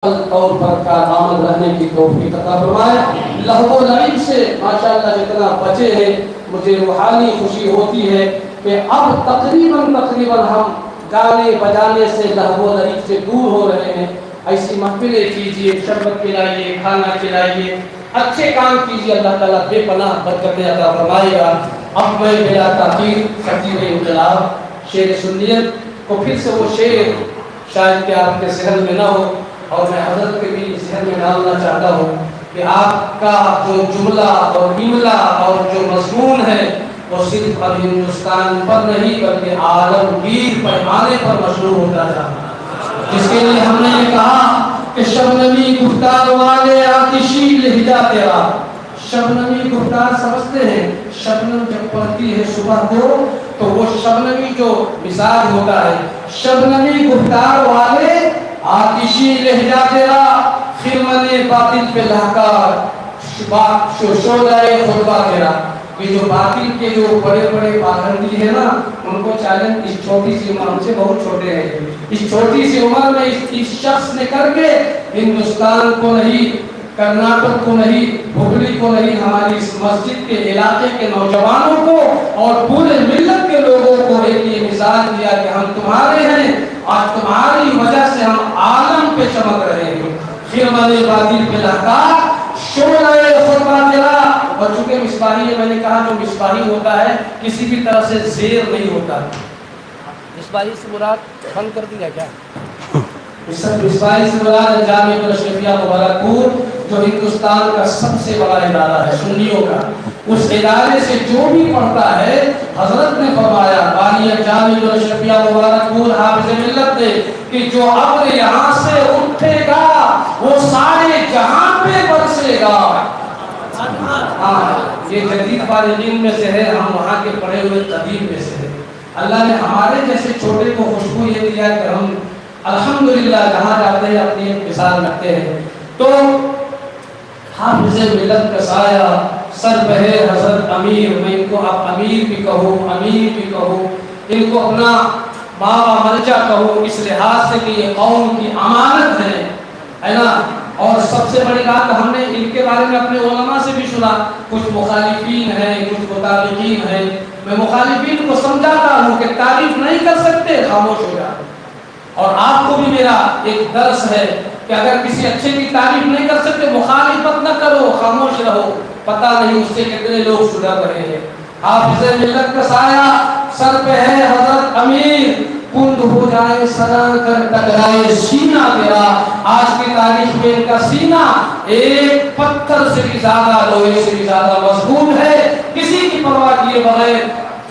اور برکات آمد رہنے کی توفیق عطا فرمائے۔ لہو و لعب سے ماشاءاللہ جتنا بچے ہیں مجھے روحانی خوشی ہوتی ہے کہ اب تقریباً ہم گانے بجانے سے لہو و لعب سے دور ہو رہے ہیں۔ ایسی محفلیں کیجیے، شربت پلائیے، کھانا کھلائیے، اچھے کام کیجیے، اللہ تعالیٰ بے پناہ برکتیں عطا فرمائے گا۔ اب میں بلا تاخیر خطیب انقلاب شعر سنیت کو پھر سے وہ شعر شاید کہ آپ کے ذہن میں نہ ہو اور میں حضرت کے بھی ذہن میں ڈالنا چاہتا ہوں کہ آپ کا جو جملہ اور املا اور جو مضمون ہے وہ صرف اب ہندوستان پر نہیں بلکہ عالمگیر پیمانے پر مشروع ہوتا تھا، جس کے لیے ہم نے یہ کہا کہ شبنمی گفتار والے آتشی لہجہ تیرا۔ شبنمی گفتار سمجھتے ہیں، شبنم جب پڑتی ہے صبح کو تو وہ شبنمی جو مزاج ہوتا ہے، شبنمی گفتار والے آتشی لہجہ تیرا، خرمن باطل پہ لہکار شعلۂ خطبہ تیرا۔ یہ جو باطل کے جو بڑے بڑے پابندی ہے نا، ان کو چیلنج اس چھوٹی سی عمر، ہم سے بہت چھوٹے ہیں، اس چھوٹی سی عمر میں اس شخص نے کر کے ہندوستان کو نہیں، کرناٹک کو نہیں، ہبلی کو نہیں، ہماری اس مسجد کے علاقے کے نوجوانوں کو اور پورے ملت کے لوگوں کو ایک یہ مثال دیا کہ ہم تمہارے ہیں، آج تمہاری وجہ سے ہم عالم پہ چمک رہے ہیں۔ خرمن باطل پہ لہکار شعلۂ خطبہ تیرا۔ اور چونکہ مصباحی ہے، میں نے کہا جو مصباحی ہوتا ہے کسی بھی طرح سے زیر نہیں ہوتا۔ مصباحی سے مراد بند کر دیا کیا؟ مصباحی سے مراد جامعہ الاشرفیہ مبارک پور جو ہندوستان کا سب سے بڑا ادارہ ہے سنیوں کا، اس ادارے سے جو بھی پڑھتا ہے، حضرت نے فرمایا بانی جامعہ الاشرفیہ مبارک پور حافظ ملت نے کہ جو ابر یہاں سے اٹھے گا وہ سارے جہاں پہ برسے گا۔ ہاں، یہ جدید فارغین میں سے ہے، ہم وہاں کے پڑھے ہوئے قدیم میں سے ہیں۔ اللہ نے ہمارے جیسے چھوٹے کو خوشبو یہ دیا کہ ہم الحمدللہ جہاں جاتے ہیں اپنی ایک مثال رکھتے ہیں۔ تو حافظ ملت کا سایہ سر پہ ہے حضرت امیر، میں ان کو اب امیر بھی کہوں، امیر بھی کہوں، ان کو اپنا بابا ملجا کہوں، اس لحاظ سے کہ یہ قوم کی امانت ہے نا۔ اور سب سے بڑی بات ہم نے ان کے بارے میں اپنے علماء سے بھی سنا، کچھ مخالفین ہیں، کچھ مطابقین ہیں۔ میں مخالفین کو سمجھاتا ہوں کہ تعریف نہیں کر سکتے خاموش ہو جاؤ، اور آپ کو بھی میرا ایک درس ہے کہ اگر کسی اچھے کی تعریف نہیں کر سکتے مخالفت نہ کرو، خاموش رہو، پتہ نہیں اس سے کتنے لوگ سدھر رہے ہیں۔ حافظ ملت کا سایہ سر پہ ہے حضرت امیر، کند ہو جائے سنا کر ٹکرائے سینہ تیرا۔ آج کی تاریخ میں ان کا سینہ ایک پتھر سے بھی زیادہ، لوہے سے بھی زیادہ مضبوط ہے، کسی کی پرواہ کیے بغیر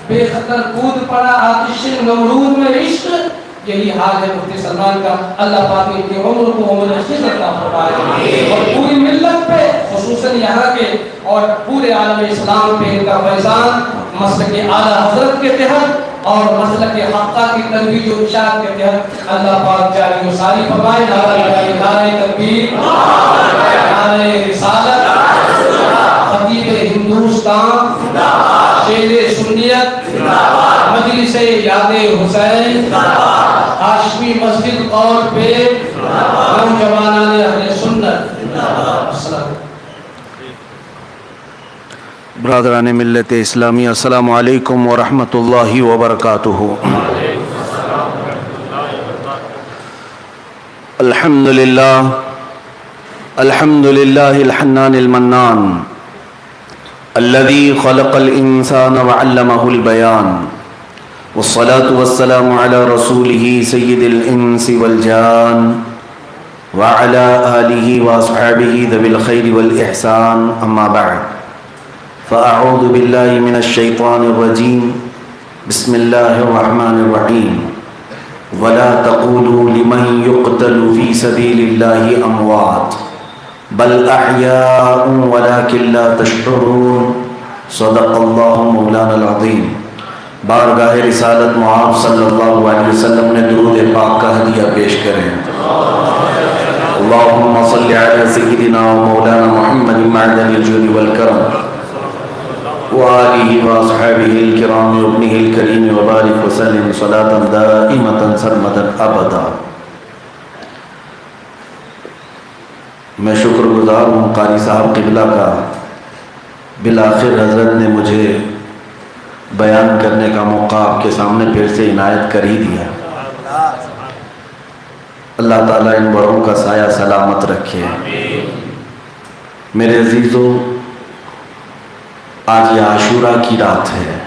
بے خطر کود پڑا آتش نمرود میں عشق۔ یہی حال ہے مفتی سلمان کا، اللہ پاک ان کی عمر کو عمر رشید عطا فرمائے اور پوری ملت پہ خصوصاً یہاں کے اور پورے عالم اسلام پہ ان کا فیضان مسلک اعلیٰ حضرت کے تحت اور مسلک حقہ کی ترویج و ارشاد کے تحت اللہ پاک جاری و ساری فرمائے۔ نعرہ تکبیر، نعرہ رسالت، خطیب ہندوستان، شیر سنیت، مجلس یاد حسین، ہاشمی مسجد اور پہ نوجوانان اہل سنت۔ برادران ملت اسلامی، السلام علیکم ورحمۃ اللہ وبرکاتہ۔ الحمدللہ الحنان المنان الذي خلق الانسان وعلمه البيان، والصلاة والسلام على رسوله سید الانس والجان وعلى آلہ واصحابہ ذوی الخیر والاحسان، اما بعد فاعوذ باللہ من الشیطان الرجیم، بسم اللہ الرحمن الرحیم، ولا تقولوا لمن يقتل في سبيل الله اموات بل احیاء ولكن لا تشعرون، صدق اللہ مولانا العظیم۔ بارگاہ رسالت معاذ صلی اللہ علیہ وسلم نے درود پاک کا ہدیہ پیش کریں۔ اللہم صلی علی سیدنا و مولانا محمد معدن الجود والکرم وآلہ واصحابہ الکرام وابنہ الکریم وبارک وسلم صلاة دائمة سرمدا ابدا۔ میں شکر گزار ہوں قاری صاحب قبلہ کا، بالآخر حضرت نے مجھے بیان کرنے کا موقع آپ کے سامنے پھر سے عنایت کر ہی دیا۔ اللہ تعالیٰ ان بڑوں کا سایہ سلامت رکھے۔ میرے عزیزو، آج یہ عاشورہ کی رات ہے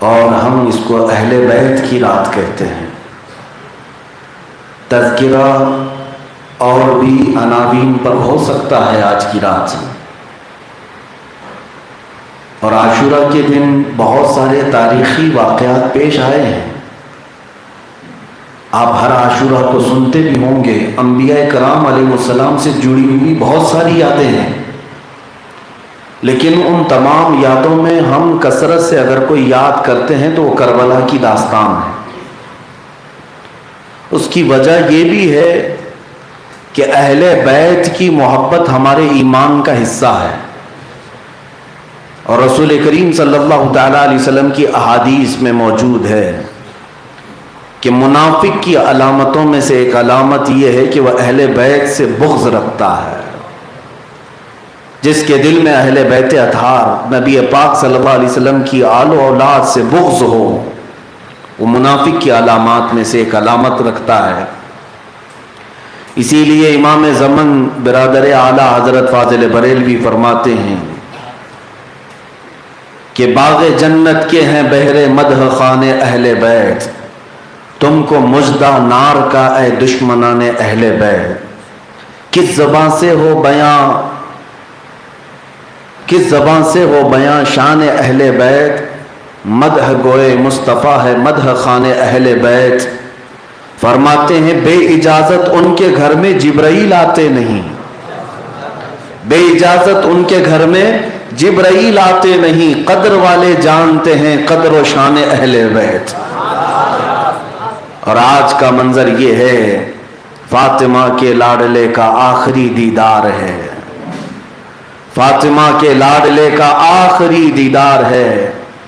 اور ہم اس کو اہل بیت کی رات کہتے ہیں۔ تذکرہ اور بھی عناوین پر ہو سکتا ہے آج کی رات، اور عاشورہ کے دن بہت سارے تاریخی واقعات پیش آئے ہیں۔ آپ ہر عاشورہ کو سنتے بھی ہوں گے، انبیاء کرام علیہ السلام سے جڑی ہوئی بہت ساری یادیں ہیں، لیکن ان تمام یادوں میں ہم کثرت سے اگر کوئی یاد کرتے ہیں تو وہ کربلا کی داستان ہے۔ اس کی وجہ یہ بھی ہے کہ اہل بیت کی محبت ہمارے ایمان کا حصہ ہے، اور رسول کریم صلی اللہ تعالیٰ علیہ وسلم کی احادیث میں موجود ہے کہ منافق کی علامتوں میں سے ایک علامت یہ ہے کہ وہ اہل بیت سے بغض رکھتا ہے۔ جس کے دل میں اہل بیت اطہار نبی پاک صلی اللہ علیہ وسلم کی آل و اولاد سے بغض ہو، وہ منافق کی علامات میں سے ایک علامت رکھتا ہے۔ اسی لیے امام زمن برادر اعلیٰ حضرت فاضل بریلوی فرماتے ہیں کہ باغ جنت کے ہیں بہر مدح خان اہل بیت، تم کو مژدہ نار کا اے دشمنان اہل بیت۔ کس زبان سے ہو بیاں شان اہل بیت، مدح گوئے مصطفیٰ ہے مدح خان اہل بیت۔ فرماتے ہیں بے اجازت ان کے گھر میں جبرائیل آتے نہیں، بے اجازت ان کے گھر میں جبرائیل آتے نہیں، قدر والے جانتے ہیں قدر و شان اہل بیت۔ اور آج کا منظر یہ ہے، فاطمہ کے لاڈلے کا آخری دیدار ہے، فاطمہ کے لاڈلے کا آخری دیدار ہے،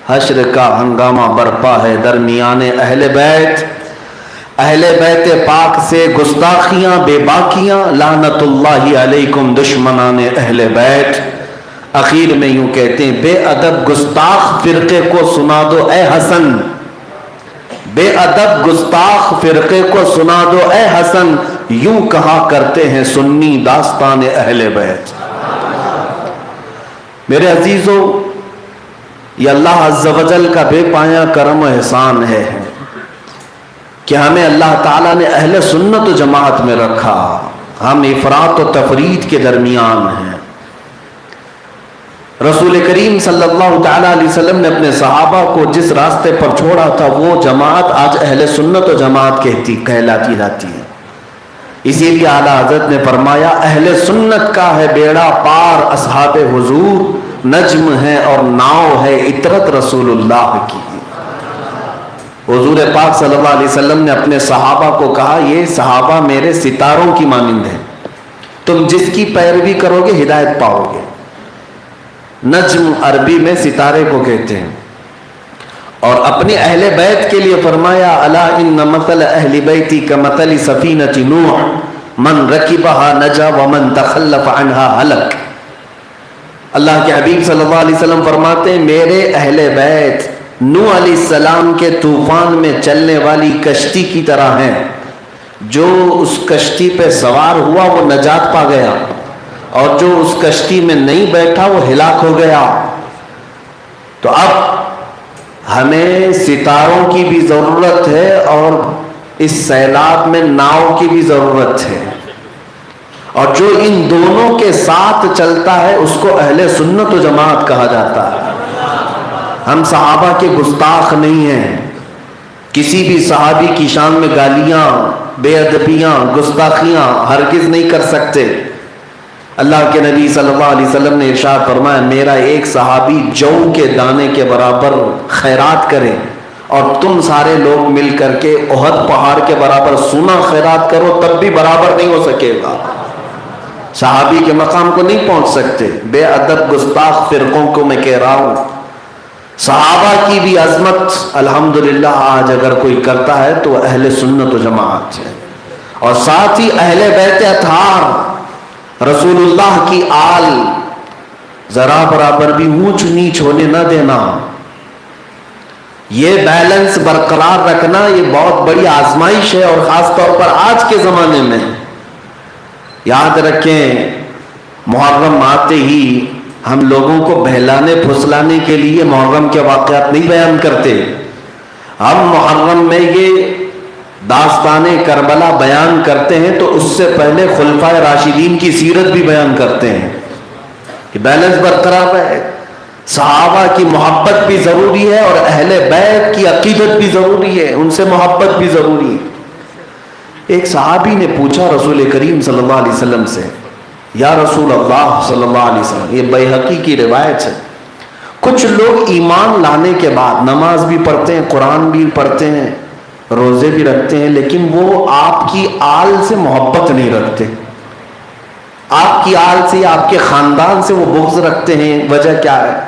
حشر کا ہنگامہ برپا ہے درمیان اہل بیت۔ اہل بیت پاک سے گستاخیاں بے باکیاں، لعنت اللہ علیکم دشمنان اہل بیت۔ اخیر میں یوں کہتے ہیں بے ادب گستاخ فرقے کو سنا دو اے حسن، بے ادب گستاخ فرقے کو سنا دو اے حسن، یوں کہا کرتے ہیں سنی داستان اہل بیت۔ میرے عزیزو، یہ اللہ عز و جل کا بے پایا کرم و احسان ہے کہ ہمیں اللہ تعالیٰ نے اہل سنت و جماعت میں رکھا۔ ہم افراط و تفرید کے درمیان ہیں۔ رسول کریم صلی اللہ تعالیٰ علیہ وسلم نے اپنے صحابہ کو جس راستے پر چھوڑا تھا وہ جماعت آج اہل سنت و جماعت کہلاتی جاتی ہے۔ اسی لیے اعلیٰ حضرت نے فرمایا اہل سنت کا ہے بیڑا پار، اصحاب حضور نجم ہے اور ناؤ ہے عطرت رسول اللہ کی۔ حضور پاک صلی اللہ علیہ وسلم نے اپنے صحابہ کو کہا یہ صحابہ میرے ستاروں کی مانند ہیں، تم جس کی پیروی کرو گے ہدایت پاؤ گے۔ نجم عربی میں ستارے کو کہتے ہیں۔ اور اپنے اہل بیت کے لیے فرمایا الا ان مثل اہل بیتی کمثل سفینۃ نوح من رکبها نجا ومن تخلف عنها ہلک۔ اللہ کے حبیب صلی اللہ علیہ وسلم فرماتے ہیں میرے اہل بیت نوح علیہ السلام کے طوفان میں چلنے والی کشتی کی طرح ہیں، جو اس کشتی پہ سوار ہوا وہ نجات پا گیا، اور جو اس کشتی میں نہیں بیٹھا وہ ہلاک ہو گیا۔ تو اب ہمیں ستاروں کی بھی ضرورت ہے اور اس سیلاب میں ناؤ کی بھی ضرورت ہے، اور جو ان دونوں کے ساتھ چلتا ہے اس کو اہل سنت و جماعت کہا جاتا ہے۔ ہم صحابہ کے گستاخ نہیں ہیں، کسی بھی صحابی کی شان میں گالیاں، بے ادبیاں، گستاخیاں ہرگز نہیں کر سکتے۔ اللہ کے نبی صلی اللہ علیہ وسلم نے ارشاد فرمایا میرا ایک صحابی جو کے دانے کے برابر خیرات کرے اور تم سارے لوگ مل کر کے احد پہاڑ کے برابر سونا خیرات کرو تب بھی برابر نہیں ہو سکے گا، صحابی کے مقام کو نہیں پہنچ سکتے۔ بے ادب گستاخ فرقوں کو میں کہہ رہا ہوں صحابہ کی بھی عظمت الحمدللہ آج اگر کوئی کرتا ہے تو اہل سنت و جماعت ہے، اور ساتھ ہی اہل بیت اطہار رسول اللہ کی آل ذرا برابر بھی اونچ نیچ ہونے نہ دینا. یہ بیلنس برقرار رکھنا یہ بہت بڑی آزمائش ہے، اور خاص طور پر آج کے زمانے میں. یاد رکھیں محرم آتے ہی ہم لوگوں کو بہلانے پھسلانے کے لیے محرم کے واقعات نہیں بیان کرتے. ہم محرم میں یہ داستان کربلا بیان کرتے ہیں تو اس سے پہلے خلفائے راشدین کی سیرت بھی بیان کرتے ہیں کہ بیلنس برقرار ہے. صحابہ کی محبت بھی ضروری ہے اور اہل بیت کی عقیدت بھی ضروری ہے، ان سے محبت بھی ضروری ہے. ایک صحابی نے پوچھا رسول کریم صلی اللہ علیہ وسلم سے، یا رسول اللہ صلی اللہ علیہ وسلم، یہ بیہقی کی روایت ہے، کچھ لوگ ایمان لانے کے بعد نماز بھی پڑھتے ہیں، قرآن بھی پڑھتے ہیں، روزے بھی رکھتے ہیں، لیکن وہ آپ کی آل سے محبت نہیں رکھتے، آپ کی آل سے یا آپ کے خاندان سے وہ بغض رکھتے ہیں. وجہ کیا ہے؟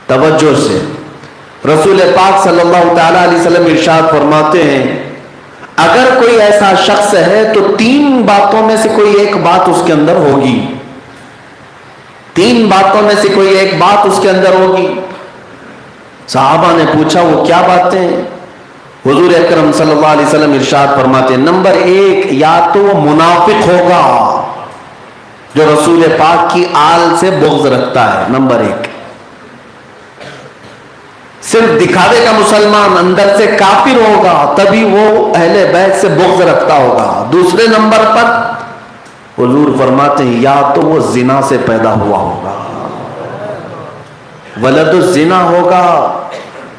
توجہ سے رسول پاک صلی اللہ تعالی علیہ وسلم ارشاد فرماتے ہیں اگر کوئی ایسا شخص ہے تو 3 باتوں میں سے کوئی ایک بات اس کے اندر ہوگی. 3 باتوں میں سے کوئی ایک بات اس کے اندر ہوگی. صحابہ نے پوچھا وہ کیا باتیں ہیں؟ حضور اکرم صلی اللہ علیہ وسلم ارشاد فرماتے ہیں نمبر 1 یا تو وہ منافق ہوگا جو رسول پاک کی آل سے بغض رکھتا ہے. نمبر 1 صرف دکھاوے کا مسلمان، اندر سے کافر ہوگا تبھی وہ اہل بیت سے بغض رکھتا ہوگا. دوسرے نمبر پر حضور فرماتے ہیں یا تو وہ زنا سے پیدا ہوا ہوگا، ولد الزنا ہوگا،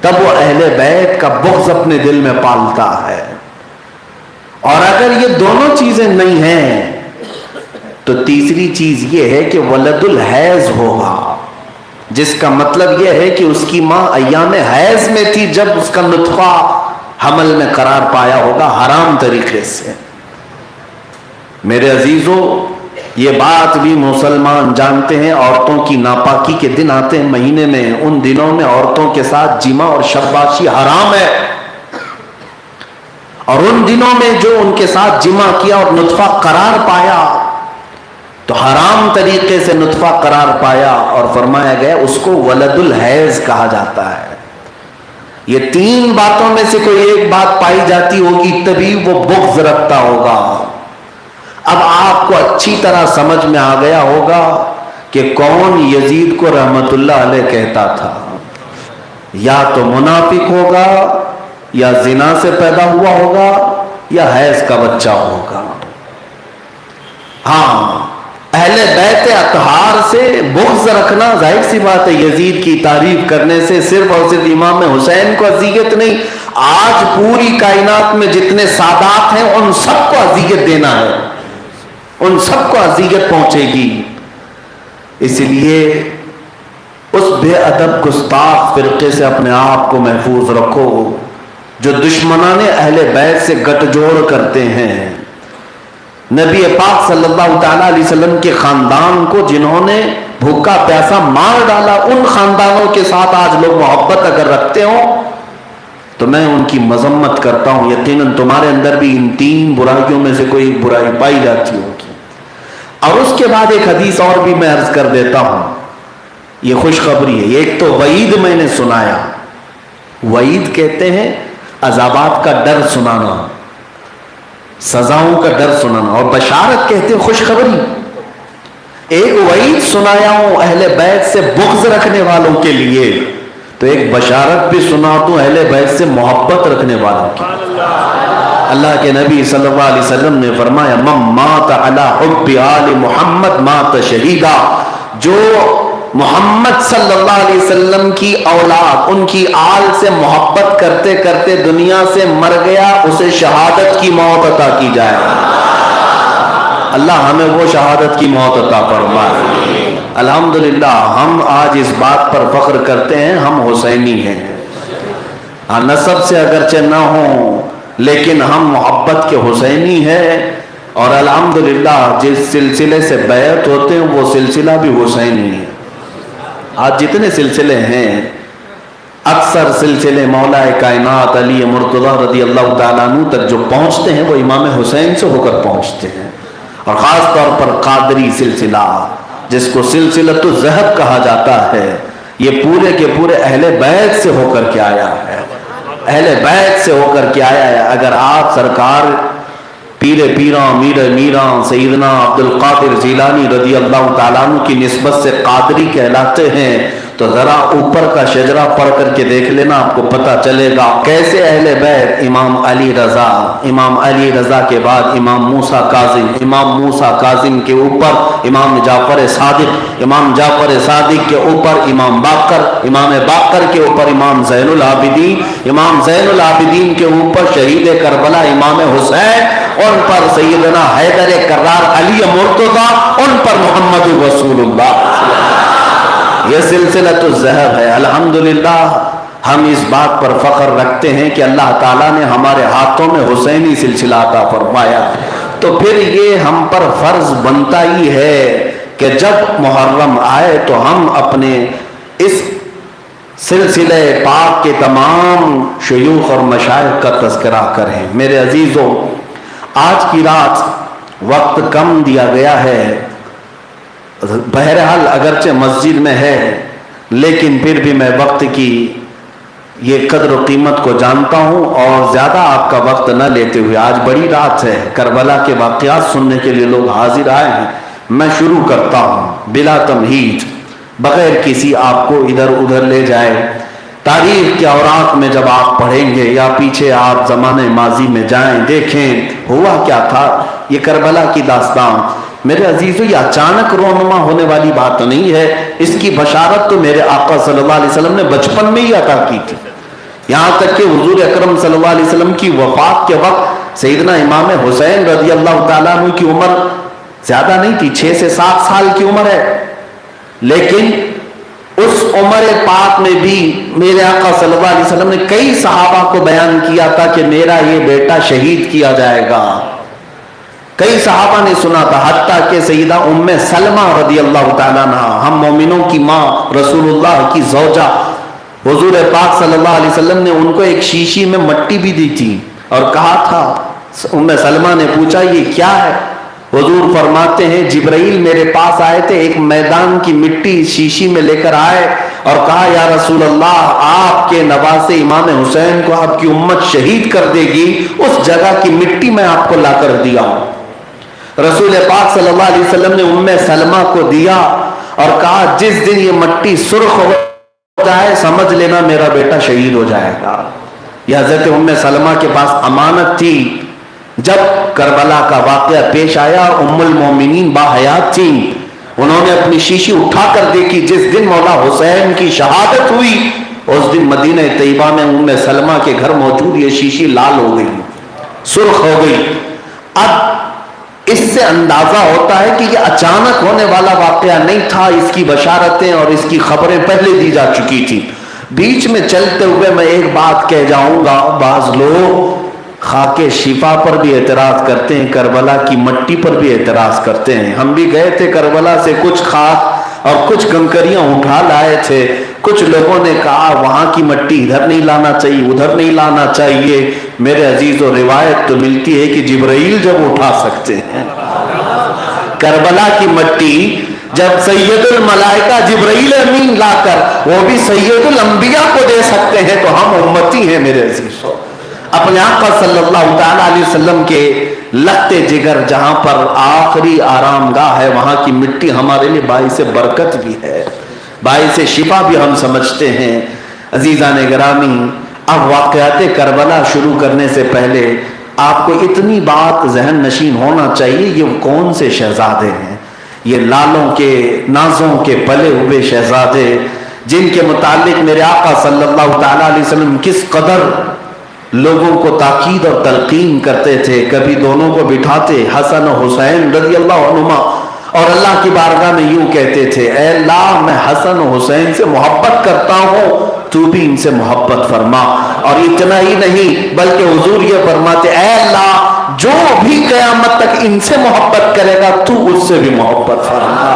تب وہ اہل بیت کا بغض اپنے دل میں پالتا ہے. اور اگر یہ دونوں چیزیں نہیں ہیں تو تیسری چیز یہ ہے کہ ولد الحیض ہوگا، جس کا مطلب یہ ہے کہ اس کی ماں ایام حیض میں تھی جب اس کا نطفہ حمل میں قرار پایا ہوگا حرام طریقے سے. میرے عزیزو یہ بات بھی مسلمان جانتے ہیں، عورتوں کی ناپاکی کے دن آتے ہیں مہینے میں، ان دنوں میں عورتوں کے ساتھ جمع اور شباشی حرام ہے، اور ان دنوں میں جو ان کے ساتھ جمع کیا اور نطفہ قرار پایا تو حرام طریقے سے نطفہ قرار پایا، اور فرمایا گیا اس کو ولد الحیض کہا جاتا ہے. یہ 3 باتوں میں سے کوئی ایک بات پائی جاتی ہوگی تبھی وہ بغض رکھتا ہوگا. اب آپ کو اچھی طرح سمجھ میں آ گیا ہوگا کہ کون یزید کو رحمت اللہ علیہ کہتا تھا. یا تو منافق ہوگا، یا زنا سے پیدا ہوا ہوگا، یا حیض کا بچہ ہوگا. ہاں اہل بیت اطہار سے بغض رکھنا ظاہر سی بات ہے، یزید کی تعریف کرنے سے صرف اور صرف امام حسین کو اذیت نہیں، آج پوری کائنات میں جتنے سادات ہیں ان سب کو اذیت دینا ہے، ان سب کو اذیت پہنچے گی. اس لیے اس بے ادب گستاخ فرقے سے اپنے آپ کو محفوظ رکھو جو دشمنان اہل بیت سے گٹھ جوڑ کرتے ہیں. نبی پاک صلی اللہ تعالیٰ علیہ وسلم کے خاندان کو جنہوں نے بھوکا پیاسا مار ڈالا، ان خاندانوں کے ساتھ آج لوگ محبت اگر رکھتے ہوں تو میں ان کی مذمت کرتا ہوں. یقیناً تمہارے اندر بھی ان 3 برائیوں میں سے کوئی برائی پائی جاتی ہوگی. اور اس کے بعد ایک حدیث اور بھی میں عرض کر دیتا ہوں، یہ خوشخبری ہے. ایک تو وعید میں نے سنایا، وعید کہتے ہیں عذابات کا ڈر سنانا، سزاؤں کا ڈر سنانا، اور بشارت کہتے ہیں خوشخبری. ایک وعید سنایا ہوں اہل بیت سے بغض رکھنے والوں کے لیے، تو ایک بشارت بھی سنا دوں اہل بیت سے محبت رکھنے والوں کی. اللہ کے نبی صلی اللہ علیہ وسلم نے فرمایا من مات علی حب آل محمد مات شہیدا، جو محمد صلی اللہ علیہ وسلم کی اولاد، ان کی آل سے محبت کرتے کرتے دنیا سے مر گیا، اسے شہادت کی موت عطا کی جائے. اللہ ہمیں وہ شہادت کی موت عطا فرمائے. الحمدللہ ہم آج اس بات پر فخر کرتے ہیں ہم حسینی ہیں. نسب سے اگرچہ نہ ہوں لیکن ہم محبت کے حسینی ہیں، اور الحمدللہ جس سلسلے سے بیعت ہوتے ہیں وہ سلسلہ بھی حسینی ہے. آج جتنے سلسلے ہیں اکثر سلسلے مولا کائنات علی مرتضی رضی اللہ تعالیٰ عنہ تک جو پہنچتے ہیں وہ امام حسین سے ہو کر پہنچتے ہیں. اور خاص طور پر قادری سلسلہ جس کو سلسلۃ الذہب کہا جاتا ہے، یہ پورے کے پورے اہل بیت سے ہو کر کے آیا ہے، اہل بیت سے ہو کر کے آیا ہے۔ اگر آپ سرکار پیر پیراں میر میراں سیدنا عبد القادر جیلانی رضی اللہ تعالیٰ عنہ کی نسبت سے قادری کہلاتے ہیں تو ذرا اوپر کا شجرہ پڑھ کر کے دیکھ لینا، آپ کو پتہ چلے گا کیسے اہل بیت امام علی رضا، امام علی رضا کے بعد امام موسیٰ کاظم، امام موسیٰ کاظم کے اوپر امام جعفر صادق، امام جعفر صادق کے اوپر امام باقر، امام باقر کے اوپر امام زین العابدین، امام زین العابدین کے اوپر شہید کربلا امام حسین، ان پر سیدنا حیدر کرار علی مرتضیٰ، ان پر محمد رسول اللہ۔ یہ سلسلۃ الذہب ہے۔ الحمدللہ ہم اس بات پر فخر رکھتے ہیں کہ اللہ تعالیٰ نے ہمارے ہاتھوں میں حسینی سلسلہ عطا فرمایا، تو پھر یہ ہم پر فرض بنتا ہی ہے کہ جب محرم آئے تو ہم اپنے اس سلسلہ پاک کے تمام شیوخ اور مشائخ کا تذکرہ کریں۔ میرے عزیزوں، آج کی رات وقت کم دیا گیا ہے، بہرحال اگرچہ مسجد میں ہے لیکن پھر بھی میں وقت کی یہ قدر و قیمت کو جانتا ہوں اور زیادہ آپ کا وقت نہ لیتے ہوئے، آج بڑی رات ہے، کربلا کے واقعات سننے کے لیے لوگ حاضر آئے ہیں، میں شروع کرتا ہوں بلا تمہید، بغیر کسی آپ کو ادھر ادھر لے جائے۔ تاریخ کے اوراق میں جب آپ پڑھیں گے یا پیچھے آپ زمانے ماضی میں جائیں، دیکھیں ہوا کیا تھا، یہ کربلا کی داستان میرے عزیزوں یہ اچانک رونما ہونے والی بات نہیں ہے، اس کی بشارت تو میرے آقا صلی اللہ علیہ وسلم نے بچپن میں ہی عطا کی تھی، یہاں تک کہ حضور اکرم صلی اللہ علیہ وسلم کی وفات کے وقت سیدنا امام حسین رضی اللہ تعالیٰ عنہ کی عمر زیادہ نہیں تھی، 6 سے 7 سال کی عمر ہے، لیکن اس عمر پاک میں بھی میرے آقا صلی اللہ علیہ وسلم نے کئی صحابہ کو بیان کیا تھا کہ میرا یہ بیٹا شہید کیا جائے گا، کئی صحابہ نے سنا تھا، حتیٰ کہ سیدہ ام سلمہ رضی اللہ تعالیٰ عنہ، ہم مومنوں کی ماں، رسول اللہ کی زوجہ، حضور پاک صلی اللہ علیہ وسلم نے ان کو ایک شیشی میں مٹی بھی دی تھی اور کہا تھا، ام سلمہ نے پوچھا یہ کیا ہے؟ حضور فرماتے ہیں جبرائیل میرے پاس آئے تھے، ایک میدان کی مٹی شیشی میں لے کر آئے اور کہا یا رسول اللہ آپ کے نواسے امام حسین کو آپ کی امت شہید کر دے گی، اس جگہ کی مٹی میں آپ کو لا کر دیا ہوں۔ رسول پاک صلی اللہ علیہ وسلم نے ام سلمہ کو دیا اور کہا جس دن یہ مٹی سرخ ہو جائے سمجھ لینا میرا بیٹا شہید ہو جائے گا۔ یہ حضرت ام سلمہ کے پاس امانت تھی، جب کربلا کا واقعہ پیش آیا ام المومنین باحیات تھی، انہوں نے اپنی شیشی اٹھا کر دیکھی، جس دن مولا حسین کی شہادت ہوئی اس دن مدینہ طیبہ میں ام سلمہ کے گھر موجود یہ شیشی لال ہو گئی، سرخ ہو گئی۔ اب اس سے اندازہ ہوتا ہے کہ یہ اچانک ہونے والا واقعہ نہیں تھا، اس کی بشارتیں اور اس کی خبریں پہلے دی جا چکی تھی۔ بیچ میں چلتے ہوئے میں ایک بات کہہ جاؤں گا، بعض لوگ خاک شفا پر بھی اعتراض کرتے ہیں، کربلا کی مٹی پر بھی اعتراض کرتے ہیں۔ ہم بھی گئے تھے کربلا سے کچھ خاک اور کچھ کنکریاں اٹھا لائے تھے، کچھ لوگوں نے کہا وہاں کی مٹی ادھر نہیں لانا چاہیے، ادھر نہیں لانا چاہیے۔ میرے عزیزو روایت تو ملتی ہے کہ جبرائیل جب اٹھا سکتے ہیں کربلا کی مٹی، جب سید الملائکہ جبرائیل امین لا کر وہ بھی سید الانبیاء کو دے سکتے ہیں تو ہم امتی ہیں میرے عزیزو۔ اپنے آقا صلی اللہ تعالیٰ علیہ وسلم کے لختے جگر جہاں پر آخری آرام گاہ ہے وہاں کی مٹی ہمارے لیے باعث برکت بھی ہے، باعث شفا بھی ہم سمجھتے ہیں۔ عزیزان گرامی، اب واقعات کربلا شروع کرنے سے پہلے آپ کو اتنی بات ذہن نشین ہونا چاہیے، یہ کون سے شہزادے ہیں؟ یہ لالوں کے نازوں کے پلے ہوئے شہزادے جن کے متعلق میرے آقا صلی اللہ تعالیٰ علیہ وسلم کس قدر لوگوں کو تاکید اور تلقین کرتے تھے۔ کبھی دونوں کو بٹھاتے حسن و حسین رضی اللہ عنہما اور اللہ کی بارگاہ میں یوں کہتے تھے اے اللہ میں حسن و حسین سے محبت کرتا ہوں، تو بھی ان سے محبت فرما۔ اور اتنا ہی نہیں بلکہ حضور یہ فرماتے اے اللہ جو بھی قیامت تک ان سے محبت کرے گا تو اس سے بھی محبت فرما۔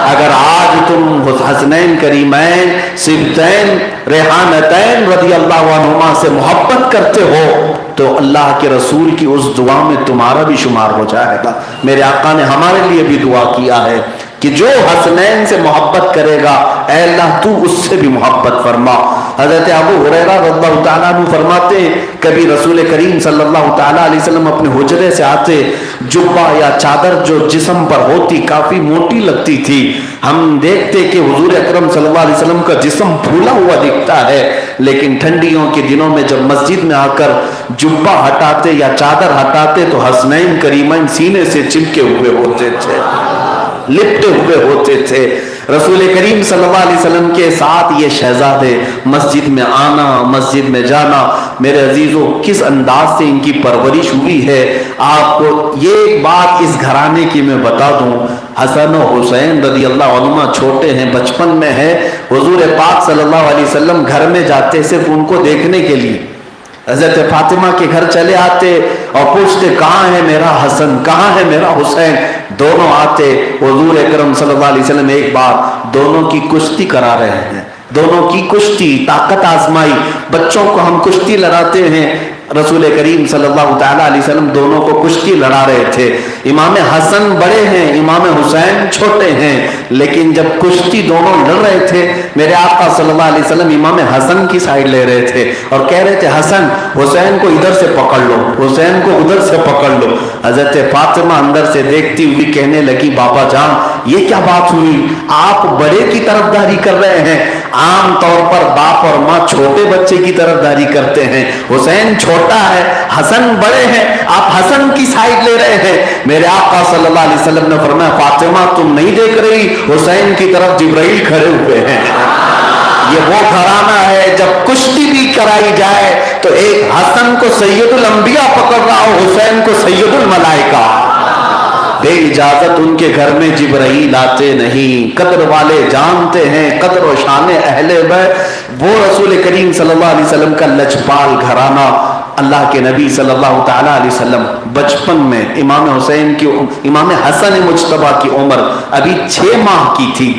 اگر آج تم حسنین کریمین سبتین ریحانتین رضی اللہ عنہما سے محبت کرتے ہو تو اللہ کے رسول کی اس دعا میں تمہارا بھی شمار ہو جائے گا۔ میرے آقا نے ہمارے لیے بھی دعا کیا ہے کہ جو حسنین سے محبت کرے گا اے اللہ تو اس سے بھی محبت فرما۔ حضرت ابو ہریرہ رضی اللہ تعالیٰ عنہ فرماتے ہیں کبھی رسول کریم صلی اللہ تعالیٰ علیہ وسلم اپنے حجرے سے آتے، جبہ یا چادر جو جسم پر ہوتی کافی موٹی لگتی تھی، ہم دیکھتے کہ حضور اکرم صلی اللہ علیہ وسلم کا جسم پھولا ہوا دکھتا ہے، لیکن ٹھنڈیوں کے دنوں میں جب مسجد میں آ کر جبہ ہٹاتے یا چادر ہٹاتے تو حسنین کریمین سینے سے چپکے ہوئے ہوتے تھے، لپٹے ہوئے ہوتے تھے۔ رسول کریم صلی اللہ علیہ وسلم کے ساتھ یہ شہزادے مسجد میں آنا، مسجد میں جانا، میرے عزیزوں کس انداز سے ان کی پرورش ہوئی ہے۔ آپ کو یہ ایک بات اس گھرانے کی میں بتا دوں، حسن و حسین رضی اللہ عنہما چھوٹے ہیں، بچپن میں ہے، حضور پاک صلی اللہ علیہ وسلم گھر میں جاتے صرف ان کو دیکھنے کے لیے، حضرت فاطمہ کے گھر چلے آتے اور پوچھتے کہاں ہے میرا حسن، کہاں ہے میرا حسین، دونوں آتے، حضور اکرم صلی اللہ علیہ وسلم ایک بار دونوں کی کشتی کرا رہے ہیں، دونوں کی کشتی، طاقت آزمائی، بچوں کو ہم کشتی لڑاتے ہیں، رسول کریم صلی اللہ تعالیٰ علیہ وسلم دونوں کو کشتی لڑا رہے تھے۔ امام حسن بڑے ہیں، امام حسین چھوٹے ہیں، لیکن جب کشتی دونوں لڑ رہے تھے میرے آقا صلی اللہ علیہ وسلم امام حسن کی سائیڈ لے رہے تھے اور کہہ رہے تھے حسن حسین کو ادھر سے پکڑ لو، حسین کو ادھر سے پکڑ لو۔ حضرت فاطمہ اندر سے دیکھتی ہوئی کہنے لگی بابا جان یہ کیا بات ہوئی، آپ بڑے کی طرفداری کر رہے ہیں، عام طور پر باپ اور ماں چھوٹے بچے کی طرفداری کرتے ہیں، حسین چھوٹا ہے، حسن بڑے ہیں، آپ حسن کی سائیڈ لے رہے ہیں۔ میرے آقا صلی اللہ علیہ وسلم نے فرمایا فاطمہ تم نہیں دیکھ رہی، حسین کی طرف جبرائیل کھڑے ہوئے ہیں۔ یہ وہ گھرانہ ہے جب کشتی بھی کرائی جائے تو ایک حسن کو سید الانبیاء پکڑ رہا ہو، حسین کو سید الملائکہ، بے اجازت ان کے گھر میں جبرائیل آتے نہیں، قدر والے جانتے ہیں قدر و شان اہل بیت۔ وہ رسول کریم صلی اللہ علیہ وسلم کا لجپال گھرانہ، اللہ کے نبی صلی اللہ تعالیٰ علیہ وسلم بچپن میں امام حسن مجتبیٰ کی عمر ابھی 6 ماہ کی تھی،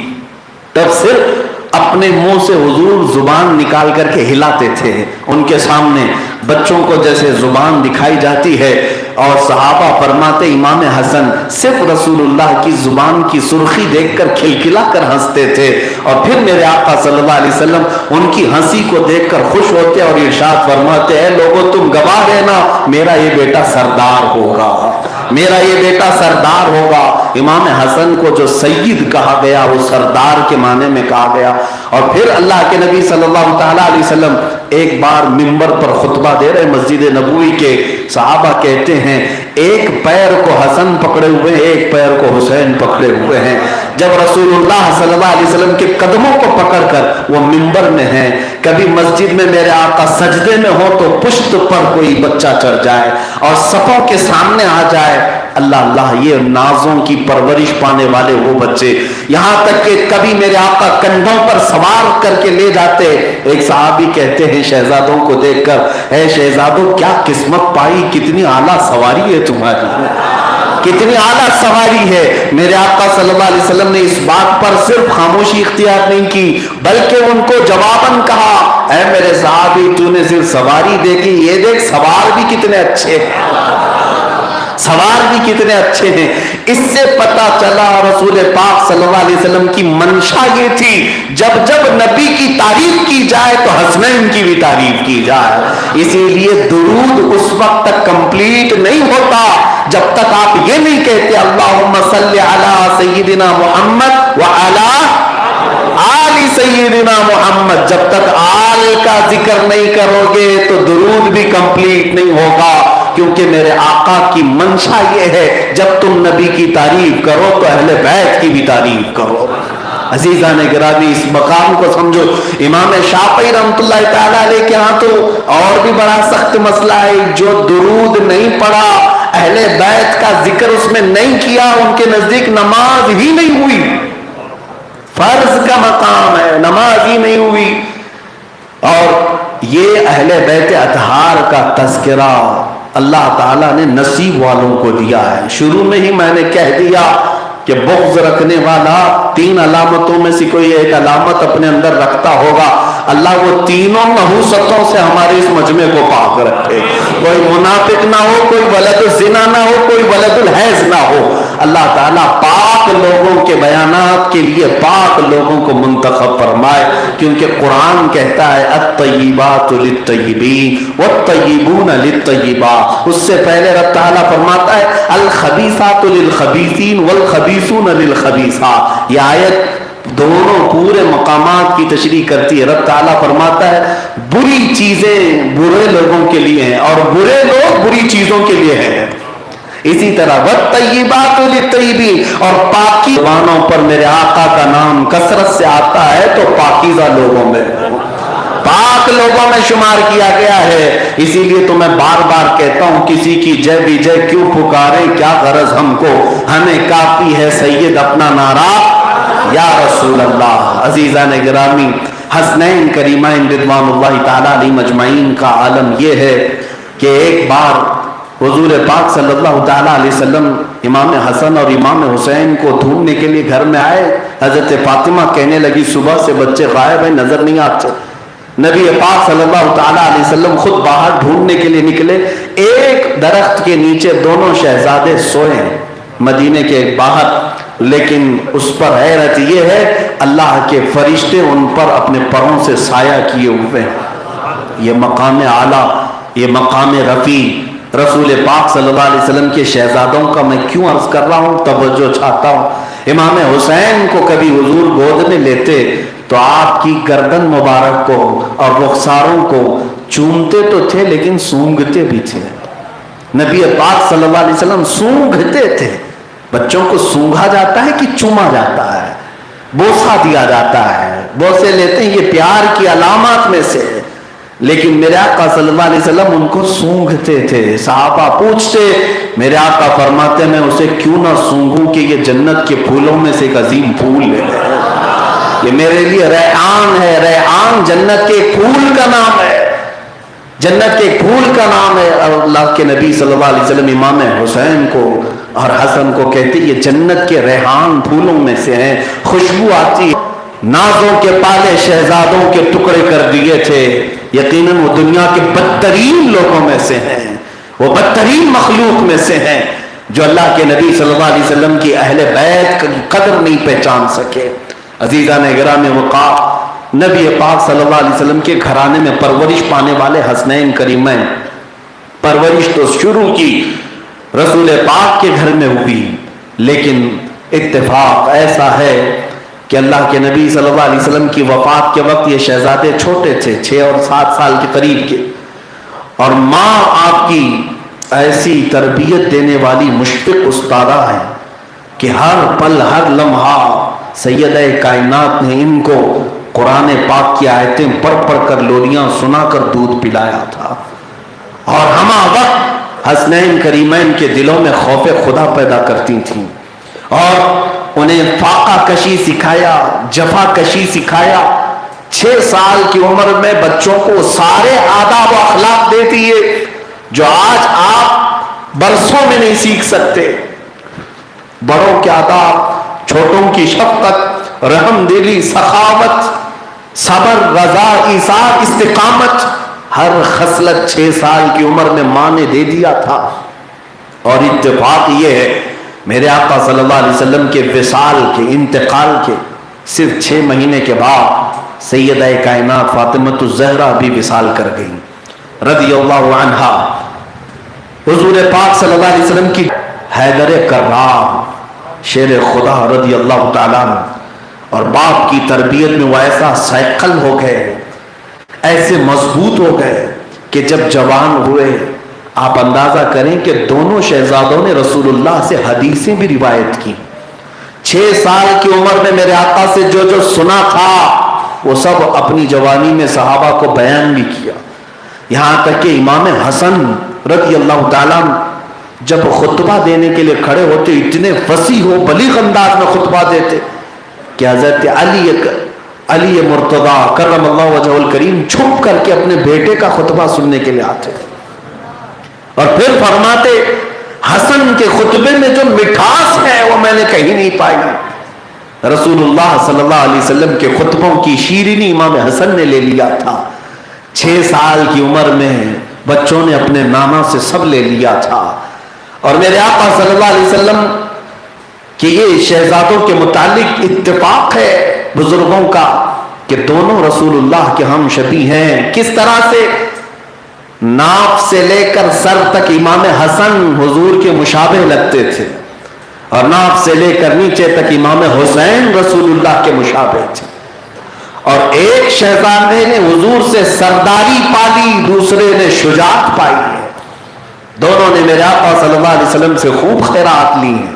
تب صرف اپنے منہ سے حضور زبان نکال کر کے ہلاتے تھے، ان کے سامنے بچوں کو جیسے زبان دکھائی جاتی ہے، اور صحابہ فرماتے امام حسن صرف رسول اللہ کی زبان کی سرخی دیکھ کر کھلکھلا کر ہنستے تھے، اور پھر میرے آقا صلی اللہ علیہ وسلم ان کی ہنسی کو دیکھ کر خوش ہوتے اور ارشاد فرماتے اے لوگوں تم گواہ رہنا میرا یہ بیٹا سردار ہوگا، میرا یہ بیٹا سردار ہوگا۔ امام حسن کو جو سید کہا گیا وہ سردار کے معنی میں کہا گیا۔ اور پھر اللہ کے نبی صلی اللہ تعالیٰ علیہ وسلم ایک بار منبر پر خطبہ دے رہے مسجد نبوی کے، صحابہ کہتے ہیں ایک پیر کو حسن پکڑے ہوئے ہیں، ایک پیر کو حسین پکڑے ہوئے ہیں۔ جب رسول اللہ صلی اللہ علیہ وسلم کے قدموں کو پکڑ کر وہ منبر میں ہیں، کبھی مسجد میں میرے آقا سجدے میں ہو تو پشت پر کوئی بچہ چڑھ جائے اور صفوں کے سامنے آ جائے، اللہ اللہ یہ نازوں کی پرورش پانے والے وہ بچے، یہاں تک کہ کبھی میرے آقا کندھوں پر سوار کر کے لے جاتے۔ ایک صحابی کہتے ہیں شہزادوں کو دیکھ کر اے شہزادوں کیا قسمت پائی، کتنی اعلیٰ سواری ہے تمہاری، کتنی اعلیٰ سواری ہے۔ میرے آقا صلی اللہ علیہ وسلم نے اس بات پر صرف خاموشی اختیار نہیں کی بلکہ ان کو جواباً کہا اے میرے صحابی تو نے صرف سواری دیکھی، یہ دیکھ سوار بھی کتنے اچھے ہیں، سوار بھی کتنے اچھے ہیں۔ اس سے پتا چلا رسول پاک صلی اللہ علیہ وسلم کی منشا یہ تھی جب جب نبی کی تعریف کی جائے تو حسنین کی بھی تعریف کی جائے، اسی لیے درود اس وقت تک کمپلیٹ نہیں ہوتا جب تک آپ یہ نہیں کہتے اللہم صلی علی سیدنا محمد وعلی آل سیدنا محمد، جب تک آل کا ذکر نہیں کرو گے تو درود بھی کمپلیٹ نہیں ہوگا، کیونکہ میرے آقا کی منشا یہ ہے جب تم نبی کی تعریف کرو تو اہل بیت کی بھی تعریف کرو۔ عزیزان گرامی اس مقام کو سمجھو، امام شافعی رحمۃ اللہ تعالیٰ علیہ کے ہاں تو اور بھی بڑا سخت مسئلہ ہے، جو درود نہیں پڑھا، اہل بیت کا ذکر اس میں نہیں کیا، ان کے نزدیک نماز ہی نہیں ہوئی، فرض کا مقام ہے، نماز ہی نہیں ہوئی۔ اور یہ اہل بیت اطہار کا تذکرہ اللہ تعالیٰ نے نصیب والوں کو دیا ہے۔ شروع میں ہی میں نے کہہ دیا کہ کہ بغض رکھنے والا 3 علامتوں میں سے کوئی ایک علامت اپنے اندر رکھتا ہوگا، اللہ وہ تینوں نحوستوں سے ہمارے اس مجمع کو پاک رکھے. کوئی منافق نہ ہو، کوئی ولد الزنا نہ ہو، کوئی ولد الحیض نہ ہو. اللہ تعالیٰ پاک لوگوں کے بیانات کے لیے پاک لوگوں کو منتخب فرمائے، کیونکہ قرآن کہتا ہے الطیبات للطیبین والطیبون للطیبات. اس سے پہلے رب تعالیٰ فرماتا ہے الخبیثات للخبیثین والخبیثون للخبیثات. یہ آیت دونوں پورے مقامات کی تشریح کرتی ہے. رب تعالیٰ فرماتا ہے بری چیزیں برے لوگوں کے لیے ہیں اور برے لوگ بری چیزوں کے لیے ہیں. اسی طرح والطیبات للطیبین، اور پاکی زبانوں پر میرے آقا کا نام کثرت سے آتا ہے تو پاکیزہ لوگوں میں، پاک لوگوں میں شمار کیا گیا ہے. اسی لیے تو میں بار بار کہتا ہوں کسی کی جے بھی جے کیوں پکارے، کیا غرض ہم کو، ہمیں کافی ہے سید اپنا نعرہ یا رسول اللہ. عزیزان گرامی، حسنین کریمین رضوان اللہ تعالی علیہ مجمعین کا عالم یہ ہے کہ ایک بار حضور پاک صلی اللہ تعالیٰ علیہ وسلم امام حسن اور امام حسین کو ڈھونڈنے کے لیے گھر میں آئے. حضرت فاطمہ کہنے لگی صبح سے بچے غائب ہیں، نظر نہیں آتے. نبی پاک صلی اللہ تعالیٰ علیہ وسلم خود باہر ڈھونڈنے کے لیے نکلے. ایک درخت کے نیچے دونوں شہزادے سوئے مدینے کے باہر، لیکن اس پر حیرت یہ ہے اللہ کے فرشتے ان پر اپنے پروں سے سایہ کیے ہوئے. یہ مقام اعلیٰ، یہ مقام رفیع رسول پاک صلی اللہ علیہ وسلم کے شہزادوں کا میں کیوں عرض کر رہا ہوں، توجہ چاہتا ہوں. امام حسین کو کبھی حضور گود میں لیتے تو آپ کی گردن مبارک کو اور رخساروں کو چومتے تو تھے لیکن سونگھتے بھی تھے. نبی پاک صلی اللہ علیہ وسلم سونگھتے تھے. بچوں کو سونگھا جاتا ہے کہ چوما جاتا ہے، بوسہ دیا جاتا ہے، بوسے لیتے ہیں، یہ پیار کی علامات میں سے. لیکن میرے آقا صلی اللہ علیہ وسلم ان کو سونگھتے تھے. صحابہ پوچھتے، میرے آقا فرماتے میں اسے کیوں نہ سونگھوں کہ یہ جنت کے پھولوں میں سے ایک عظیم پھول ہے، یہ میرے لیے ریحان ہے. ریحان جنت کے پھول کا نام ہے، جنت کے پھول کا نام ہے. اور اللہ کے نبی صلی اللہ علیہ وسلم امام حسین کو اور حسن کو کہتے یہ جنت کے ریحان پھولوں میں سے ہیں، خوشبو آتی ہے. نازوں کے پالے شہزادوں کے ٹکڑے کر دیے تھے. یقیناً وہ دنیا کے بدترین لوگوں میں سے ہیں، وہ بدترین مخلوق میں سے ہیں جو اللہ کے نبی صلی اللہ علیہ وسلم کی اہل بیت کی قدر نہیں پہچان سکے. عزیزان گرامی وقار، نبی پاک صلی اللہ علیہ وسلم کے گھرانے میں پرورش پانے والے حسنین کریمین، پرورش تو شروع کی رسول پاک کے گھر میں ہوئی، لیکن اتفاق ایسا ہے کہ اللہ کے نبی صلی اللہ علیہ وسلم کی وفات کے وقت یہ شہزادے چھوٹے تھے، 6 اور 7 سال کے قریب کے، اور ماں آپ کی ایسی تربیت دینے والی مشفق استادہ ہیں کہ ہر پل ہر لمحہ سیدہ کائنات نے ان کو قرآن پاک کی آیتیں پڑھ پڑھ کر لوریاں سنا کر دودھ پلایا تھا. اور ہمہ وقت حسنین کریمین کے دلوں میں خوف خدا پیدا کرتی تھیں اور انہیں فاقہ کشی سکھایا، جفا کشی سکھایا. 6 سال کی عمر میں بچوں کو سارے آداب و اخلاق دیتی ہے جو آج آپ برسوں میں نہیں سیکھ سکتے. بڑوں کے آداب، چھوٹوں کی شفقت، رحم دلی، سخاوت، صبر، رضا، ایثار، استقامت، ہر خصلت 6 سال کی عمر میں ماں نے دے دیا تھا. اور اتفاق یہ ہے میرے آقا صلی اللہ علیہ وسلم کے وصال کے، انتقال کے صرف 6 مہینے کے بعد سیدہ کائنات فاطمۃ الزہرا بھی وصال کر گئی رضی اللہ عنہا. حضور پاک صلی اللہ علیہ وسلم کی حیدر کرام شیر خدا رضی اللہ تعالیٰ عنہ اور باپ کی تربیت میں وہ ایسا سائیکل ہو گئے، ایسے مضبوط ہو گئے کہ جب جوان ہوئے آپ اندازہ کریں کہ دونوں شہزادوں نے رسول اللہ سے حدیثیں بھی روایت کی. 6 سال کی عمر میں میرے آقا سے جو جو سنا تھا وہ سب اپنی جوانی میں صحابہ کو بیان بھی کیا. یہاں تک کہ امام حسن رضی اللہ تعالیٰ جب خطبہ دینے کے لیے کھڑے ہوتے اتنے فصیح و بلیغ انداز میں خطبہ دیتے کہ حضرت علی مرتضیٰ کرم اللہ وجہہ الکریم چھپ کر کے اپنے بیٹے کا خطبہ سننے کے لیے آتے اور پھر فرماتے حسن کے خطبے میں جو مٹھاس ہے وہ میں نے کہیں نہیں پائی. رسول اللہ صلی اللہ علیہ وسلم کے خطبوں کی شیرینی امام حسن نے لے لیا تھا. 6 سال کی عمر میں بچوں نے اپنے نانا سے سب لے لیا تھا. اور میرے آقا صلی اللہ علیہ وسلم کہ یہ شہزادوں کے متعلق اتفاق ہے بزرگوں کا کہ دونوں رسول اللہ کے ہم شبیہ ہیں. کس طرح سے؟ ناف سے لے کر سر تک امام حسن حضور کے مشابہ لگتے تھے اور ناف سے لے کر نیچے تک امام حسین رسول اللہ کے مشابہ تھے. اور ایک شہزادے نے حضور سے سرداری پالی، دوسرے نے شجاعت پائی ہے. دونوں نے میرے آقا صلی اللہ علیہ وسلم سے خوب خیرات لی ہیں.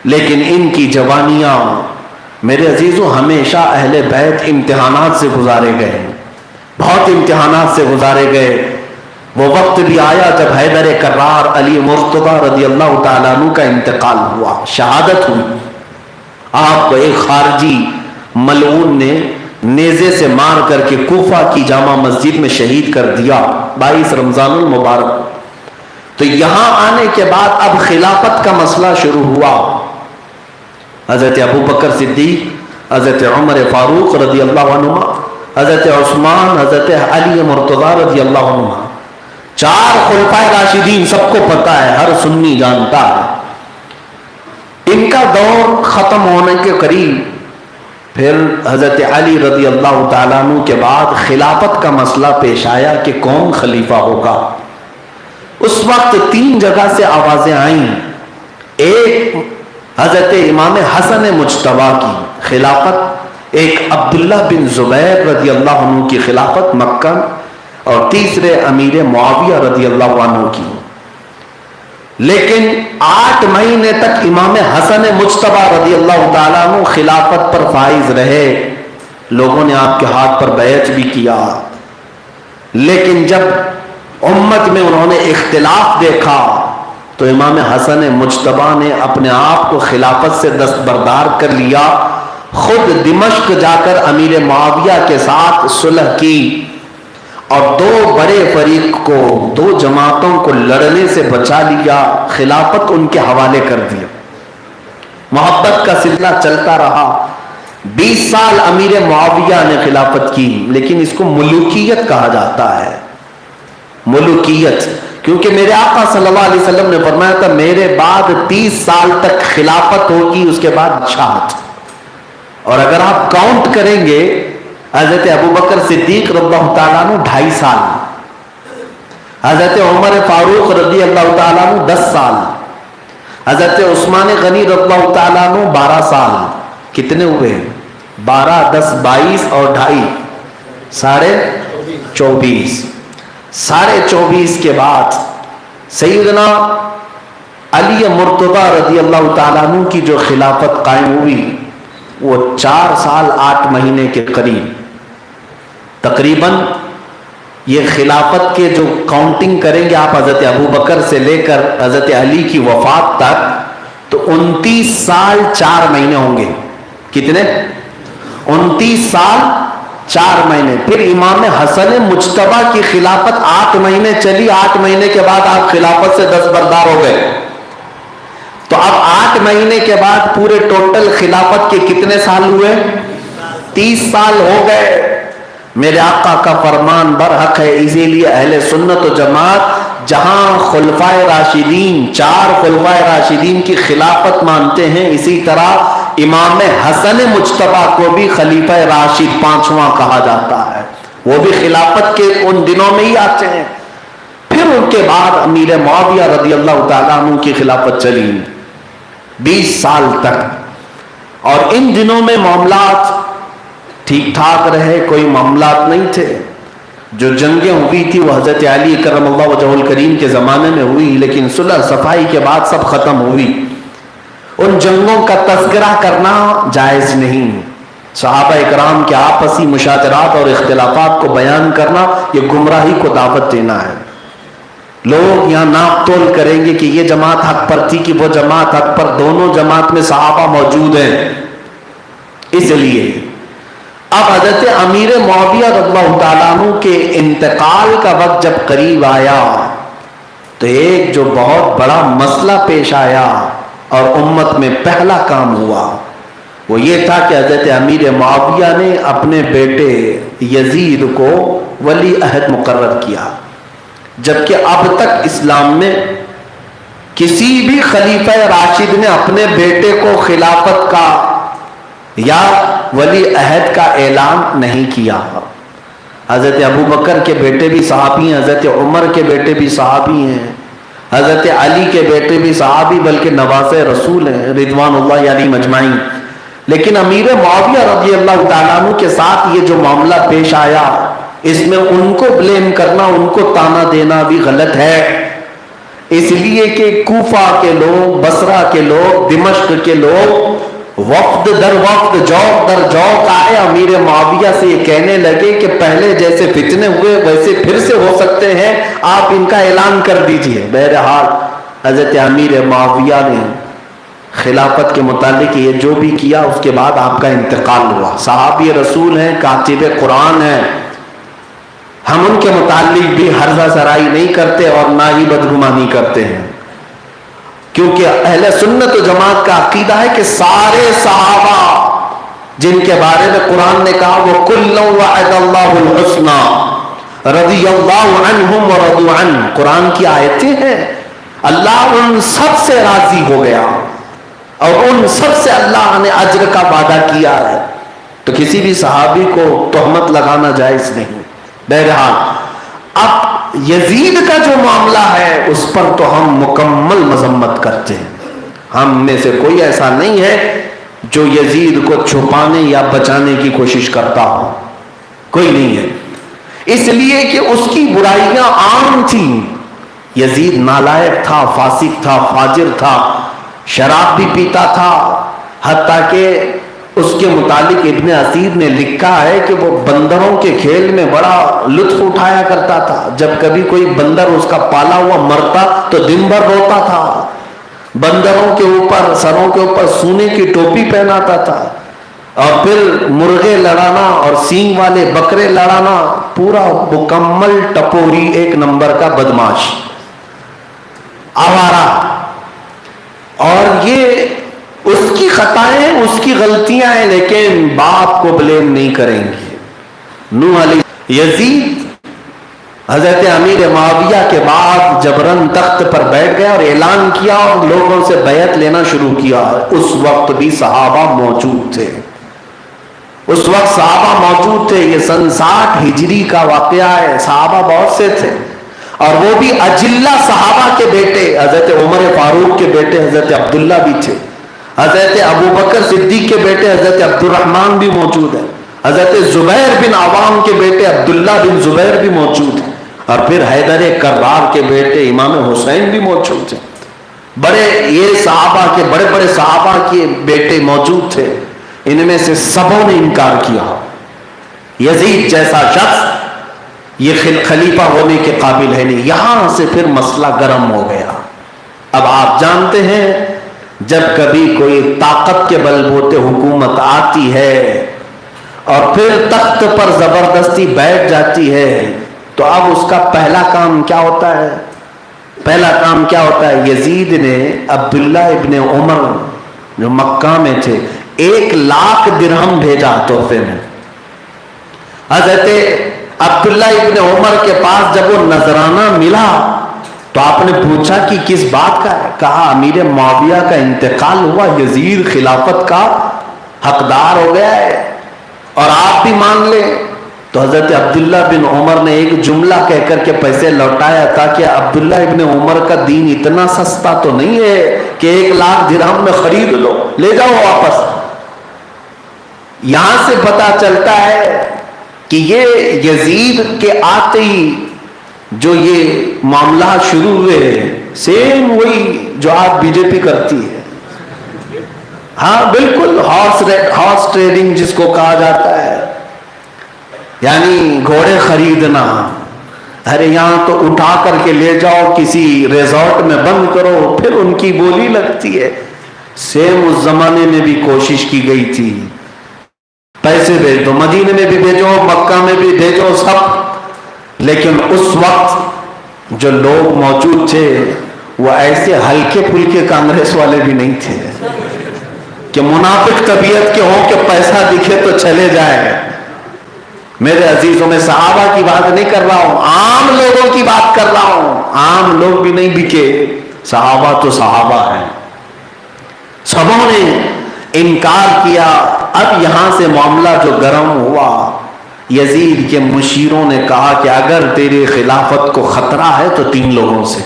لیکن ان کی جوانیاں میرے عزیزوں ہمیشہ اہل بیت امتحانات سے گزارے گئے، بہت امتحانات سے گزارے گئے. وہ وقت بھی آیا جب حیدر کرار علی مرتضیٰ رضی اللہ تعالیٰ عنہ کا انتقال ہوا، شہادت ہوئی. آپ کو ایک خارجی ملعون نے نیزے سے مار کر کے کوفہ کی جامع مسجد میں شہید کر دیا 22 رمضان المبارک. تو یہاں آنے کے بعد اب خلافت کا مسئلہ شروع ہوا. حضرت ابو بکر صدیق، حضرت عمر فاروق رضی اللہ عنہ، حضرت عثمان، حضرت علی مرتضیٰ رضی اللہ عنہ، 4 خلفائے راشدین، سب کو پتہ ہے، ہر سنی جانتا ہے. ان کا دور ختم ہونے کے قریب پھر حضرت علی رضی اللہ تعالیٰ عنہ کے بعد خلافت کا مسئلہ پیش آیا کہ کون خلیفہ ہوگا. اس وقت 3 جگہ سے آوازیں آئیں. ایک حضرت امام حسن مجتبیٰ کی خلافت، ایک عبداللہ بن زبیر رضی اللہ عنہ کی خلافت مکہ، اور تیسرے امیر معاویہ رضی اللہ عنہ کی. لیکن 8 مہینے تک امام حسن مجتبیٰ رضی اللہ تعالیٰ عنہ خلافت پر فائز رہے. لوگوں نے آپ کے ہاتھ پر بیعت بھی کیا. لیکن جب امت میں انہوں نے اختلاف دیکھا تو امام حسن مجتبیٰ نے اپنے آپ کو خلافت سے دستبردار کر لیا. خود دمشق جا کر امیر معاویہ کے ساتھ صلح کی اور 2 بڑے فریق کو، 2 جماعتوں کو لڑنے سے بچا لیا. خلافت ان کے حوالے کر دیا. محبت کا سلسلہ چلتا رہا. 20 سال امیر معاویہ نے خلافت کی. لیکن اس کو ملوکیت کہا جاتا ہے، ملوکیت، کیونکہ میرے آقا صلی اللہ علیہ وسلم نے فرمایا تھا میرے بعد 30 سال تک خلافت ہوگی، اس کے بعد بادشاہت. اور اگر آپ کاؤنٹ کریں گے حضرت ابو بکر صدیق رضی اللہ تعالیٰ عنہ 2.5 سال، حضرت عمر فاروق رضی اللہ تعالیٰ عنہ 10 سال، حضرت عثمان غنی رضی اللہ تعالیٰ عنہ 12 سال. کتنے ہوئے؟ 12 10 22 اور 2.5 24. 24.5 کے بعد سیدنا علی مرتضیٰ رضی اللہ تعالیٰ عنہ کی جو خلافت قائم ہوئی وہ 4 سال 8 مہینے کے قریب تقریباً. یہ خلافت کے جو کاؤنٹنگ کریں گے آپ حضرت ابو بکر سے لے کر حضرت علی کی وفات تک تو 29 سال 4 مہینے ہوں گے. کتنے؟ 29 سال 4 مہینے. پھر امام حسن مجتبیٰ کی خلافت 8 مہینے چلی. 8 مہینے کے بعد آپ خلافت سے دستبردار ہو گئے. تو اب 8 مہینے کے بعد پورے ٹوٹل خلافت کے کتنے سال ہوئے؟ 30 سال ہو گئے. میرے آقا کا فرمان برحق ہے. اسی لیے اہل سنت و جماعت جہاں خلفائے راشدین 4 خلفائے راشدین کی خلافت مانتے ہیں، اسی طرح امام حسن مجتبیٰ کو بھی خلیفہ راشد 5واں کہا جاتا ہے. وہ بھی خلافت کے ان دنوں میں ہی آتے ہیں. پھر ان کے بعد امیر معاویہ رضی اللہ تعالیٰ عنہ کی خلافت چلی 20 سال تک. اور ان دنوں میں معاملات ٹھیک ٹھاک رہے، کوئی معاملات نہیں تھے. جو جنگیں ہوئی تھی وہ حضرت علی کرم اللہ وجہہ الکریم کے زمانے میں ہوئی، لیکن صلح صفائی کے بعد سب ختم ہوئی. ان جنگوں کا تذکرہ کرنا جائز نہیں. صحابہ اکرام کے آپسی مشاجرات اور اختلافات کو بیان کرنا یہ گمراہی کو دعوت دینا ہے. لوگ یہاں ناپ تول کریں گے کہ یہ جماعت حق پر تھی کہ وہ جماعت حق پر. دونوں جماعت میں صحابہ موجود ہیں. اس لیے اب حضرت امیر معاویہ رضی اللہ تعالیٰ عنہ کے انتقال کا وقت جب قریب آیا تو ایک جو بہت بڑا مسئلہ پیش آیا اور امت میں پہلا کام ہوا وہ یہ تھا کہ حضرت امیر معاویہ نے اپنے بیٹے یزید کو ولی عہد مقرر کیا، جبکہ اب تک اسلام میں کسی بھی خلیفہ راشد نے اپنے بیٹے کو خلافت کا یا ولی عہد کا اعلان نہیں کیا۔ حضرت ابو بکر کے بیٹے بھی صحابی ہیں، حضرت عمر کے بیٹے بھی صحابی ہیں، حضرت علی کے بیٹے بھی صحابی بلکہ نواز رسول ہیں رضوان اللہ علیہم اجمعین۔ لیکن امیر معاویہ رضی اللہ تعالیٰ عنہ کے ساتھ یہ جو معاملہ پیش آیا، اس میں ان کو بلیم کرنا، ان کو تانا دینا بھی غلط ہے، اس لیے کہ کوفہ کے لوگ، بصرہ کے لوگ، دمشق کے لوگ وفد در وفد، جوق در جوق آئے، امیر معاویہ سے یہ کہنے لگے کہ پہلے جیسے فتنے ہوئے ویسے پھر سے ہو سکتے ہیں، آپ ان کا اعلان کر دیجئے۔ بہرحال حضرت امیر معاویہ نے خلافت کے متعلق یہ جو بھی کیا، اس کے بعد آپ کا انتقال ہوا۔ صحابی رسول ہیں، کاتب قرآن ہیں، ہم ان کے متعلق بھی ہرزہ سرائی نہیں کرتے اور نہ ہی بدگمانی کرتے ہیں، کیونکہ اہل سنت و جماعت کا عقیدہ ہے کہ سارے صحابہ جن کے بارے میں قرآن نے کہا وہ کل وعد اللہ الحسنى رضی اللہ عنہم ورضوا عنہ، قرآن کی آیتیں ہیں، اللہ ان سب سے راضی ہو گیا اور ان سب سے اللہ نے اجر کا وعدہ کیا ہے، تو کسی بھی صحابی کو تہمت لگانا جائز نہیں۔ بہرحال اب یزید کا جو معاملہ ہے اس پر تو ہم مکمل مذمت کرتے ہیں، ہم میں سے کوئی ایسا نہیں ہے جو یزید کو چھپانے یا بچانے کی کوشش کرتا ہو، کوئی نہیں ہے، اس لیے کہ اس کی برائیاں عام تھیں۔ یزید نالائق تھا، فاسق تھا، فاجر تھا، شراب بھی پیتا تھا، حتیٰ کہ اس کے متعلق ابن اسیر نے لکھا ہے کہ وہ بندروں کے کھیل میں بڑا لطف اٹھایا کرتا تھا، جب کبھی کوئی بندر اس کا پالا ہوا مرتا تو دن بھر روتا تھا، بندروں کے اوپر، سروں کے اوپر سونے کی ٹوپی پہناتا تھا، اور پھر مرغے لڑانا اور سینگ والے بکرے لڑانا، پورا مکمل ٹپوری، ایک نمبر کا بدماش، آوارہ۔ اور یہ اس کی خطائیں، اس کی غلطیاں ہیں، لیکن باپ کو بلیم نہیں کریں گے۔ نوح علیہ یزید حضرت امیر معاویہ کے بعد جبرن تخت پر بیٹھ گیا اور اعلان کیا اور لوگوں سے بیعت لینا شروع کیا۔ اس وقت بھی صحابہ موجود تھے، اس وقت صحابہ موجود تھے، یہ سن 60 ہجری کا واقعہ ہے، صحابہ بہت سے تھے، اور وہ بھی اجلہ صحابہ کے بیٹے، حضرت عمر فاروق کے بیٹے حضرت عبداللہ بھی تھے، حضرت ابو بکر صدیق کے بیٹے حضرت عبد الرحمن بھی موجود ہیں، حضرت زبیر بن عوام کے بیٹے عبداللہ بن زبیر بھی موجود ہیں، اور پھر حیدر کرار کے بیٹے امام حسین بھی موجود ہیں۔ بڑے یہ صحابہ کے بڑے بڑے صحابہ کے بیٹے موجود تھے، ان میں سے سبوں نے انکار کیا، یزید جیسا شخص یہ خلیفہ ہونے کے قابل ہے نہیں۔ یہاں سے پھر مسئلہ گرم ہو گیا۔ اب آپ جانتے ہیں جب کبھی کوئی طاقت کے بل بوتے حکومت آتی ہے اور پھر تخت پر زبردستی بیٹھ جاتی ہے، تو اب اس کا پہلا کام کیا ہوتا ہے؟ پہلا کام کیا ہوتا ہے؟ یزید نے عبداللہ ابن عمر جو مکہ میں تھے 1,00,000 درہم بھیجا تحفے میں۔ حضرت عبداللہ ابن عمر کے پاس جب وہ نذرانہ ملا تو آپ نے پوچھا کہ کس بات کا ہے؟ کہا امیر معاویہ کا انتقال ہوا، یزید خلافت کا حقدار ہو گیا ہے اور آپ بھی مان لیں۔ تو حضرت عبداللہ بن عمر نے ایک جملہ کہہ کر کے پیسے لوٹایا تھا کہ عبداللہ ابن عمر کا دین اتنا سستا تو نہیں ہے کہ 1,00,000 درہم میں خرید لو، لے جاؤ واپس۔ یہاں سے پتا چلتا ہے کہ یہ یزید کے آتے ہی جو یہ معاملہ شروع ہوئے سیم وہی جو آج بی جے پی کرتی ہے۔ ہاں بالکل، ہارس ٹریڈنگ جس کو کہا جاتا ہے، یعنی گھوڑے خریدنا، ارے یہاں تو اٹھا کر کے لے جاؤ کسی ریزورٹ میں بند کرو، پھر ان کی بولی لگتی ہے۔ سیم اس زمانے میں بھی کوشش کی گئی تھی، پیسے بھیج دو، مدینے میں بھی بھیجو، مکہ میں بھی بھیجو، سب، لیکن اس وقت جو لوگ موجود تھے وہ ایسے ہلکے پھلکے کانگریس والے بھی نہیں تھے کہ منافق طبیعت کے ہوں کہ پیسہ دکھے تو چلے جائے. میرے عزیزوں میں صحابہ کی بات نہیں کر رہا ہوں، عام لوگوں کی بات کر رہا ہوں. عام لوگ بھی نہیں بکے، صحابہ تو صحابہ ہیں. سبوں نے انکار کیا. اب یہاں سے معاملہ جو گرم ہوا، یزید کے مشیروں نے کہا کہ اگر تیرے خلافت کو خطرہ ہے تو 3 لوگوں سے،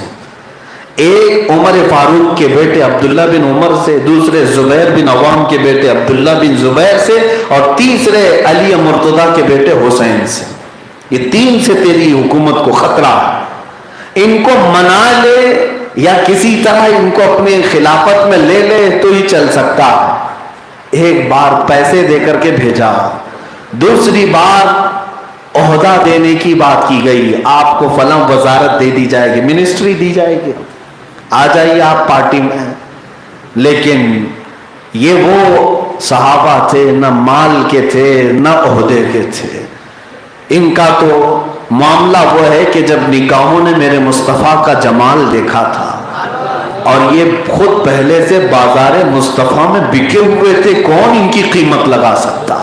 ایک عمر فاروق کے بیٹے عبداللہ بن عمر سے، دوسرے زبیر بن عوام کے بیٹے عبداللہ بن زبیر سے، اور تیسرے علی مرتضیٰ کے بیٹے حسین سے. یہ 3 سے تیری حکومت کو خطرہ ہے. ان کو منا لے یا کسی طرح ان کو اپنے خلافت میں لے لے تو ہی چل سکتا ہے. ایک بار پیسے دے کر کے بھیجا، دوسری بار عہدہ دینے کی بات کی گئی، آپ کو فلاں وزارت دے دی جائے گی، منسٹری دی جائے گی، آ جائیے آپ پارٹی میں. لیکن یہ وہ صحابہ تھے نہ مال کے تھے نہ عہدے کے تھے. ان کا تو معاملہ وہ ہے کہ جب نگاہوں نے میرے مصطفیٰ کا جمال دیکھا تھا، اور یہ خود پہلے سے بازار مصطفیٰ میں بکے ہوئے تھے، کون ان کی قیمت لگا سکتا.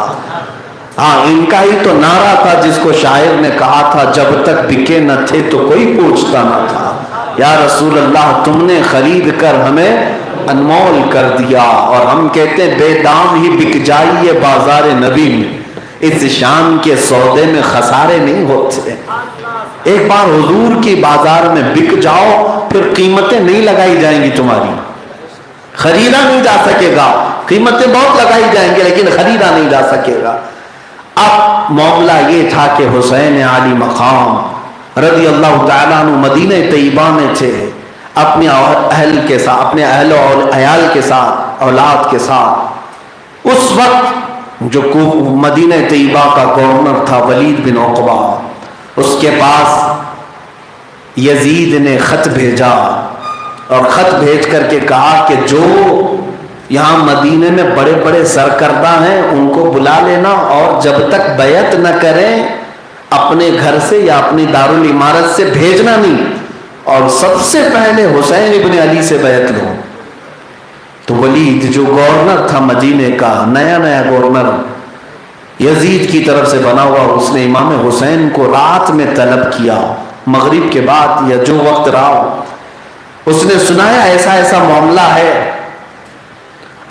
ہاں، ان کا ہی تو نعرہ تھا جس کو شاعر نے کہا تھا، جب تک بکے نہ تھے تو کوئی پوچھتا نہ تھا. یا رسول اللہ تم نے خرید کر ہمیں انمول کر دیا. اور ہم کہتے ہیں بے دام ہی بک جائیے بازار نبی میں، اس شان کے سودے میں خسارے نہیں ہوتے. ایک بار حضور کی بازار میں بک جاؤ، پھر قیمتیں نہیں لگائی جائیں گی، تمہاری خریدا نہیں جا سکے گا. قیمتیں بہت لگائی جائیں گی لیکن خریدا نہیں جا سکے گا. اب معاملہ یہ تھا کہ حسین عالی مقام رضی اللہ تعالیٰ عنہ مدینہ طیبہ میں تھے، اپنے اہل کے ساتھ، اپنے اہل اور عیال کے ساتھ، اولاد کے ساتھ. اس وقت جو مدینہ طیبہ کا گورنر تھا ولید بن عقبہ، اس کے پاس یزید نے خط بھیجا، اور خط بھیج کر کے کہا کہ جو یہاں مدینے میں بڑے بڑے سرکردہ ہیں ان کو بلا لینا، اور جب تک بیعت نہ کریں اپنے گھر سے یا اپنی دارالعمارت سے بھیجنا نہیں، اور سب سے پہلے حسین ابن علی سے بیعت لو. تو ولید جو گورنر تھا مدینے کا، نیا نیا گورنر یزید کی طرف سے بنا ہوا، اس نے امام حسین کو رات میں طلب کیا، مغرب کے بعد یا جو وقت رہا. اس نے سنایا ایسا ایسا معاملہ ہے،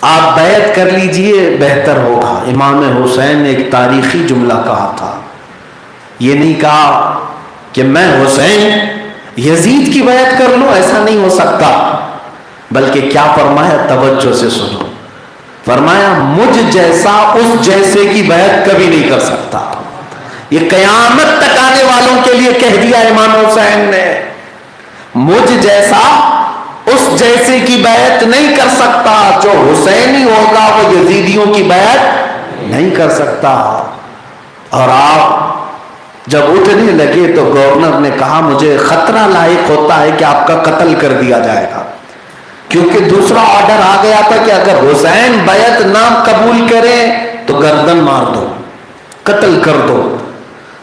آپ بیعت کر لیجئے بہتر ہوگا. امام حسین نے ایک تاریخی جملہ کہا تھا. یہ نہیں کہا کہ میں حسین یزید کی بیعت کر لوں، ایسا نہیں ہو سکتا، بلکہ کیا فرمایا، توجہ سے سنو. فرمایا مجھ جیسا اس جیسے کی بیعت کبھی نہیں کر سکتا. یہ قیامت تک آنے والوں کے لیے کہہ دیا امام حسین نے، مجھ جیسا اس جیسے کی بیعت نہیں کر سکتا. جو حسینی ہوگا وہ یزیدیوں کی بیعت نہیں کر سکتا. اور آپ جب اٹھنے لگے تو گورنر نے کہا مجھے خطرہ لاحق ہوتا ہے کہ آپ کا قتل کر دیا جائے گا، کیونکہ دوسرا آرڈر آ گیا تھا کہ اگر حسین بیعت نہ قبول کرے تو گردن مار دو، قتل کر دو.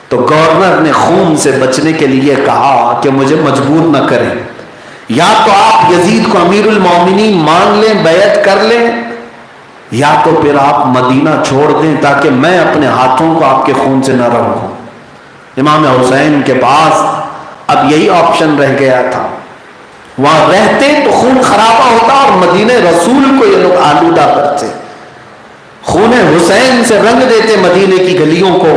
تو گورنر نے خون سے بچنے کے لیے کہا کہ مجھے مجبور نہ کریں، یا تو آپ یزید کو امیر المومنین مان لیں، بیعت کر لیں، یا تو پھر آپ مدینہ چھوڑ دیں تاکہ میں اپنے ہاتھوں کو آپ کے خون سے نہ رنگوں. امام حسین کے پاس اب یہی آپشن رہ گیا تھا. وہاں رہتے تو خون خرابہ ہوتا اور مدینہ رسول کو یہ لوگ آلودہ کرتے، خون حسین سے رنگ دیتے مدینے کی گلیوں کو.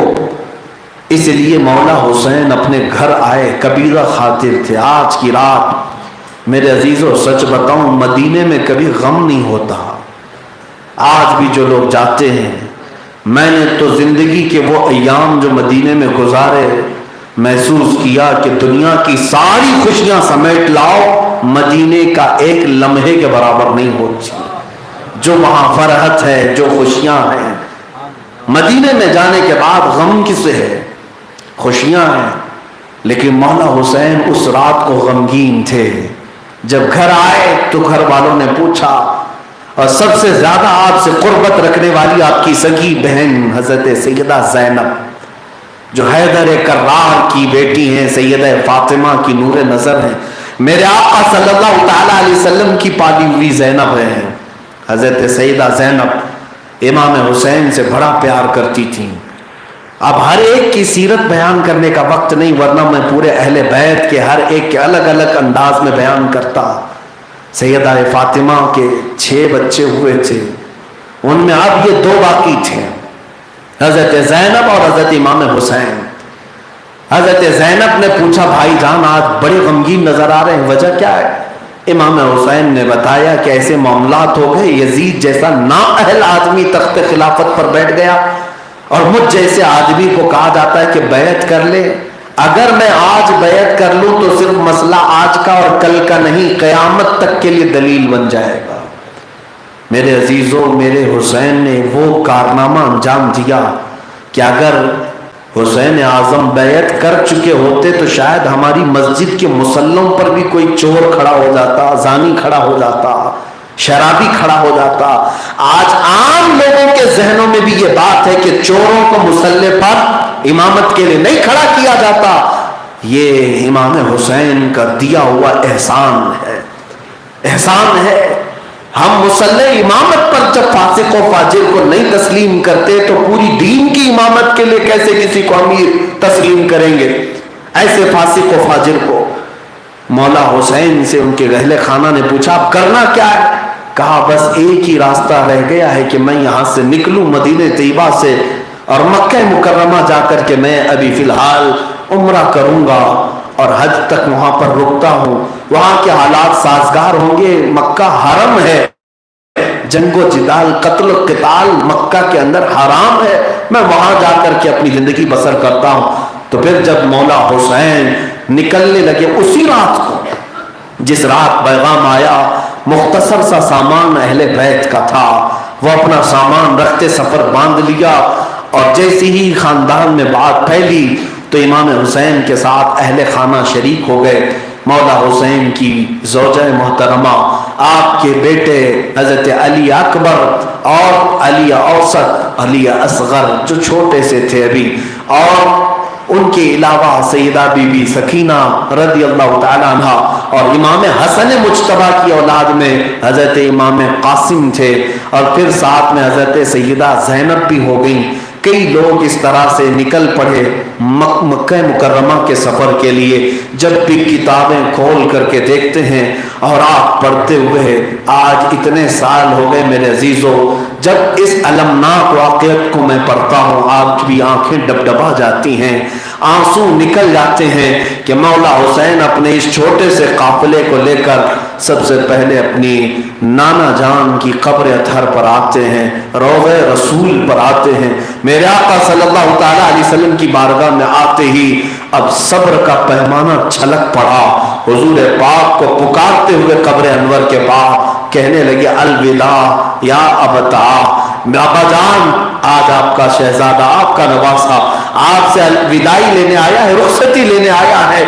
اس لیے مولا حسین اپنے گھر آئے، کبیرہ خاطر تھے. آج کی رات میرے عزیزوں سچ بتاؤں مدینے میں کبھی غم نہیں ہوتا. آج بھی جو لوگ جاتے ہیں، میں نے تو زندگی کے وہ ایام جو مدینے میں گزارے محسوس کیا کہ دنیا کی ساری خوشیاں سمیٹ لاؤ، مدینے کا ایک لمحے کے برابر نہیں ہوتی. جو وہاں فرحت ہے، جو خوشیاں ہیں، مدینے میں جانے کے بعد غم کسے ہے، خوشیاں ہیں. لیکن مولا حسین اس رات کو غمگین تھے. جب گھر آئے تو گھر والوں نے پوچھا، اور سب سے زیادہ آپ سے قربت رکھنے والی آپ کی سگی بہن حضرت سیدہ زینب جو حیدر کرار کی بیٹی ہیں، سیدہ فاطمہ کی نور نظر ہیں، میرے آقا صلی اللہ تعالی علیہ وسلم کی پالی ہوئی زینب ہیں۔ حضرت سیدہ زینب امام حسین سے بڑا پیار کرتی تھیں۔ اب ہر ایک کی سیرت بیان کرنے کا وقت نہیں، ورنہ میں پورے اہل بیت کے ہر ایک کے الگ الگ انداز میں بیان کرتا۔ سیدہ فاطمہ کے 6 بچے ہوئے تھے، ان میں اب یہ 2 باقی تھے، حضرت زینب اور حضرت امام حسین۔ حضرت زینب نے پوچھا بھائی جان آج بڑے غمگین نظر آ رہے ہیں، وجہ کیا ہے؟ امام حسین نے بتایا کہ ایسے معاملات ہو گئے، یزید جیسا نااہل آدمی تخت خلافت پر بیٹھ گیا اور مجھ جیسے آدمی کو کہا جاتا ہے کہ بیعت کر لے۔ اگر میں آج بیعت کر لوں تو صرف مسئلہ آج کا اور کل کا نہیں، قیامت تک کے لیے دلیل بن جائے گا۔ میرے عزیزوں، میرے حسین نے وہ کارنامہ انجام دیا کہ اگر حسین اعظم بیعت کر چکے ہوتے تو شاید ہماری مسجد کے مصلوں پر بھی کوئی چور کھڑا ہو جاتا، زانی کھڑا ہو جاتا، شرابی کھڑا ہو جاتا۔ آج عام لوگوں کے ذہنوں میں بھی یہ بات ہے کہ چوروں کو مصلے پر امامت کے لیے نہیں کھڑا کیا جاتا۔ یہ امام حسین کا دیا ہوا احسان ہے، احسان ہے۔ ہم مصلی امامت پر جب فاسق و فاجر کو نہیں تسلیم کرتے تو پوری دین کی امامت کے لیے کیسے کسی کو امیر تسلیم کریں گے؟ ایسے فاسق و فاجر کو مولا حسین سے ان کے اہل خانہ نے پوچھا اب کرنا کیا ہے؟ کہا بس ایک ہی راستہ رہ گیا ہے کہ میں یہاں سے نکلوں مدینہ طیبہ سے اور مکہ مکرمہ جا کر کے میں ابھی فی الحال عمرہ کروں گا اور حج تک وہاں پر رکتا ہوں، وہاں کے حالات سازگار ہوں گے، مکہ حرم ہے، جنگ و جدال قتل و قتال مکہ کے اندر حرام ہے، میں وہاں جا کر کے اپنی زندگی بسر کرتا ہوں۔ تو پھر جب مولا حسین نکلنے لگے اسی رات کو، جس رات پیغام آیا، مختصر سا سامان اہل بیت کا تھا، وہ اپنا سامان رکھتے سفر باندھ لیا اور جیسی ہی خاندان میں بات پھیلی تو امام حسین کے ساتھ اہل خانہ شریک ہو گئے۔ مولا حسین کی زوجہ محترمہ، آپ کے بیٹے حضرت علی اکبر اور علی اوسط، علی اصغر جو چھوٹے سے تھے ابھی، اور ان کے علاوہ سیدہ بی بی سکینہ رضی اللہ تعالیٰ عنہ اور امام حسن مجتبیٰ کی اولاد میں حضرت امام قاسم تھے، اور پھر ساتھ میں حضرت سیدہ زینب بھی ہو گئیں۔ کئی لوگ اس طرح سے نکل پڑے مکہ مکرمہ کے سفر کے لیے۔ جب بھی کتابیں کھول کر کے دیکھتے ہیں اور آپ پڑھتے ہوئے آج اتنے سال ہو گئے میرے عزیزوں، جب اس المناک واقعت کو میں پڑھتا ہوں آپ کی آنکھیں ڈبڈبا جاتی ہیں، آنسو نکل جاتے ہیں کہ مولا حسین اپنے اس چھوٹے سے قافلے کو لے کر سب سے پہلے اپنی نانا جان کی قبر اطہر پر آتے ہیں، روضہ رسول پر آتے ہیں، میرے آقا صلی اللہ تعالیٰ علیہ وسلم کی بارگاہ میں آتے ہی اب صبر کا پیمانہ چھلک پڑا، حضور پاک کو پکارتے ہوئے قبر انور کے بعد کہنے لگے الوداع یا ابتا، بابا جان آج آپ کا شہزادہ، آپ کا نواسہ آپ سے وداعی لینے آیا ہے، رخصتی لینے آیا ہے۔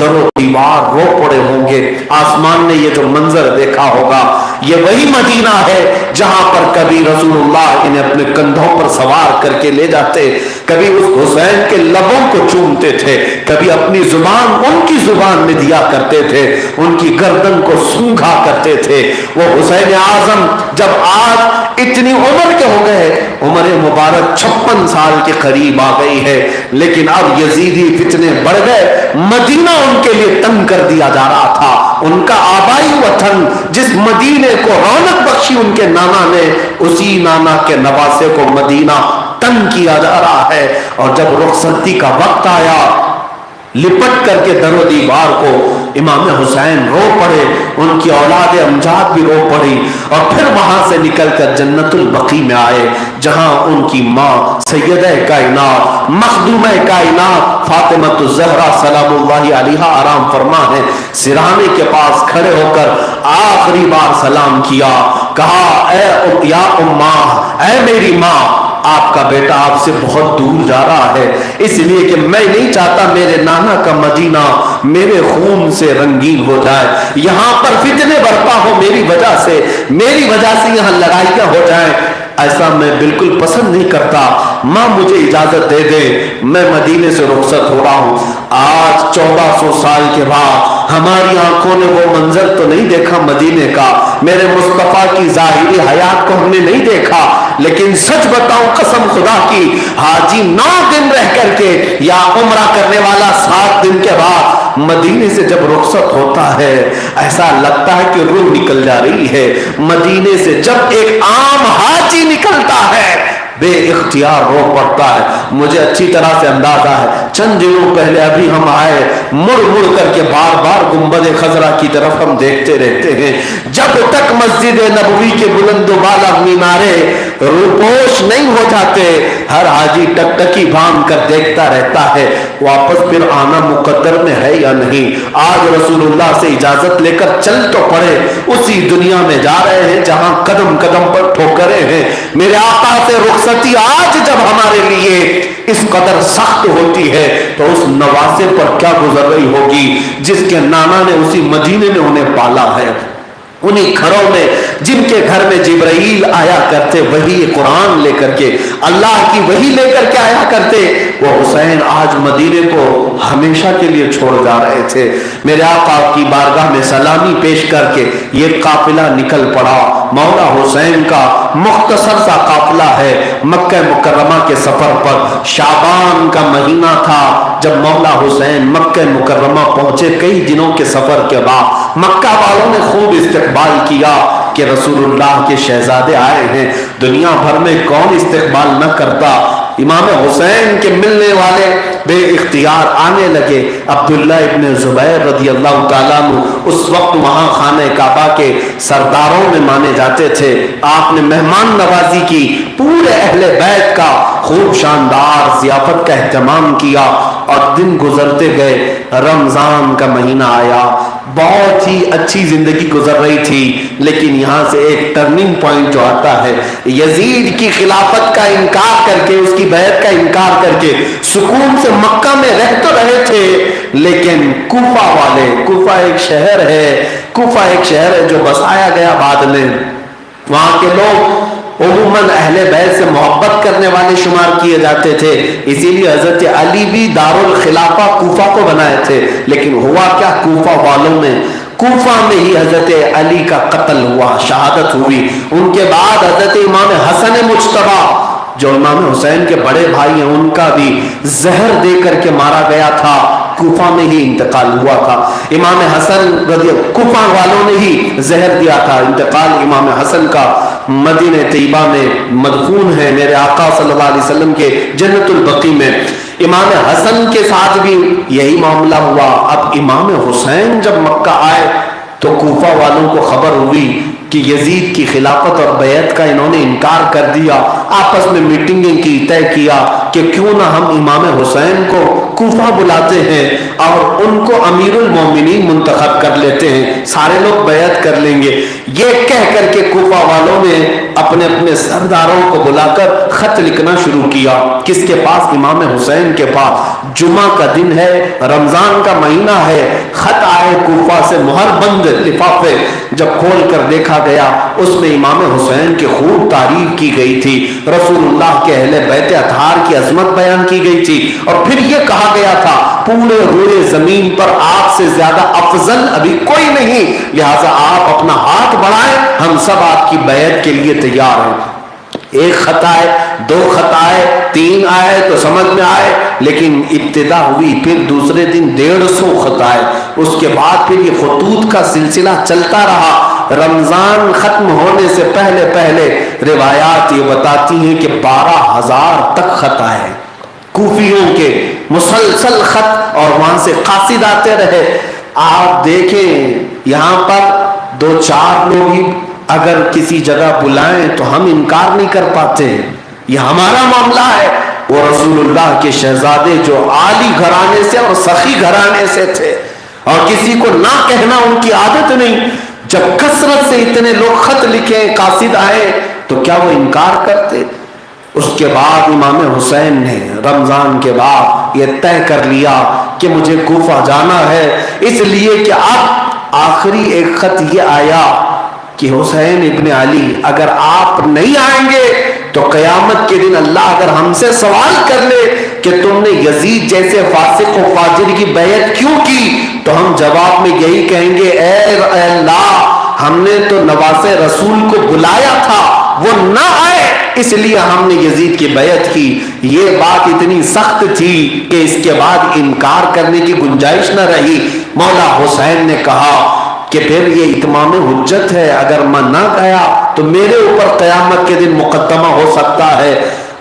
در و دیوار رو پڑے ہوں گے، آسمان نے یہ جو منظر دیکھا ہوگا یہ وہی مدینہ ہے جہاں پر کبھی رسول اللہ انہیں اپنے کندھوں پر سوار کر کے لے جاتے، کبھی اس حسین کے لبوں کو چومتے تھے، کبھی اپنی زبان ان کی زبان میں دیا کرتے تھے، ان کی گردن کو سونگھا کرتے تھے۔ وہ حسین اعظم جب آج اتنی عمر کے ہو گئے، عمر مبارک 56 سال کے قریب آ گئی ہے، لیکن اب یزیدی فتنے بڑھ گئے، مدینہ ان کے لیے تنگ کر دیا جا رہا تھا۔ ان کا آبائی وطن جس مدینے کو رونق بخشی ان کے نانا نے، اسی نانا کے نواسے کو مدینہ تنگ کیا جا رہا ہے۔ اور جب رخصتی کا وقت آیا، لپٹ کر کے در و دیوار کو امام حسین رو پڑے، ان کی اولاد امجاد بھی رو پڑی، اور پھر وہاں سے نکل کر جنت البقیع میں آئے جہاں ان کی ماں سیدہ کائنات مخدومہ کائنات فاطمہ الزہرا سلام اللہ علیہا آرام فرما ہے، سرہانے کے پاس کھڑے ہو کر آخری بار سلام کیا، کہا اے یا اماں، اے میری ماں، آپ کا بیٹا آپ سے بہت دور جا رہا ہے، اس لیے کہ میں نہیں چاہتا میرے نانا کا مدینہ میرے خون سے رنگین ہو جائے، یہاں پر فتنے برپا ہو میری وجہ سے یہاں لڑائیاں ہو جائیں۔ ایسا میں بالکل پسند نہیں کرتا، ماں مجھے اجازت دے دے، میں مدینے سے رخصت ہو رہا ہوں۔ آج 1400 سال کے بعد ہماری آنکھوں نے وہ منظر تو نہیں دیکھا مدینے کا، میرے مصطفیٰ کی ظاہری حیات کو ہم نے نہیں دیکھا، لیکن سچ بتاؤں قسم خدا کی، حاجی 9 دن رہ کر کے یا عمرہ کرنے والا 7 دن کے بعد مدینے سے جب رخصت ہوتا ہے ایسا لگتا ہے کہ روح نکل جا رہی ہے۔ مدینے سے جب ایک عام حاجی نکلتا ہے بے اختیار رو پڑتا ہے۔ مجھے اچھی طرح سے اندازہ ہے، چند دنوں پہلے ابھی ہم آئے، مڑ مڑ کر کے بار بار گنبد خضرا کی طرف ہم دیکھتے رہتے ہیں۔ جب تک مسجد نبوی کے بلند و بالا مینارے روپوش نہیں ہو جاتے، ہر حاجی ٹکٹکی باندھ کر دیکھتا رہتا ہے واپس پھر آنا مقدر میں ہے یا نہیں۔ آج رسول اللہ سے اجازت لے کر چل تو پڑے، اسی دنیا میں جا رہے ہیں جہاں قدم قدم پر ٹھوکریں ہیں۔ میرے آقا سے رخصتی آج جب ہمارے لیے اس قدر سخت ہوتی ہے تو اس نواسے پر کیا گزر رہی ہوگی جس کے نانا نے اسی مدینے میں انہیں پالا ہے، انہی گھروں میں جن کے گھر میں جبرائیل آیا کرتے وہی قرآن لے کر کے، اللہ کی وحی لے کر کے آیا کرتے، وہ حسین آج مدینے کو ہمیشہ کے لیے چھوڑ جا رہے تھے۔ میرے آقا کی بارگاہ میں سلامی پیش کر کے یہ قافلہ نکل پڑا۔ مولا حسین کا مختصر سا قافلہ ہے، مکہ مکرمہ کے سفر پر شعبان کا مہینہ تھا جب مولا حسین مکہ مکرمہ پہنچے۔ کئی دنوں کے سفر کے بعد مکہ والوں نے خوب استقبال کیا کہ رسول اللہ کے شہزادے آئے ہیں، دنیا بھر میں کون استقبال نہ کرتا۔ امام حسین کے ملنے والے بے اختیار آنے لگے۔ عبداللہ ابن زبیر رضی اللہ تعالیٰ عنہ اس وقت وہاں خانہ کعبہ کے سرداروں میں مانے جاتے تھے۔ آپ نے مہمان نوازی کی، پورے اہل بیت کا خوب شاندار ضیافت کا اہتمام کیا، اور دن گزرتے گئے، رمضان کا مہینہ آیا، بہت ہی اچھی زندگی گزر رہی تھی، لیکن یہاں سے ایک ٹرننگ پوائنٹ جو آتا ہے، یزید کی خلافت کا انکار کر کے، اس کی بیعت کا انکار کر کے سکون سے مکہ میں رہ تو رہے تھے، لیکن کوفہ والے، کوفہ ایک شہر ہے جو بسایا گیا بعد میں، وہاں کے لوگ عموماً اہل بیت سے محبت کرنے والے شمار کیے جاتے تھے، اسی لیے حضرت علی بھی دارالخلافہ کوفہ کو بنائے تھے۔ لیکن ہوا کیا، کوفہ والوں میں، کوفہ میں ہی حضرت علی کا قتل ہوا، شہادت ہوئی۔ ان کے بعد حضرت امام حسن مجتبی جو امام حسین کے بڑے بھائی ہیں، ان کا بھی زہر دے کر کے مارا گیا تھا، کوفہ میں ہی انتقال ہوا تھا۔ امام حسن کوفہ والوں نے ہی زہر دیا تھا، انتقال امام حسن کا مدینہ طیبہ میں مدفون ہے، میرے آقا صلی اللہ علیہ وسلم کے جنت البقیع میں۔ امام حسن کے ساتھ بھی یہی معاملہ ہوا۔ اب امام حسین جب مکہ آئے تو کوفہ والوں کو خبر ہوئی کہ یزید کی خلافت اور بیعت کا انہوں نے انکار کر دیا۔ آپس میں میٹنگیں کی، طے کیا کہ کیوں نہ ہم امام حسین کو کوفہ بلاتے ہیں اور ان کو امیر المومنین منتخب کر لیتے ہیں، سارے لوگ بیعت کر لیں گے۔ یہ کہہ کر کے کوفہ والوں نے اپنے اپنے سرداروں کو بلا کر خط لکھنا شروع کیا۔ کس کے پاس؟ امام حسین کے پاس۔ جمعہ کا دن ہے، رمضان کا مہینہ ہے، خط آئے کوفہ سے، مہر بند لفافے، جب کھول کر دیکھا گیا اس میں امام حسین کی خوب تعریف کی گئی تھی، رسول اللہ کے اہل بیت اطہار کی عظمت بیان کی گئی تھی، اور پھر یہ کہا گیا تھا پورے روئے زمین پر آپ سے زیادہ افضل ابھی کوئی نہیں، لہذا آپ اپنا ہاتھ بڑھائیں، ہم سب آپ کی بیعت کے لیے تیار ہیں۔ ایک خط آئے، 2 خط آئے، 3 آئے تو سمجھ میں آئے، لیکن ابتدا ہوئی، پھر دوسرے دن 150 خط آئے، اس کے بعد پھر یہ خطوط کا سلسلہ چلتا رہا۔ رمضان ختم ہونے سے پہلے روایات یہ بتاتی ہیں کہ 12,000 تک خط آئے، کوفیوں کے مسلسل خط، اور وہاں سے قاصد آتے رہے۔ آپ دیکھیں یہاں پر 2-4 لوگ ہی اگر کسی جگہ بلائیں تو ہم انکار نہیں کر پاتے، یہ ہمارا معاملہ ہے۔ وہ رسول اللہ کے شہزادے جو عالی گھرانے سے اور سخی گھرانے سے تھے، اور کسی کو نہ کہنا ان کی عادت نہیں، جب کثرت سے اتنے لوگ خط لکھے، قاصد آئے، تو کیا وہ انکار کرتے؟ اس کے بعد امام حسین نے رمضان کے بعد یہ طے کر لیا کہ مجھے کوفہ جانا ہے، اس لیے کہ اب آخری ایک خط یہ آیا کہ حسین ابن علی اگر آپ نہیں آئیں گے تو قیامت کے دن اللہ اگر ہم سے سوال کر لے کہ تم نے یزید جیسے فاسق و فاجر کی بیعت کیوں کی، تو ہم جواب میں یہی کہیں گے، اے اللہ ہم نے تو نواز رسول کو بلایا تھا، وہ نہ آئے، اس لیے ہم نے یزید کی بیعت کی۔ یہ بات اتنی سخت تھی کہ اس کے بعد انکار کرنے کی گنجائش نہ رہی۔ مولا حسین نے کہا کہ پھر یہ اتمام حجت ہے، اگر میں نہ گیا تو میرے اوپر قیامت کے دن مقدمہ ہو سکتا ہے۔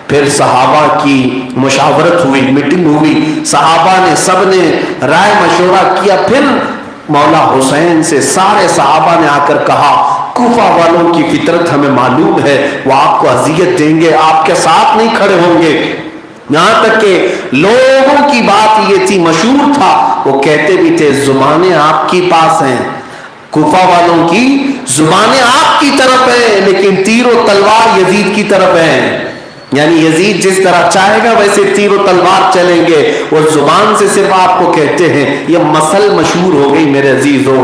پھر صحابہ کی مشاورت ہوئی، میٹنگ ہوئی، صحابہ نے سب نے رائے مشورہ کیا۔ پھر مولا حسین سے سارے صحابہ نے آ کر کہا، کوفہ والوں کی فطرت ہمیں معلوم ہے، وہ آپ کو اذیت دیں گے، آپ کے ساتھ نہیں کھڑے ہوں گے۔ یہاں تک کہ لوگوں کی بات یہ تھی، مشہور تھا، وہ کہتے بھی تھے زبانیں آپ کے پاس ہیں، کوفہ والوں کی زبانیں آپ کی طرف ہیں، لیکن تیر و تلوار یزید کی طرف ہیں۔ یعنی یزید جس طرح چاہے گا ویسے تیر و تلوار چلیں گے، وہ زبان سے صرف آپ کو کہتے ہیں۔ یہ مسل مشہور ہو گئی میرے عزیزو،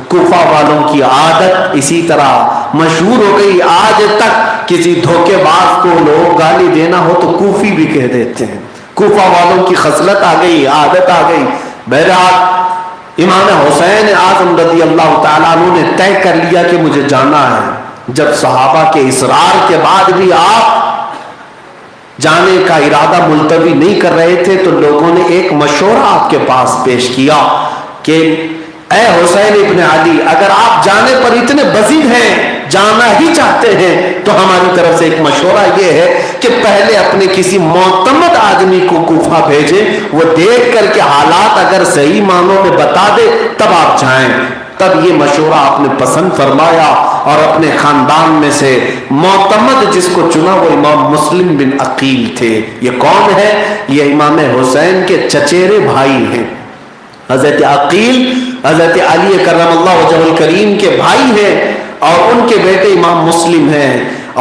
کوفہ والوں کی عادت اسی طرح مشہور ہو گئی۔ آج تک کسی دھوکے باز کو لوگ گالی دینا ہو تو کوفی بھی کہہ دیتے ہیں۔ کوفہ والوں کی خصلت آ گئی، عادت آ گئی۔ بہرحال امام حسین اعظم رضی اللہ تعالیٰ عنہ نے طے کر لیا کہ مجھے جانا ہے۔ جب صحابہ کے اصرار کے بعد بھی آپ جانے کا ارادہ ملتوی نہیں کر رہے تھے تو لوگوں نے ایک مشورہ آپ کے پاس پیش کیا کہ اے حسین ابن علی، اگر آپ جانے پر اتنے بضد ہیں، جانا ہی چاہتے ہیں، تو ہماری طرف سے ایک مشورہ یہ ہے کہ پہلے اپنے کسی معتمد آدمی کو کوفہ بھیجیں، وہ دیکھ کر کے حالات اگر صحیح معنوں میں بتا دے تب آپ جائیں۔ تب یہ مشورہ آپ نے پسند فرمایا اور اپنے خاندان میں سے معتمد جس کو چنا وہ امام مسلم بن عقیل تھے۔ یہ کون ہے؟ یہ امام حسین کے چچیرے بھائی ہیں۔ حضرت عقیل حضرت علی کرم اللہ وجہہ الکریم کے بھائی ہیں اور ان کے بیٹے امام مسلم ہیں،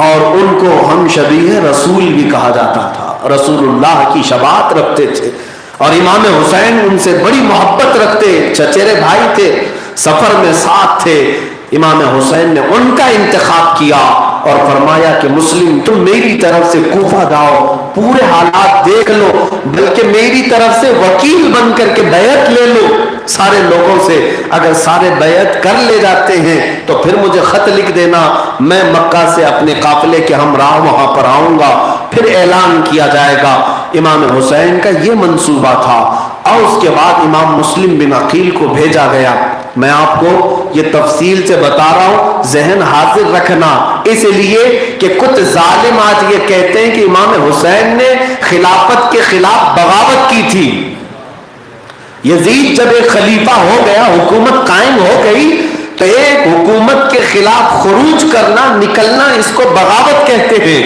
اور ان کو ہم شبیہ رسول بھی کہا جاتا تھا، رسول اللہ کی شباہت رکھتے تھے، اور امام حسین ان سے بڑی محبت رکھتے، چچیرے بھائی تھے، سفر میں ساتھ تھے۔ امام حسین نے ان کا انتخاب کیا اور فرمایا کہ مسلم تم میری طرف سے کوفہ جاؤ، پورے حالات دیکھ لو، بلکہ میری طرف سے وکیل بن کر کے بیعت لے لو سارے لوگوں سے۔ اگر سارے بیعت کر لے جاتے ہیں تو پھر مجھے خط لکھ دینا، میں مکہ سے اپنے قافلے کے ہمراہ وہاں پر آؤں گا، پھر اعلان کیا جائے گا۔ امام حسین کا یہ منصوبہ تھا، اور اس کے بعد امام مسلم بن عقیل کو بھیجا گیا۔ میں آپ کو یہ تفصیل سے بتا رہا ہوں، ذہن حاضر رکھنا، اس لیے کہ کچھ ظالم آج یہ کہتے ہیں کہ امام حسین نے خلافت کے خلاف بغاوت کی تھی۔ یزید جب ایک خلیفہ ہو گیا، حکومت قائم ہو گئی، تو ایک حکومت کے خلاف خروج کرنا، نکلنا، اس کو بغاوت کہتے ہیں۔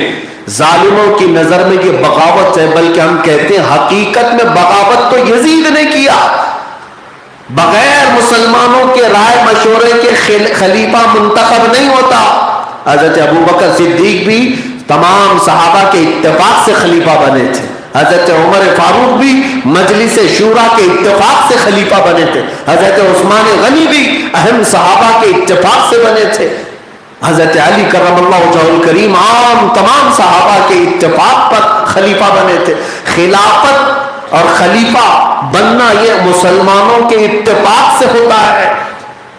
ظالموں کی نظر میں یہ بغاوت ہے، بلکہ ہم کہتے ہیں حقیقت میں بغاوت تو یزید نے کیا۔ بغیر مسلمانوں کے رائے مشورے کے خلیفہ منتخب نہیں ہوتا۔ حضرت ابوبکر صدیق بھی تمام صحابہ کے اتفاق سے خلیفہ بنے تھے، حضرت عمر فاروق بھی مجلس شورا کے اتفاق سے خلیفہ بنے تھے، حضرت عثمان غنی بھی اہم صحابہ کے اتفاق سے بنے تھے، حضرت علی کرم اللہ وجہہ الکریم عام تمام صحابہ کے اتفاق پر خلیفہ بنے تھے۔ خلافت اور خلیفہ بننا یہ مسلمانوں کے اتفاق سے ہوتا ہے،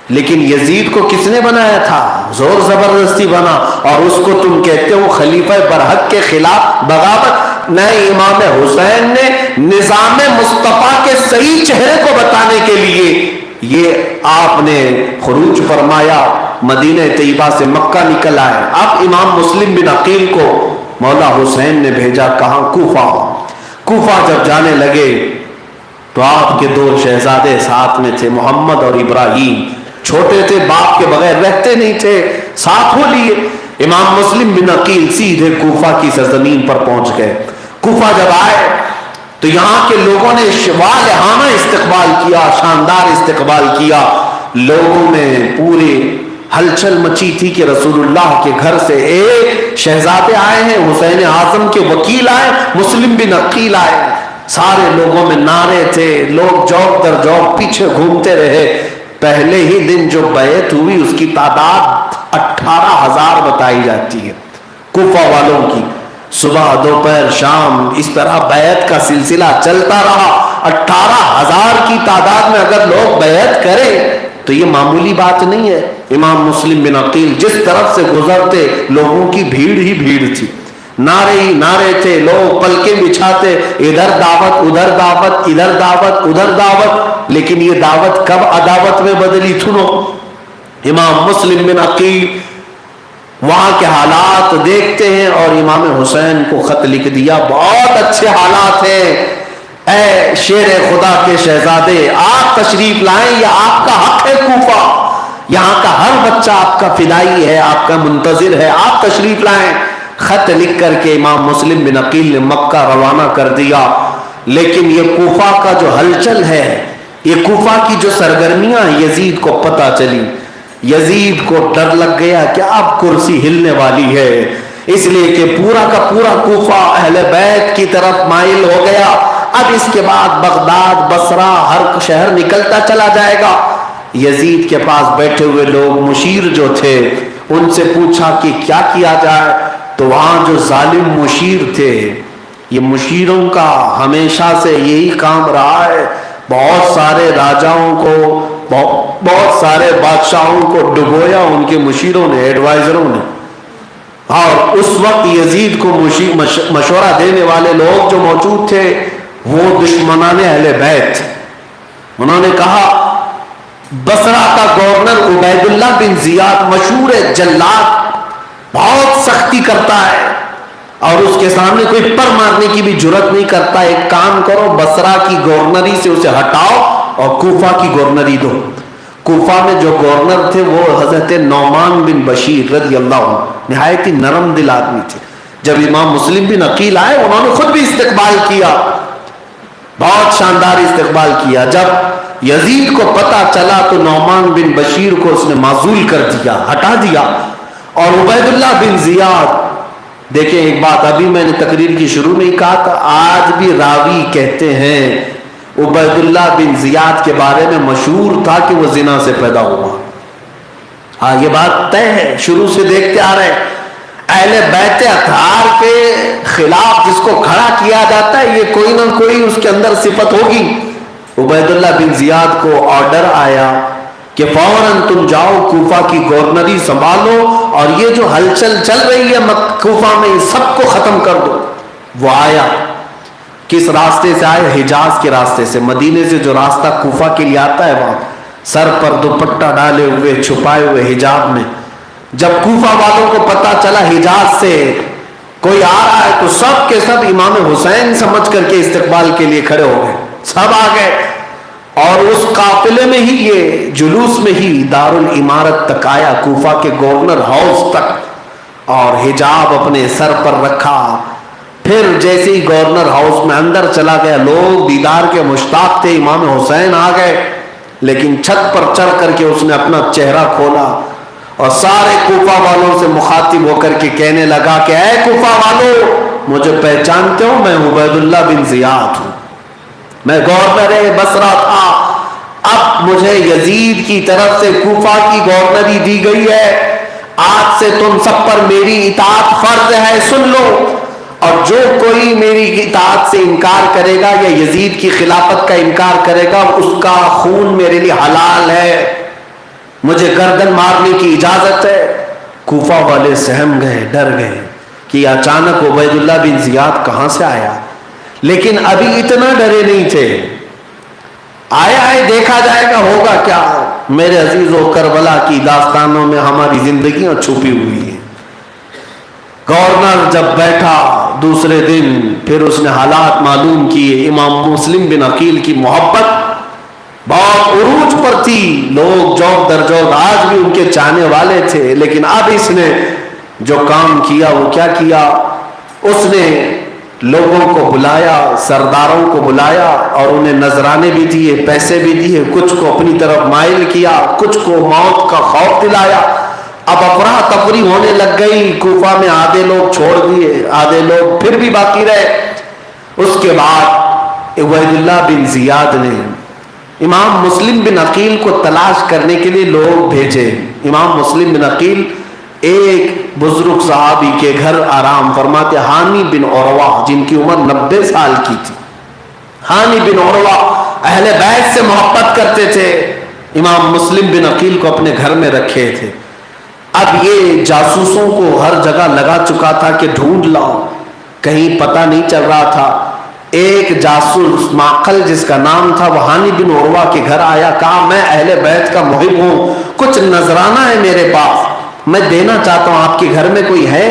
لیکن یزید کو کس نے بنایا تھا؟ زور زبردستی بنا، اور اس کو تم کہتے ہو خلیفہ برحق کے خلاف بغاوت؟ نہیں، امام حسین نے نظام مصطفیٰ کے صحیح چہرے کو بتانے کے لیے یہ آپ نے خروج فرمایا، مدینہ طیبہ سے مکہ نکل آئے۔ اب امام مسلم بن عقیل کو مولا حسین نے بھیجا کہاں؟ کوفہ۔ کوفہ جب جانے لگے تو آپ کے دو شہزادے ساتھ میں تھے، محمد اور ابراہیم، چھوٹے تھے، باپ کے بغیر رہتے نہیں تھے، ساتھ ہو لیے۔ امام مسلم بن عقیل سیدھے کوفہ کی سرزمین پر پہنچ گئے۔ کوفہ جب آئے تو یہاں کے لوگوں نے والہانہ استقبال کیا، شاندار استقبال کیا۔ لوگوں میں پورے ہلچل مچی تھی کہ رسول اللہ کے گھر سے ایک شہزادے آئے ہیں، حسین اعظم کے وکیل آئے، مسلم بن عقیل آئے۔ سارے لوگوں میں نعرے تھے، لوگ جوق در جوق پیچھے گھومتے رہے۔ پہلے ہی دن جو بیعت ہوئی اس کی تعداد 18,000 بتائی جاتی ہے کوفہ والوں کی۔ صبح دوپہر شام اس طرح بیعت کا سلسلہ چلتا رہا. 18,000 کی تعداد میں اگر لوگ بیعت کریں تو یہ معمولی بات نہیں ہے. امام مسلم بن عقیل جس طرف سے گزرتے لوگوں کی بھیڑ ہی بھیڑ تھی, نعرے ہی نعرے تھے, لوگ پلکیں بچھاتے, ادھر دعوت ادھر دعوت, ادھر دعوت ادھر دعوت. لیکن یہ دعوت کب عداوت میں بدلی سنو. امام مسلم بن عقیل وہاں کے حالات دیکھتے ہیں اور امام حسین کو خط لکھ دیا, بہت اچھے حالات ہیں, اے شیر خدا کے شہزادے آپ تشریف لائیں, یہ آپ کا حق ہے کوفہ, یہاں کا ہر بچہ آپ کا فدائی ہے, آپ کا منتظر ہے, آپ تشریف لائیں. خط لکھ کر کے امام مسلم بن عقیل نے مکہ روانہ کر دیا. لیکن یہ کوفہ کا جو ہلچل ہے, یہ کوفہ کی جو سرگرمیاں یزید کو پتہ چلی, یزید کو ڈر لگ گیا کہ اب کرسی ہلنے والی ہے, اس لیے کہ پورا کا پورا کوفہ اہل بیت کی طرف مائل ہو گیا. اب اس کے بعد بغداد بصرہ ہر شہر نکلتا چلا جائے گا. یزید کے پاس بیٹھے ہوئے لوگ مشیر جو تھے ان سے پوچھا کہ کیا کیا جائے, تو وہاں جو ظالم مشیر تھے, یہ مشیروں کا ہمیشہ سے یہی کام رہا ہے, بہت سارے راجاؤں کو بہت سارے بادشاہوں کو ڈبویا ان کے مشیروں نے, ایڈوائزروں نے. اور اس وقت یزید کو مشورہ دینے والے لوگ جو موجود تھے وہ دشمنان اہل بیت. انہوں نے کہا بصرہ کا گورنر عبید اللہ بن زیاد مشہور جلاد, بہت سختی کرتا ہے اور اس کے سامنے کوئی پر مارنے کی بھی جرت نہیں کرتا. ایک کام کرو, بصرہ کی گورنری سے اسے ہٹاؤ اور کوفہ کی گورنری دو. کوفہ میں جو گورنر تھے وہ حضرت نعمان بن بشیر رضی اللہ عنہ, نہایت ہی نرم دل آدمی تھے. جب امام مسلم بن عقیل آئے انہوں نے خود بھی استقبال کیا, بہت شاندار استقبال کیا. جب یزید کو پتا چلا تو نعمان بن بشیر کو اس نے معزول کر دیا, ہٹا دیا. اور عبید اللہ بن زیاد, دیکھیں ایک بات ابھی میں نے تقریر کی شروع میں ہی کہا تھا, آج بھی راوی کہتے ہیں عبید اللہ بن زیاد کے بارے میں مشہور تھا کہ وہ زنا سے پیدا ہوا. ہاں یہ بات طے ہے, شروع سے دیکھتے آ رہے ہیں. اہل بیت اطہار کے خلاف جس کو کھڑا کیا جاتا ہے یہ کوئی نہ کوئی اس کے اندر صفت ہوگی. عبید اللہ بن زیاد کو آرڈر آیا کہ فوراً تم جاؤ کوفہ کی گورنری سنبھالو اور یہ جو ہلچل چل رہی ہے کوفہ میں سب کو ختم کر دو. وہ آیا, کس راستے سے آئے؟ حجاز کے راستے سے. مدینے سے جو راستہ کوفہ کے لیے آتا ہے وہاں سر پر دوپٹہ ڈالے ہوئے چھپائے ہوئے حجاب میں. جب کوفہ والوں کو پتا چلا حجاز سے کوئی آ رہا ہے تو سب کے سب امام حسین سمجھ کر کے استقبال کے لیے کھڑے ہو گئے, سب آ گئے. اور اس قافلے میں ہی, یہ جلوس میں ہی دارالامارت تک آیا, کوفہ کے گورنر ہاؤس تک, اور حجاب اپنے سر پر رکھا. پھر جیسے ہی گورنر ہاؤس میں اندر چلا گیا, لوگ دیدار کے مشتاق تھے, امام حسین آ گئے. لیکن چھت پر چڑھ کر کے اس نے اپنا چہرہ کھولا اور سارے کوفہ والوں سے مخاطب ہو کر کے کہنے لگا کہ اے کوفہ والوں, مجھے پہچانتے ہو, میں عبید اللہ بن زیاد ہوں, میں گورنر بصرہ تھا, اب مجھے یزید کی طرف سے کوفہ کی گورنری دی گئی ہے, آج سے تم سب پر میری اطاعت فرض ہے, سن لو. اور جو کوئی میری اطاعت سے انکار کرے گا یا یزید کی خلافت کا انکار کرے گا اس کا خون میرے لیے حلال ہے, مجھے گردن مارنے کی اجازت ہے. کوفہ والے سہم گئے, ڈر گئے کہ اچانک عبید اللہ بن زیاد کہاں سے آیا. لیکن ابھی اتنا ڈرے نہیں تھے, آیا ہے دیکھا جائے گا ہوگا کیا. میرے عزیزو, کربلا کی داستانوں میں ہماری زندگیاں چھپی ہوئی ہیں. گورنر جب بیٹھا دوسرے دن پھر اس نے حالات معلوم کیے. امام مسلم بن عقیل کی محبت بہت عروج پر تھی, لوگ جوق در جوق آج بھی ان کے چاہنے والے تھے. لیکن اب اس نے جو کام کیا وہ کیا کیا, اس نے لوگوں کو بلایا, سرداروں کو بلایا اور انہیں نذرانے بھی دیے, پیسے بھی دیے, کچھ کو اپنی طرف مائل کیا, کچھ کو موت کا خوف دلایا. اب افراتفری ہونے لگ گئی, کوفہ میں آدھے لوگ چھوڑ دیے, آدھے لوگ پھر بھی باقی رہے. اس کے بعد عبید اللہ بن زیاد نے امام مسلم بن عقیل کو تلاش کرنے کے لیے لوگ بھیجے. امام مسلم بن عقیل ایک بزرگ صحابی کے گھر آرام فرماتے، ہانی بن عروہ، جن کی عمر 90 سال کی تھی. ہانی بن عروہ اہل بیت سے محبت کرتے تھے، امام مسلم بن عقیل کو اپنے گھر میں رکھے تھے. اب یہ جاسوسوں کو ہر جگہ لگا چکا تھا کہ ڈھونڈ لاؤ، کہیں پتہ نہیں چل رہا تھا. ایک جاسوس معقل جس کا نام تھا وہ ہانی بن عروہ کے گھر آیا، کہا میں اہل بیت کا محب ہوں، کچھ نذرانہ ہے میرے پاس، میں دینا چاہتا ہوں، آپ کے گھر میں کوئی ہے؟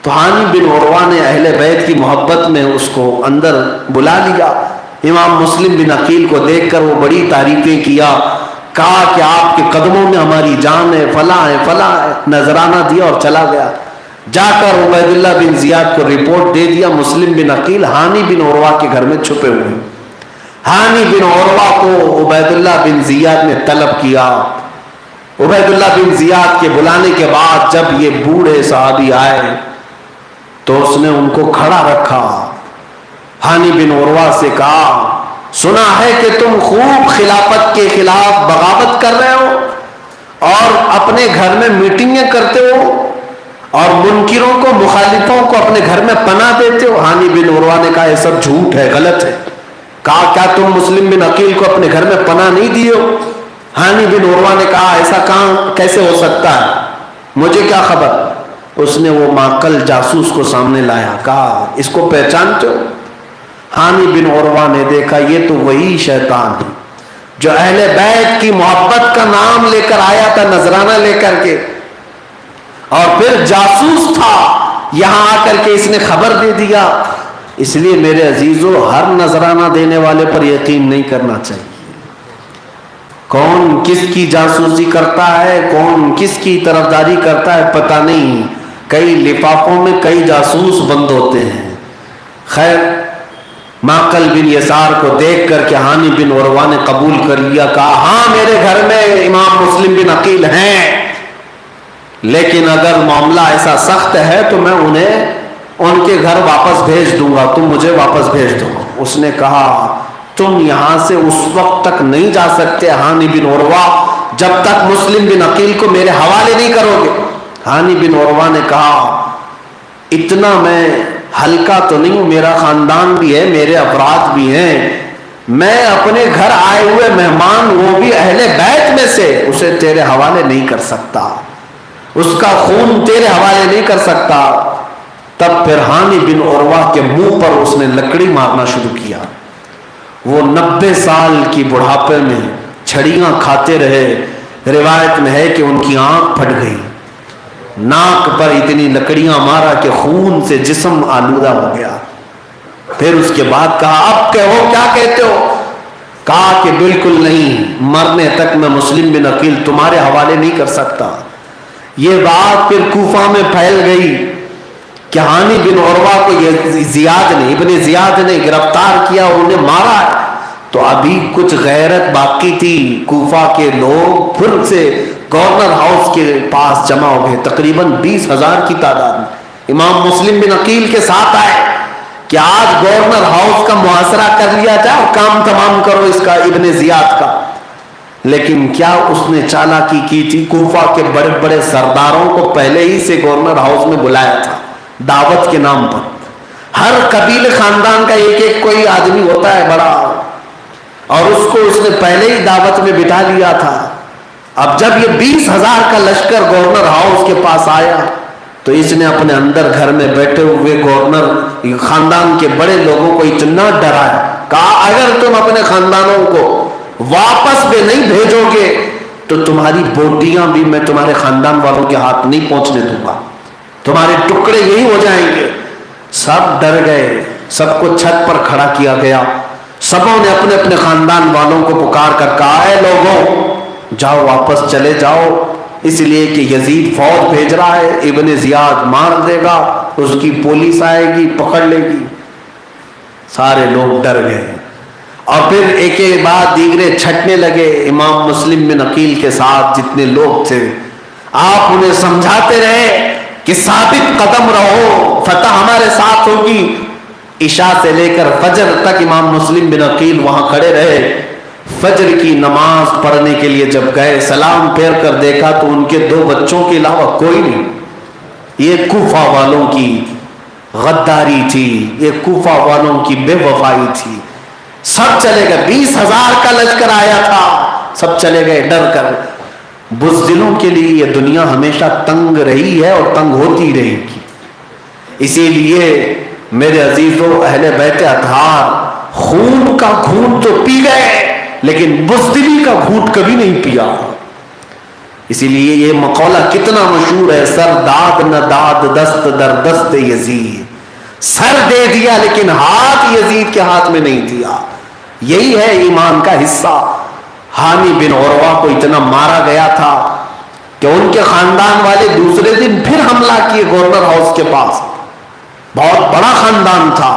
تو ہانی بن عروہ نے اہل بیت کی محبت میں اس کو اندر بلا لیا. امام مسلم بن عقیل کو دیکھ کر وہ بڑی تعریفیں کیا، کہا کہ آپ کے قدموں میں ہماری جان ہے، فلاں ہے فلاں ہے، نذرانہ دیا اور چلا گیا. جا کر عبید اللہ بن زیاد کو رپورٹ دے دیا، مسلم بن عقیل ہانی بن عروہ کے گھر میں چھپے ہوئے. ہانی بن عروہ کو عبید اللہ بن زیاد نے طلب کیا. عبید اللہ بن زیاد کے بلانے کے بعد جب یہ بوڑھے صحابی آئے تو اس نے ان کو کھڑا رکھا. ہانی بن عروہ سے کہا، سنا ہے کہ تم خوب خلافت کے خلاف بغاوت کر رہے ہو اور اپنے گھر میں میٹنگیں کرتے ہو اور منکروں کو، مخالفوں کو اپنے گھر میں پناہ دیتے ہو. ہانی بن عروہ نے کہا یہ سب جھوٹ ہے، غلط ہے. کہا کیا تم مسلم بن عقیل کو اپنے گھر میں پناہ نہیں دیے ہو؟ ہانی بن عروہ نے کہا ایسا کہاں کیسے ہو سکتا ہے، مجھے کیا خبر. اس نے وہ معقل جاسوس کو سامنے لایا، کہا اس کو پہچانتے ہو؟ ہانی بن عروہ نے دیکھا یہ تو وہی شیطان ہے جو اہل بیت کی محبت کا نام لے کر آیا تھا نذرانہ لے کر کے، اور پھر جاسوس تھا، یہاں آ کر کے اس نے خبر دے دیا. اس لیے میرے عزیزو ہر نذرانہ دینے والے پر یقین نہیں کرنا چاہیے. کون کس کی جاسوسی کرتا ہے، کون کس کی طرفداری کرتا ہے پتہ نہیں. کئی لفافوں میں کئی جاسوس بند ہوتے ہیں. خیر، معقل بن یسار کو دیکھ کر کے ہانی بن عروہ نے قبول کر لیا، کہا ہاں میرے گھر میں امام مسلم بن عقیل ہیں، لیکن اگر معاملہ ایسا سخت ہے تو میں انہیں ان کے گھر واپس بھیج دوں گا، تم مجھے واپس بھیج دو. اس نے کہا تم یہاں سے اس وقت تک نہیں جا سکتے ہانی بن عروہ جب تک مسلم بن عقیل کو میرے حوالے نہیں کرو گے. ہانی بن عروہ نے کہا اتنا میں ہلکا تو نہیں ہوں، میرا خاندان بھی ہے، میرے افراد بھی ہیں، میں اپنے گھر آئے ہوئے مہمان وہ بھی اہل بیت میں سے اسے تیرے حوالے نہیں کر سکتا، اس کا خون تیرے حوالے نہیں کر سکتا. تب پھر ہانی بن عروہ کے منہ پر اس نے لکڑی مارنا شروع کیا. وہ 90 سال کی بڑھاپے میں چھڑیاں کھاتے رہے. روایت میں ہے کہ ان کی آنکھ پھٹ گئی، ناک پر اتنی لکڑیاں مارا کہ خون سے جسم آلودہ ہو گیا. پھر اس کے بعد کہا اب کہو کیا کہتے ہو؟ کہا کہ بالکل نہیں، مرنے تک میں مسلم بن عقیل تمہارے حوالے نہیں کر سکتا. یہ بات پھر کوفہ میں پھیل گئی کہ ہانی بن عروہ کو ابن زیاد نے گرفتار کیا، انہیں مارا ہے. تو ابھی کچھ غیرت باقی تھی. کوفہ کے لوگ پھر سے گورنر ہاؤس کے پاس جمع ہو گئے، تقریباً 20,000 کی تعداد میں. امام مسلم بن عقیل کے ساتھ آئے کہ آج گورنر ہاؤس کا محاصرہ کر لیا جائے اور کام تمام کرو اس کا، ابن زیاد کا. لیکن کیا اس نے چالاکی کی تھی؟ کوفہ کے بڑے بڑے سرداروں کو پہلے ہی سے گورنر ہاؤس میں بلایا تھا دعوت کے نام پر. ہر قبیلے خاندان کا ایک ایک کوئی آدمی ہوتا ہے بڑا، اور اس کو اس نے پہلے ہی دعوت میں بٹھا لیا تھا. اب جب یہ 20,000 کا لشکر گورنر ہاؤس کے پاس آیا تو اس نے اپنے اندر گھر میں بیٹھے ہوئے گورنر خاندان کے بڑے لوگوں کو اتنا ڈرایا، کہا اگر تم اپنے خاندانوں کو واپس بھی نہیں بھیجو گے تو تمہاری بوٹیاں بھی میں تمہارے خاندان والوں کے ہاتھ نہیں پہنچنے دوں گا، تمہارے ٹکڑے یہی ہو جائیں گے. سب ڈر گئے، سب کو چھت پر کھڑا کیا گیا. سبوں نے اپنے اپنے خاندان والوں کو پکار کر کہا اے لوگوں جاؤ واپس چلے جاؤ، اس لیے کہ یزید فوج بھیج رہا ہے، ابن زیاد مار دے گا، اس کی پولیس آئے گی پکڑ لے گی. سارے لوگ ڈر گئے اور پھر ایک کے بعد دیگرے چھٹنے لگے. امام مسلم بن عقیل کے ساتھ جتنے لوگ تھے آپ انہیں سمجھاتے رہے کہ ثابت قدم رہو، فتح ہمارے ساتھ ہوگی. عشاء سے لے کر فجر تک امام مسلم بن عقیل وہاں کھڑے رہے. فجر کی نماز پڑھنے کے لیے جب گئے، سلام پھیر کر دیکھا تو ان کے 2 بچوں کے علاوہ کوئی نہیں۔ یہ کوفہ والوں کی غداری تھی، یہ کوفہ والوں کی بے وفائی تھی۔ سب چلے گئے، 20,000 کا لشکر آیا تھا، سب چلے گئے ڈر کر۔ بزدلوں کے لیے یہ دنیا ہمیشہ تنگ رہی ہے اور تنگ ہوتی رہے گی۔ اسی لیے میرے عزیزوں، اہل بیت اطہار خون کا گھونٹ تو پی گئے لیکن بزدلی کا گھونٹ کبھی نہیں پیا۔ اسی لیے یہ مقولہ کتنا مشہور ہے، سر داد نہ داد دست در دست یزید، سر دے دیا لیکن ہاتھ یزید کے ہاتھ میں نہیں دیا۔ یہی ہے ایمان کا حصہ۔ حامی بن عروہ کو اتنا مارا گیا تھا کہ ان کے خاندان والے دوسرے دن پھر حملہ کیے گورنر ہاؤس کے پاس۔ بہت بڑا خاندان تھا،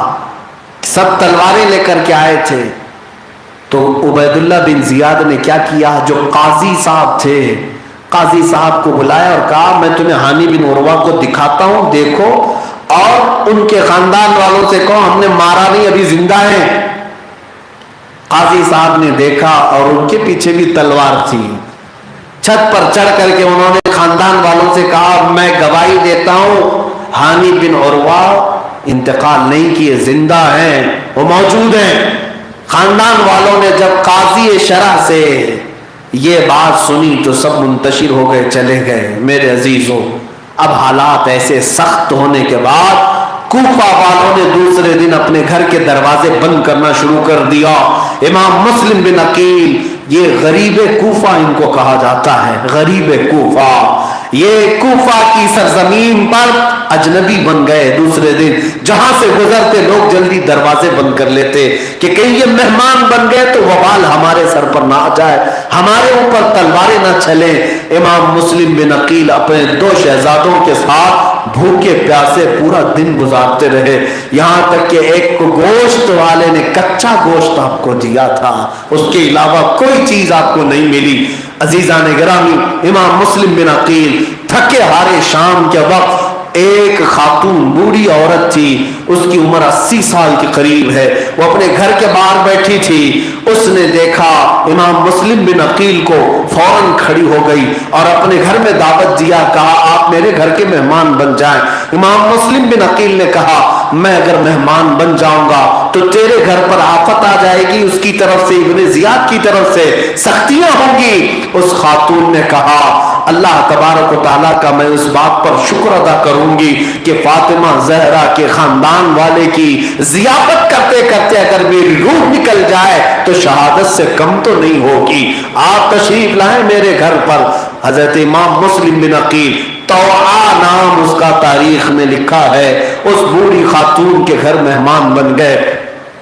سب تلواریں لے کر کے آئے تھے۔ تو عبید اللہ بن زیاد نے کیا کیا، جو قاضی صاحب تھے، قاضی صاحب کو بلایا اور کہا میں تمہیں حامی بن عروہ کو دکھاتا ہوں، دیکھو اور ان کے خاندان والوں سے کہو ہم نے مارا نہیں، ابھی زندہ ہیں۔ قاضی صاحب نے دیکھا اور ان کے پیچھے بھی تلوار تھی۔ چھت پر چڑھ کر کے انہوں نے خاندان والوں سے کہا میں گواہی دیتا ہوں حامی بن عروہ انتقال نہیں کیے، زندہ ہیں، وہ موجود ہیں۔ خاندان والوں نے جب قاضی شرع سے یہ بات سنی تو سب منتشر ہو گئے، چلے گئے۔ میرے عزیزوں، اب حالات ایسے سخت ہونے کے بعد کوفہ والوں نے دوسرے دن اپنے گھر کے دروازے بند کرنا شروع کر دیا۔ امام مسلم بن عقیل، یہ غریب کوفہ ان کو کہا جاتا ہے، غریب کوفہ، یہ کوفہ کی سرزمین پر اجنبی بن گئے۔ دوسرے دن جہاں سے گزرتے لوگ جلدی دروازے بند کر لیتے کہ کہیں یہ مہمان بن گئے تو وبال ہمارے سر پر نہ آ جائے، ہمارے اوپر تلواریں نہ چلیں۔ امام مسلم بن عقیل اپنے 2 شہزادوں کے ساتھ بھوکے پیاسے پورا دن گزارتے رہے، یہاں تک کہ ایک گوشت والے نے کچا گوشت آپ کو دیا تھا، اس کے علاوہ کوئی چیز آپ کو نہیں ملی۔ عزیزان گرامی، امام مسلم بن عقیل تھکے ہارے شام کے وقت ایک خاتون بوڑھی عورت تھی، اس کی عمر 80 سال کے قریب ہے، وہ اپنے گھر کے باہر بیٹھی تھی۔ اس نے دیکھا امام مسلم بن عقیل کو، فوراً کھڑی ہو گئی اور اپنے گھر میں دعوت دیا، کہا آپ میرے گھر کے مہمان بن جائیں۔ امام مسلم بن عقیل نے کہا میں اگر مہمان بن جاؤں گا تو تیرے گھر پر آفت آ جائے گی، اس کی طرف سے ابن زیاد کی طرف سے سختیاں ہوں گی۔ اس خاتون نے کہا اللہ تبارک و تعالیٰ کا میں اس بات پر شکر ادا کروں گی کہ فاطمہ زہرا کے خاندان والے کی ضیافت کرتے کرتے اگر میری روح نکل جائے تو شہادت سے کم تو نہیں ہوگی، آپ تشریف لائیں میرے گھر پر۔ حضرت امام مسلم بن عقیل، توعا نام اس کا تاریخ میں لکھا ہے، اس بوڑھی خاتون کے گھر مہمان بن گئے۔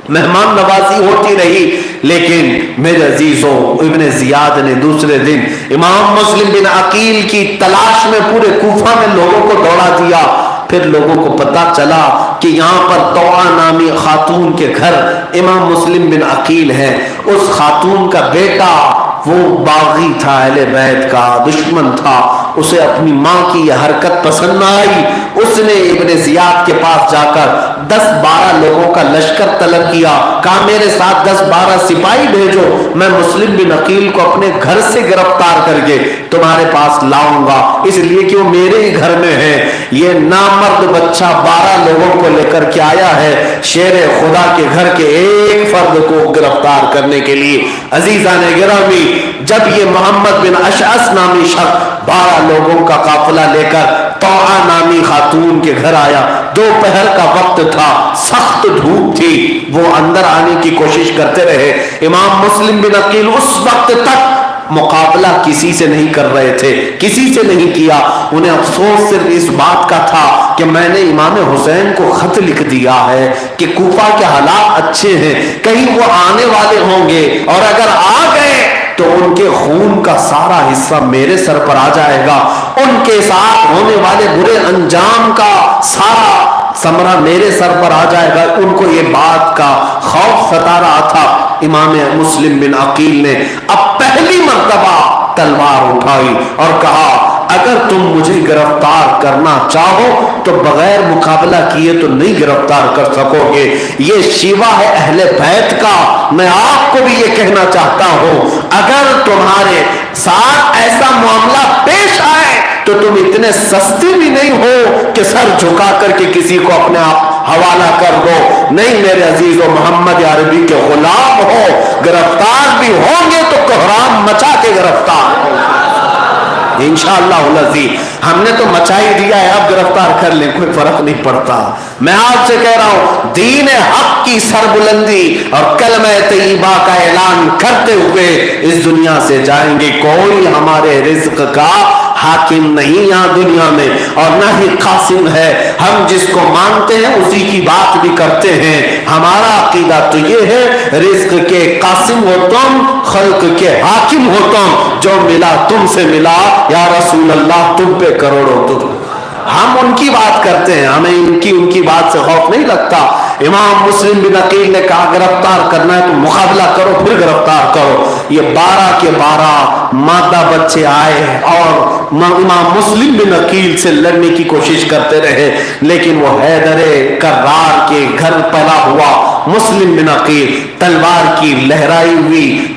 مہمان نوازی ہوتی رہی، لیکن میرے عزیزوں ابن زیاد نے دوسرے دن امام مسلم بن عقیل کی تلاش میں پورے کوفہ میں لوگوں کو دوڑا دیا۔ پھر لوگوں کو پتا چلا کہ یہاں پر توعا نامی خاتون کے گھر امام مسلم بن عقیل ہے۔ اس خاتون کا بیٹا وہ باغی تھا، اہل بیت کا دشمن تھا، اسے اپنی ماں کی یہ حرکت پسند نہ آئی۔ اس نے ابن زیاد کے پاس جا کر 10-12 لوگوں کا لشکر طلب کیا، کہا میرے ساتھ 10-12 سپاہی بھیجو، میں مسلم بن عقیل کو اپنے گھر سے گرفتار کر کے تمہارے پاس لاؤں گا، اس لیے کہ وہ میرے ہی گھر میں ہے۔ یہ نامرد بچہ 12 لوگوں کو لے کر کے آیا ہے شیر خدا کے گھر کے ایک فرد کو گرفتار کرنے کے لیے۔ عزیزان گرامی، جب یہ محمد بن اشعث نامی شخص 12 لوگوں کا قافلہ لے کر توعا نامی خاتون کے گھر آیا، دوپہر کا وقت تھا، سخت دھوپ تھی، وہ اندر آنے کی کوشش کرتے رہے۔ امام مسلم بن عقیل اس وقت تک مقابلہ کسی سے نہیں کر رہے تھے، کسی سے نہیں کیا۔ انہیں افسوس صرف اس بات کا تھا کہ میں نے امام حسین کو خط لکھ دیا ہے کہ کوفہ کے حالات اچھے ہیں، کہیں وہ آنے والے ہوں گے اور اگر آ گئے تو ان کے خون کا سارا حصہ میرے سر پر آ جائے گا، ان کے ساتھ ہونے والے برے انجام کا سارا ثمرہ میرے سر پر آ جائے گا۔ ان کو یہ بات کا خوف ستا رہا تھا۔ امام مسلم بن عقیل نے اب پہلی مرتبہ تلوار اٹھائی اور کہا اگر تم مجھے گرفتار کرنا چاہو تو بغیر مقابلہ کیے تو نہیں گرفتار کر سکو گے. یہ شیوہ ہے اہل بیت کا. میں آپ کو بھی یہ کہنا چاہتا ہوں اگر تمہارے ساتھ ایسا معاملہ پیش آئے تو تم اتنے سستے بھی نہیں ہو کہ سر جھکا کر کے کسی کو اپنے آپ حوالہ کر دو. نہیں میرے عزیز و محمد عربی کے غلام ہو. گرفتار بھی ہوں گے تو کوہرام مچا کے گرفتار ہو انشاءاللہ العزیز. ہم نے تو مچا ہی دیا ہے, اب گرفتار کر لیں کوئی فرق نہیں پڑتا. میں آپ سے کہہ رہا ہوں دین حق کی سربلندی اور کلمہ طیبہ کا اعلان کرتے ہوئے اس دنیا سے جائیں گے. کوئی ہمارے رزق کا حاکم نہیں یہاں دنیا میں اور نہ ہی قاسم ہے. ہم جس کو مانتے ہیں اسی کی بات بھی کرتے ہیں. ہمارا عقیدہ تو یہ ہے رزق کے قاسم ہو تم, خلق کے حاکم ہو تم. جو ملا تم سے ملا یا رسول اللہ تم پہ کروڑوں تم. ہم ان کی بات کرتے ہیں, ہمیں ان کی بات سے خوف نہیں لگتا. امام مسلم بن عقیل نے کہا گرفتار کرنا ہے تو مقابلہ کرو پھر گرفتار کرو. یہ 12 کے 12 مادہ بچے آئے اور امام مسلم بن عقیل سے لڑنے کی کوشش کرتے رہے, لیکن وہ حیدر کرار کے گھر پلا ہوا مسلم بن عقیل تلوار کی لہرائی ہوئی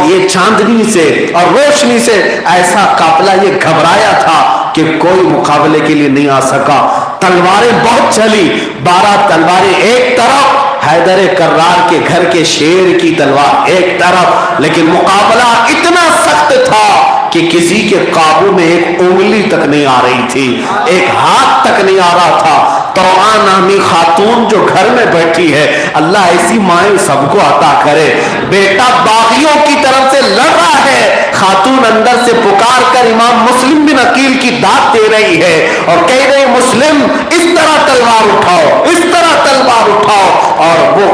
یہ چاندنی سے اور روشنی سے ایسا قافلہ یہ گھبرایا تھا کہ کوئی مقابلے کے لیے نہیں آ سکا. تلواریں بہت چلی, 12 تلواریں ایک طرف, حیدر کرار کے گھر کے شیر کی تلوار ایک طرف, لیکن مقابلہ اتنا سخت تھا کہ کسی کے قابو میں ایک انگلی تک نہیں آ رہی تھی, ایک ہاتھ تک نہیں آ رہا تھا. طوعا نامی خاتون جو گھر میں بیٹھی ہے, اللہ ایسی مائیں سب کو عطا کرے, بیٹا باغیوں کی طرف سے لڑ رہا ہے, خاتون اندر سے پکار کر امام مسلم بن عقیل کی داد دے رہی ہے اور کہہ رہے مسلم اس طرح تلوار اٹھاؤ, اس طرح تلوار اٹھاؤ. اور وہ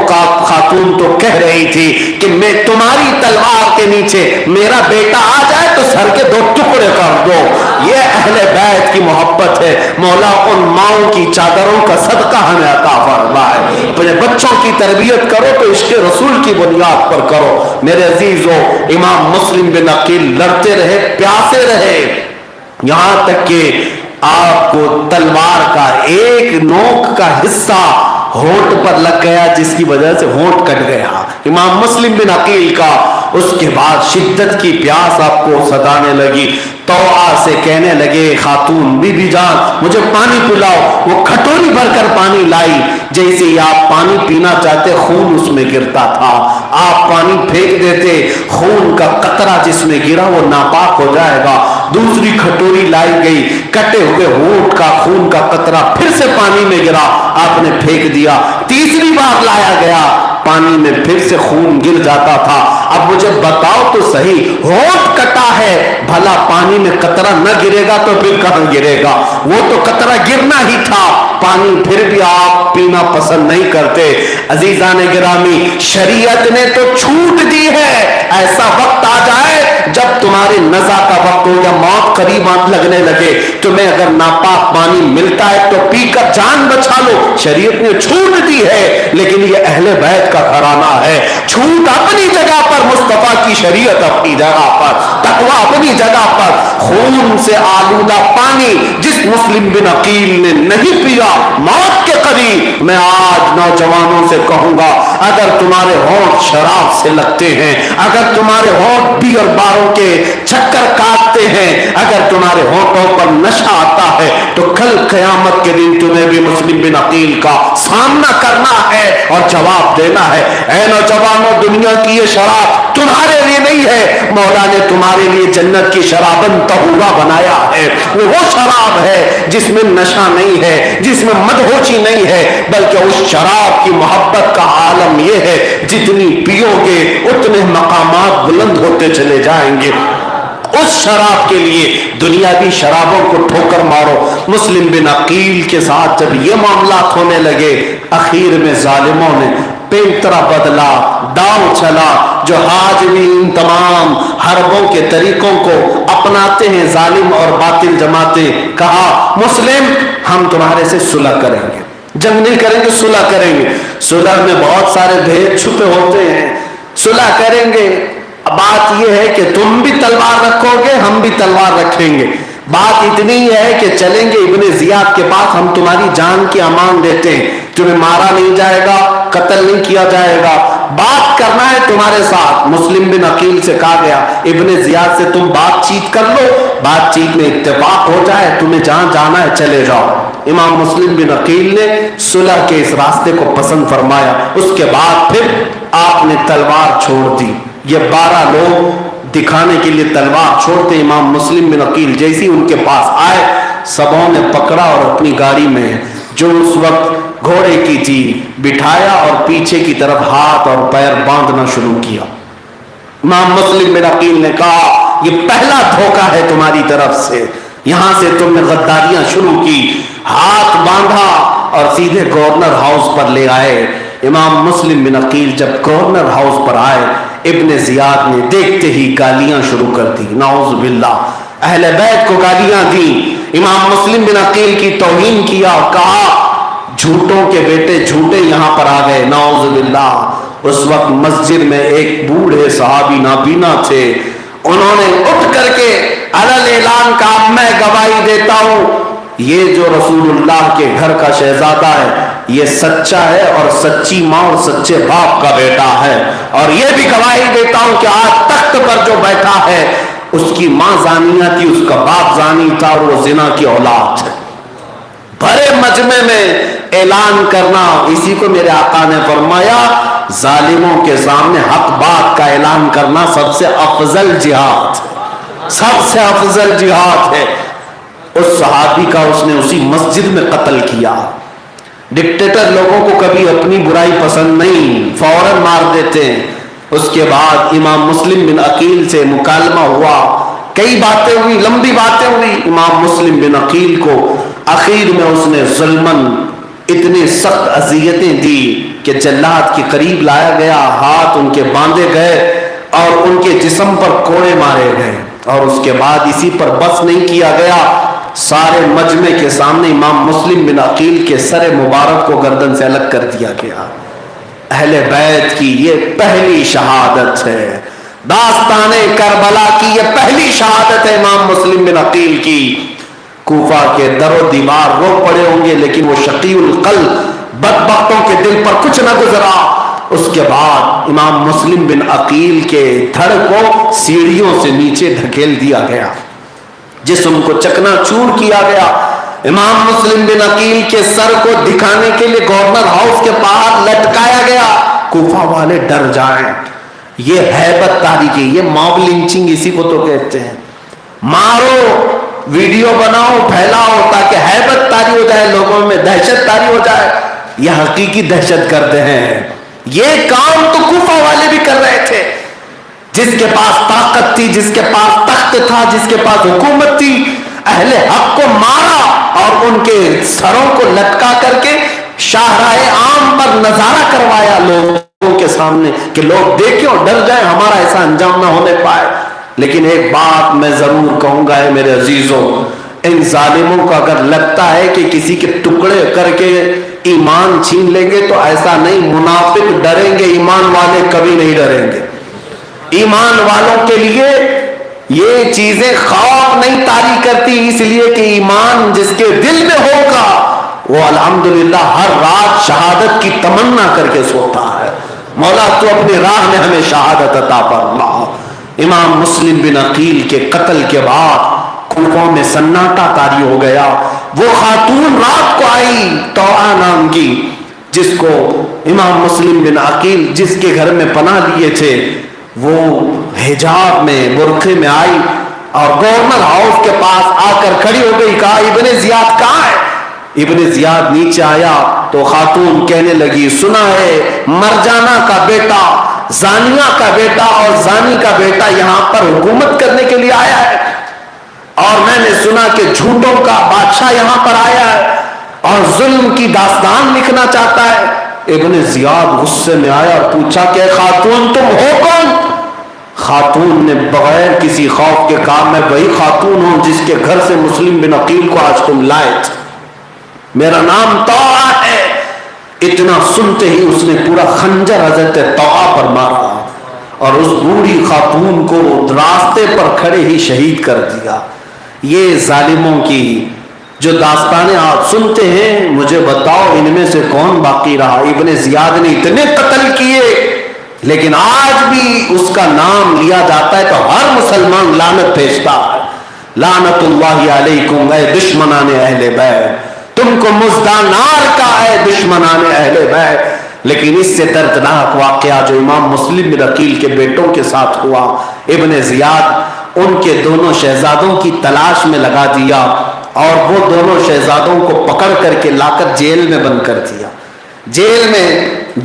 خاتون تو کہہ رہی تھی کہ میں تمہاری تلوار کے نیچے میرا بیٹا آ جائے تو سر کے 2 ٹکڑے کر دو. یہ اہل بیت کی محبت ہے. مولا ان ماؤں کی چادروں کا صدقہ ہمیں عطا فرمائے. اپنے بچوں کی تربیت کرو تو عشق رسول کی بنیاد پر کرو. میرے عزیزو, امام مسلم بن عقیل لڑتے رہے, پیاسے رہے, یہاں تک کہ آپ کو تلوار کا ایک نوک کا حصہ ہونٹ پر لگ گیا جس کی وجہ سے ہونٹ کٹ گیا امام مسلم بن عقیل کا. اس کے بعد شدت کی پیاس آپ کو ستانے لگی. طوعا سے کہنے لگے خاتون بی بی جان مجھے پانی پلاؤ. وہ کھٹوری بھر کر پانی لائی. جیسے ہی آپ پانی پینا چاہتے خون اس میں گرتا تھا, آپ پانی پھینک دیتے, خون کا قطرہ جس میں گرا وہ ناپاک ہو جائے گا. دوسری کھٹوری لائی گئی, کٹے ہوئے ہونٹ کا خون کا قطرہ پھر سے پانی میں گرا, آپ نے پھینک دیا. تیسری بار لایا گیا, پانی میں پھر سے خون گر جاتا تھا. اب مجھے بتاؤ تو صحیح, ہونٹ کٹا ہے, بھلا پانی میں قطرہ نہ گرے گا تو پھر کہاں گرے گا؟ وہ تو قطرہ گرنا ہی تھا. پانی پھر بھی آپ پینا پسند نہیں کرتے. عزیزان گرامی, شریعت نے تو چھوٹ دی ہے. ایسا وقت آ جائے جب تمہارے نزا کا وقت ہو یا موت قریب لگنے لگے, تمہیں اگر ناپاک پانی ملتا ہے تو پی کر جان بچا لو. شریعت نے چھوٹ دی ہے, لیکن یہ اہل بیت کا گھرانہ ہے. چھوٹ اپنی جگہ پر, مصطفیٰ کی شریعت اپنی جگہ پر, تقویٰ اپنی جگہ پر. خون سے آلودہ پانی جس مسلم بن عقیل نے نہیں پیا موت کے قریب, میں آج نوجوانوں سے کہوں گا اگر تمہارے ہونٹ شراب سے لگتے ہیں, اگر تمہارے ہونٹ بیئر باروں کے چکر کاٹتے ہیں, اگر تمہارے ہونٹوں پر نشہ آتا ہے تو کل قیامت کے دن تمہیں بھی مسلم بن عقیل کا سامنا کرنا ہے اور جواب دینا ہے. اے نوجوانوں, دنیا کی یہ شراب تمہارے لیے نہیں ہے, مولا نے تمہارے لیے جنت کی شرابن طہورا بنایا ہے. وہ شراب ہے جس میں نشہ نہیں ہے, جس میں مدہوشی نہیں ہے, بلکہ اس شراب کی محبت کا عالم یہ ہے جتنی پیو گے اتنے مقامات بلند ہوتے چلے جائیں گے. اس شراب کے لیے دنیاوی شرابوں کو ٹھوکر مارو. مسلم بن عقیل کے ساتھ جب یہ معاملات ہونے لگے, اخیر میں ظالموں نے پینترا بدلا, داؤ چلا. جو حاجمین تمام حربوں کے طریقوں کو اپناتے ہیں ظالم اور باطل جماعتیں, کہا مسلم ہم تمہارے سے صلح کریں گے, جنگ نہیں کریں گے, صلح کریں گے. صلح میں بہت سارے بھید چھپے ہوتے ہیں. صلح کریں گے, بات یہ ہے کہ تم بھی تلوار رکھو گے, ہم بھی تلوار رکھیں گے. بات اتنی ہے کہ چلیں گے ابن زیاد کے پاس، ہم تمہاری جان کی امان دیتے ہیں، تمہیں مارا نہیں جائے گا، قتل نہیں کیا جائے گا، بات کرنا ہے تمہارے ساتھ۔ مسلم بن عقیل سے کہا گیا ابن زیاد سے تم بات چیت کر لو، بات چیت میں اتفاق ہو جائے، تمہیں جہاں جانا ہے چلے جاؤ۔ امام مسلم بن عقیل نے صلح کے اس راستے کو پسند فرمایا۔ اس کے بعد پھر آپ نے تلوار چھوڑ دی۔ یہ 12 لوگ دکھانے کے لیے تلوار چھوڑتے، امام مسلم بن عقیل جیسی ان کے پاس آئے، سبوں نے پکڑا اور اپنی گاڑی میں جو اس وقت گھوڑے کی تھی بٹھایا اور پیچھے کی طرف ہاتھ اور پیر باندھنا شروع کیا۔ امام مسلم بن عقیل نے کہا یہ پہلا دھوکہ ہے تمہاری طرف سے، یہاں سے تم نے غداریاں شروع کی۔ ہاتھ باندھا اور سیدھے گورنر ہاؤس پر لے آئے۔ امام مسلم بن عقیل جب گورنر ہاؤس پر آئے، ابن زیاد نے دیکھتے ہی گالیاں شروع کر دی، نعوذ باللہ، اہل بیت کو گالیاں دی، امام مسلم بن عقیل کی توہین کیا، کہا جھوٹوں کے بیٹے جھوٹے یہاں پر آ گئے، نعوذ باللہ۔ اس وقت مسجد میں ایک بوڑھے صحابی نابینا تھے، انہوں نے اٹھ کر کے علل اعلان کہا میں گواہی دیتا ہوں یہ جو رسول اللہ کے گھر کا شہزادہ ہے یہ سچا ہے اور سچی ماں اور سچے باپ کا بیٹا ہے، اور یہ بھی گواہی دیتا ہوں کہ آج تخت پر جو بیٹھا ہے اس کی ماں زانیہ تھی، اس کا باپ زانی تھا اور وہ زنا کی اولاد ہے۔ بڑے مجمع میں اعلان کرنا، اسی کو میرے آقا نے فرمایا ظالموں کے سامنے حق بات کا اعلان کرنا سب سے افضل جہاد، سب سے افضل جہاد ہے۔ اس صحابی کا اس نے اسی مسجد میں قتل کیا۔ ڈکٹیٹر لوگوں کو کبھی اپنی برائی پسند نہیں، فوراً مار دیتے ہیں۔ اس کے بعد امام مسلم بن عقیل سے مکالمہ ہوا، کئی باتیں ہوئی، لمبی باتیں ہوئی۔ امام مسلم بن عقیل کو آخر میں اس نے ظلماً اتنی سخت اذیتیں دی کہ جلاد کے قریب لایا گیا، ہاتھ ان کے باندھے گئے اور ان کے جسم پر کوڑے مارے گئے، اور اس کے بعد اسی پر بس نہیں کیا گیا، سارے مجمع کے سامنے امام مسلم بن عقیل کے سر مبارک کو گردن سے الگ کر دیا گیا۔ اہل بیت کی یہ پہلی شہادت ہے، داستان کربلا کی یہ پہلی شہادت ہے امام مسلم بن عقیل کی۔ کوفہ کے در و دیوار رو پڑے ہوں گے لیکن وہ شقی القلب بدبختوں کے دل پر کچھ نہ گزرا۔ اس کے بعد امام مسلم بن عقیل کے دھڑ کو سیڑھیوں سے نیچے دھکیل دیا گیا، جسم کو چکنا چور کیا گیا۔ امام مسلم بن عقیل کے سر کو دکھانے کے لیے گورنر ہاؤس کے باہر لٹکایا گیا، کوفہ والے ڈر جائیں۔ یہ ہیبت تاریخی، یہ موب لنچنگ اسی کو تو کہتے ہیں۔ مارو، ویڈیو بناؤ، پھیلاؤ تاکہ ہیبت تاری ہو جائے، لوگوں میں دہشت تاری ہو جائے۔ یہ حقیقی دہشت گرد ہیں۔ یہ کام تو کوفہ والے بھی کر رہے تھے۔ جس کے پاس طاقت تھی، جس کے پاس تخت تھا، جس کے پاس حکومت تھی، اہل حق کو مارا اور ان کے سروں کو لٹکا کر کے شاہراہ عام پر نظارہ کروایا لوگوں کے سامنے کہ لوگ دیکھیں اور ڈر جائیں، ہمارا ایسا انجام نہ ہونے پائے۔ لیکن ایک بات میں ضرور کہوں گا ہے میرے عزیزوں، ان ظالموں کو اگر لگتا ہے کہ کسی کے ٹکڑے کر کے ایمان چھین لیں گے تو ایسا نہیں، منافق ڈریں گے، ایمان والے کبھی نہیں ڈریں گے۔ ایمان والوں کے لیے یہ چیزیں خوف نہیں طاری کرتی، اس لیے کہ ایمان جس کے دل میں ہوگا وہ الحمدللہ ہر رات شہادت کی تمنا کر کے سوتا ہے۔ مولا تو اپنی راہ میں ہمیں شہادت عطا فرما۔ امام مسلم بن عقیل کے قتل کے بعد کوفہ میں سناٹا طاری ہو گیا۔ وہ خاتون رات کو آئی توعہ نام کی، جس کو امام مسلم بن عقیل جس کے گھر میں پناہ لیے تھے، وہ حجاب میں برقعے میں آئی اور گورنر ہاؤس کے پاس آ کر کھڑی ہو گئی، کہا ابن زیاد کہاں ہے؟ ابن زیاد نیچے آیا تو خاتون کہنے لگی سنا ہے مرجانہ کا بیٹا، زانیہ کا بیٹا اور زانی کا بیٹا یہاں پر حکومت کرنے کے لیے آیا ہے، اور میں نے سنا کہ جھوٹوں کا بادشاہ یہاں پر آیا ہے اور ظلم کی داستان لکھنا چاہتا ہے۔ ابن زیاد غصے میں آیا اور پوچھا کہ خاتون تم ہو کون؟ خاتون نے بغیر کسی خوف کے کہا میں وہی خاتون ہوں جس کے گھر سے مسلم بن عقیل کو آج تم لائے تھے، میرا نام طوعہ ہے۔ اتنا سنتے ہی اس نے پورا خنجر حضرت طوعہ پر مارا اور اس بوڑھی خاتون کو راستے پر کھڑے ہی شہید کر دیا۔ یہ ظالموں کی جو داستانیں آپ سنتے ہیں، مجھے بتاؤ ان میں سے کون باقی رہا؟ ابن زیاد نے اتنے قتل کیے، لیکن آج بھی اس کا نام لیا جاتا ہے تو ہر مسلمان لعنت بھیجتا ہے۔ لعنت اللہ علیکم اے دشمنان اہل بیت، تم کو مزدان نار کا اے دشمنان اہل بیت۔ لیکن اس سے دردناک واقعہ جو امام مسلم بن عقیل کے بیٹوں کے ساتھ ہوا، ابن زیاد ان کے دونوں شہزادوں کی تلاش میں لگا دیا اور وہ دونوں شہزادوں کو پکڑ کر کے لا کر جیل میں بند کر دیا۔ جیل میں